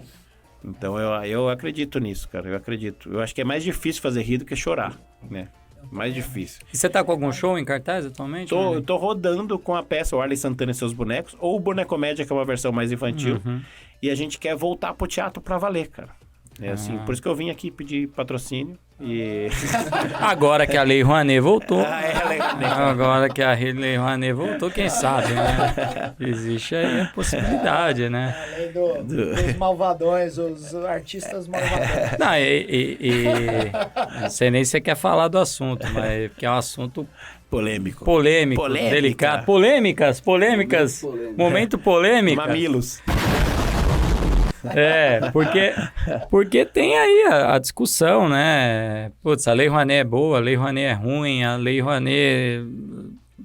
Então eu acredito nisso, cara. Eu acredito. Eu acho que é mais difícil fazer rir do que chorar, né? Mais difícil. E você tá com algum show em cartaz atualmente? Tô rodando com a peça O Arley Santana e Seus Bonecos, ou o Bonecomédia, que é uma versão mais infantil. E a gente quer voltar pro teatro pra valer, cara. É assim, por isso que eu vim aqui pedir patrocínio. E... Agora que a Lei Rouanet voltou. a Lei Rouanet. Agora que a Lei Rouanet voltou, quem sabe, né? Existe aí a possibilidade, né? A lei dos malvadões, os artistas malvadões. Não, não sei nem se você quer falar do assunto, mas porque é um assunto polêmico, delicado. Polêmicas. Momento polêmica. Mamilos. Porque tem aí a discussão, né? Putz, a Lei Rouanet é boa, a Lei Rouanet é ruim, a Lei Rouanet...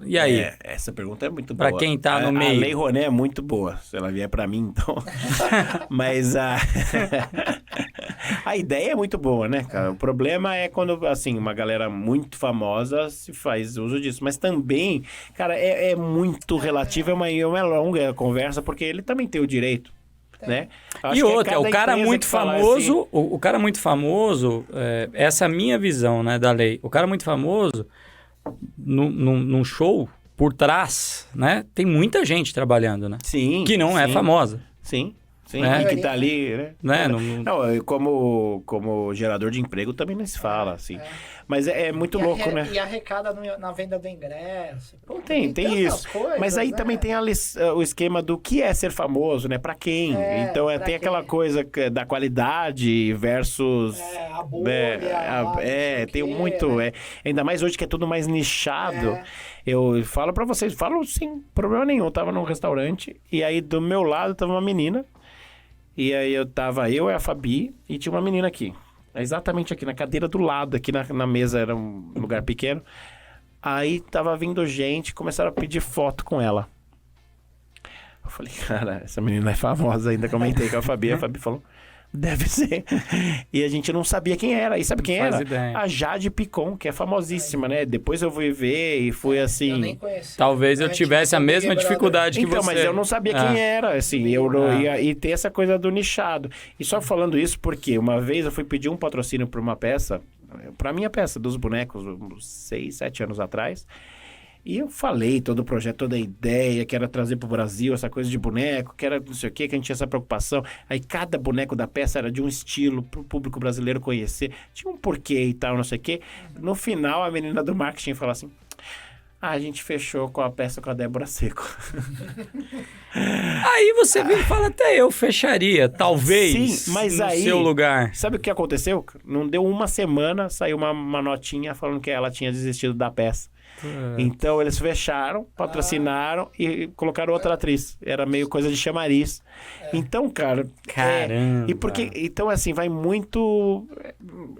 E aí? Essa pergunta é muito boa. Pra quem tá no meio. A Lei Rouanet é muito boa, se ela vier pra mim, então... Mas a ideia é muito boa, né, cara? O problema é quando, assim, uma galera muito famosa se faz uso disso. Mas também, cara, é muito relativo, é uma longa conversa, porque ele também tem o direito. Né? E outra, o cara muito famoso, assim... o cara muito famoso, essa é a minha visão, né, da lei. O cara muito famoso, num show, por trás, né, tem muita gente trabalhando, né? Sim. Que não é famosa. Sim. Né? Que tá ali, né? Não, como gerador de emprego também não se fala, assim. Mas é muito louco, né? E arrecada na venda do ingresso. Pô, tem isso. Coisas, mas aí também tem o esquema do que é ser famoso, né? Pra quem? Então tem aquela coisa da qualidade versus... a bolha. Tem muito... Né? Ainda mais hoje que é tudo mais nichado. Eu falo pra vocês, falo sem problema nenhum. Eu tava num restaurante e aí do meu lado tava uma menina. E aí eu e a Fabi, e tinha uma menina aqui. Exatamente aqui, na cadeira do lado, aqui na mesa, era um lugar pequeno. Aí tava vindo gente, começaram a pedir foto com ela. Eu falei, cara, essa menina é famosa, ainda comentei com a Fabi falou, deve ser. E a gente não sabia quem era. E sabe quem era? Ideia. A Jade Picon, que é famosíssima, né? Depois eu fui ver e fui assim... Eu nem conheci. Talvez eu tivesse a mesma dificuldade que então, você. Mas eu não sabia quem era, assim. E ter essa coisa do nichado. E só falando isso porque uma vez eu fui pedir um patrocínio para uma peça, para minha peça dos bonecos, uns 6, 7 anos atrás. E eu falei todo o projeto, toda a ideia, que era trazer pro Brasil essa coisa de boneco, que era não sei o que a gente tinha essa preocupação. Aí cada boneco da peça era de um estilo pro público brasileiro conhecer. Tinha um porquê e tal, não sei o quê. No final, a menina do marketing falou assim... a gente fechou com a peça com a Débora Seco. Aí você vem e fala, até eu fecharia, talvez, sim, mas no seu lugar. Sabe o que aconteceu? Não deu uma semana, saiu uma notinha falando que ela tinha desistido da peça. Então eles fecharam, patrocinaram e colocaram outra atriz. Era meio coisa de chamariz. Então, cara... Caramba! E porque, então, assim, vai muito...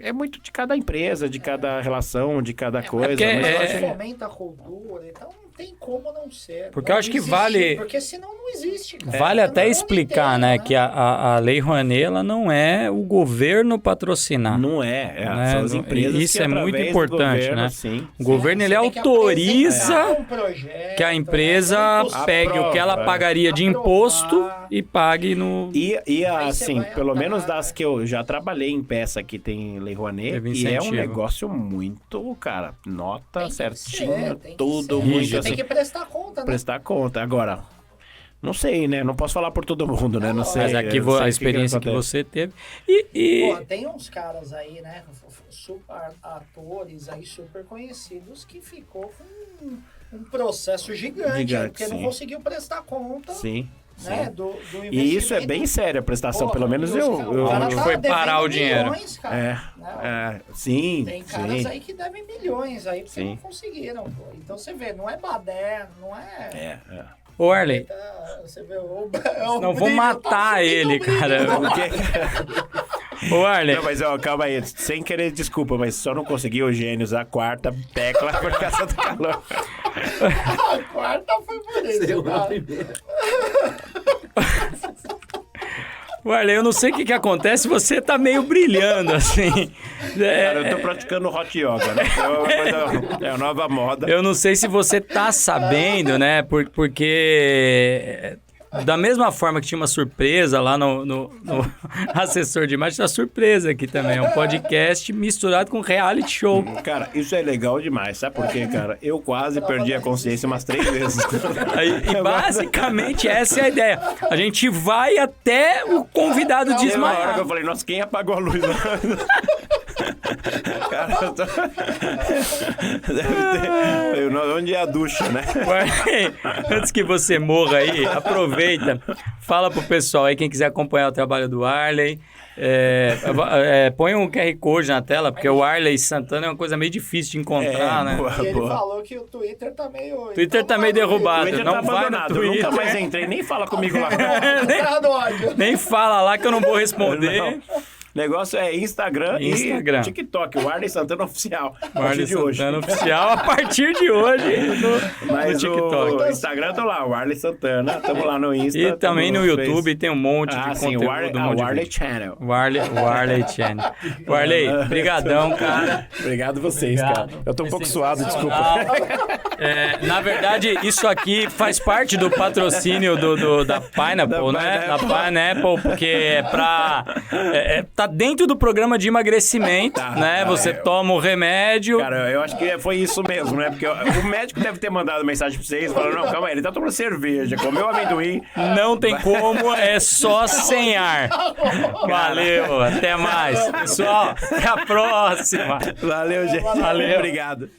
É muito de cada empresa, de cada relação, de cada coisa. Mas fomenta a cultura, então não tem como não ser. Porque eu acho que vale... Porque senão não existe. Cara. Vale até explicar, inteiro, né? Que a Lei Rouanet, ela não é o governo patrocinar. Não é. São as empresas isso que é muito importante, governo, né? Sim. O governo, ele autoriza que a empresa pegue o que ela pagaria de imposto e pague no... E assim, pelo menos das que eu já trabalhei em peça que tem Lei Rouanet, e é um negócio muito, cara, nota certinho, tudo muito assim. Tem que prestar conta, né? Prestar conta. Agora, não sei, né? Não posso falar por todo mundo, né? Não sei. Mas aqui a experiência que você teve... Pô, tem uns caras aí, né? Super atores aí, super conhecidos, que ficou com um processo gigante porque não conseguiu prestar conta. Sim. Né, do investimento. E isso é bem sério a prestação, pelo menos onde foi parar o dinheiro. Milhões, cara, sim. Tem caras aí que devem milhões aí porque não conseguiram. Pô. Então você vê, não é badé, não é. Ô, Arley, você vê, não vou matar ele, cara. Ô, Arley. Não, mas ó, calma aí, sem querer desculpa, mas só não consegui o Eugênio usar a quarta tecla por causa do calor. A quarta foi por isso, cara. Arley, eu não sei o que acontece, você tá meio brilhando, assim. Cara, eu tô praticando hot yoga, né? É a nova moda. Eu não sei se você tá sabendo, né? Porque da mesma forma que tinha uma surpresa lá no assessor de imagem, tá surpresa aqui também. É um podcast misturado com reality show. Cara, isso é legal demais, sabe por quê, cara? Eu quase perdi a consciência umas 3 vezes. E basicamente essa é a ideia. A gente vai até o convidado Teve uma hora que desmaiar. eu falei, nossa, quem apagou a luz lá? Cara, eu tô... Deve ter... Onde é a ducha, né? Antes que você morra aí, aproveita, fala pro pessoal aí, quem quiser acompanhar o trabalho do Arley, põe um QR Code na tela, porque o Arley Santana é uma coisa meio difícil de encontrar, né? E ele falou que o Twitter tá meio... O Twitter tá meio derrubado, Twitter não tá vai no abandonado, Twitter. eu nunca mais entrei, nem fala comigo lá. Cara do ódio. Nem fala lá que eu não vou responder. Não. Negócio é Instagram e TikTok, o Arley Santana Oficial. A partir de hoje. Santana Oficial a partir de hoje no Mas TikTok. o Instagram tá lá, o Arley Santana. Tamo lá no Insta. E também no YouTube tem um monte de sim, conteúdo. o Arley Channel. O Arley Channel. O Arley, brigadão, cara. Obrigado vocês, cara. Eu tô um pouco suado, desculpa. Na verdade, isso aqui faz parte do patrocínio da Pineapple, né? Da Pineapple, porque é pra... tá dentro do programa de emagrecimento, né? Você toma o remédio... Cara, eu acho que foi isso mesmo, né? Porque o médico deve ter mandado mensagem pra vocês, falando, não, calma aí, ele tá tomando cerveja, comeu amendoim. Não tem como, é só sem ar. Valeu, até mais. Pessoal, até a próxima. Valeu, gente. Valeu. Obrigado.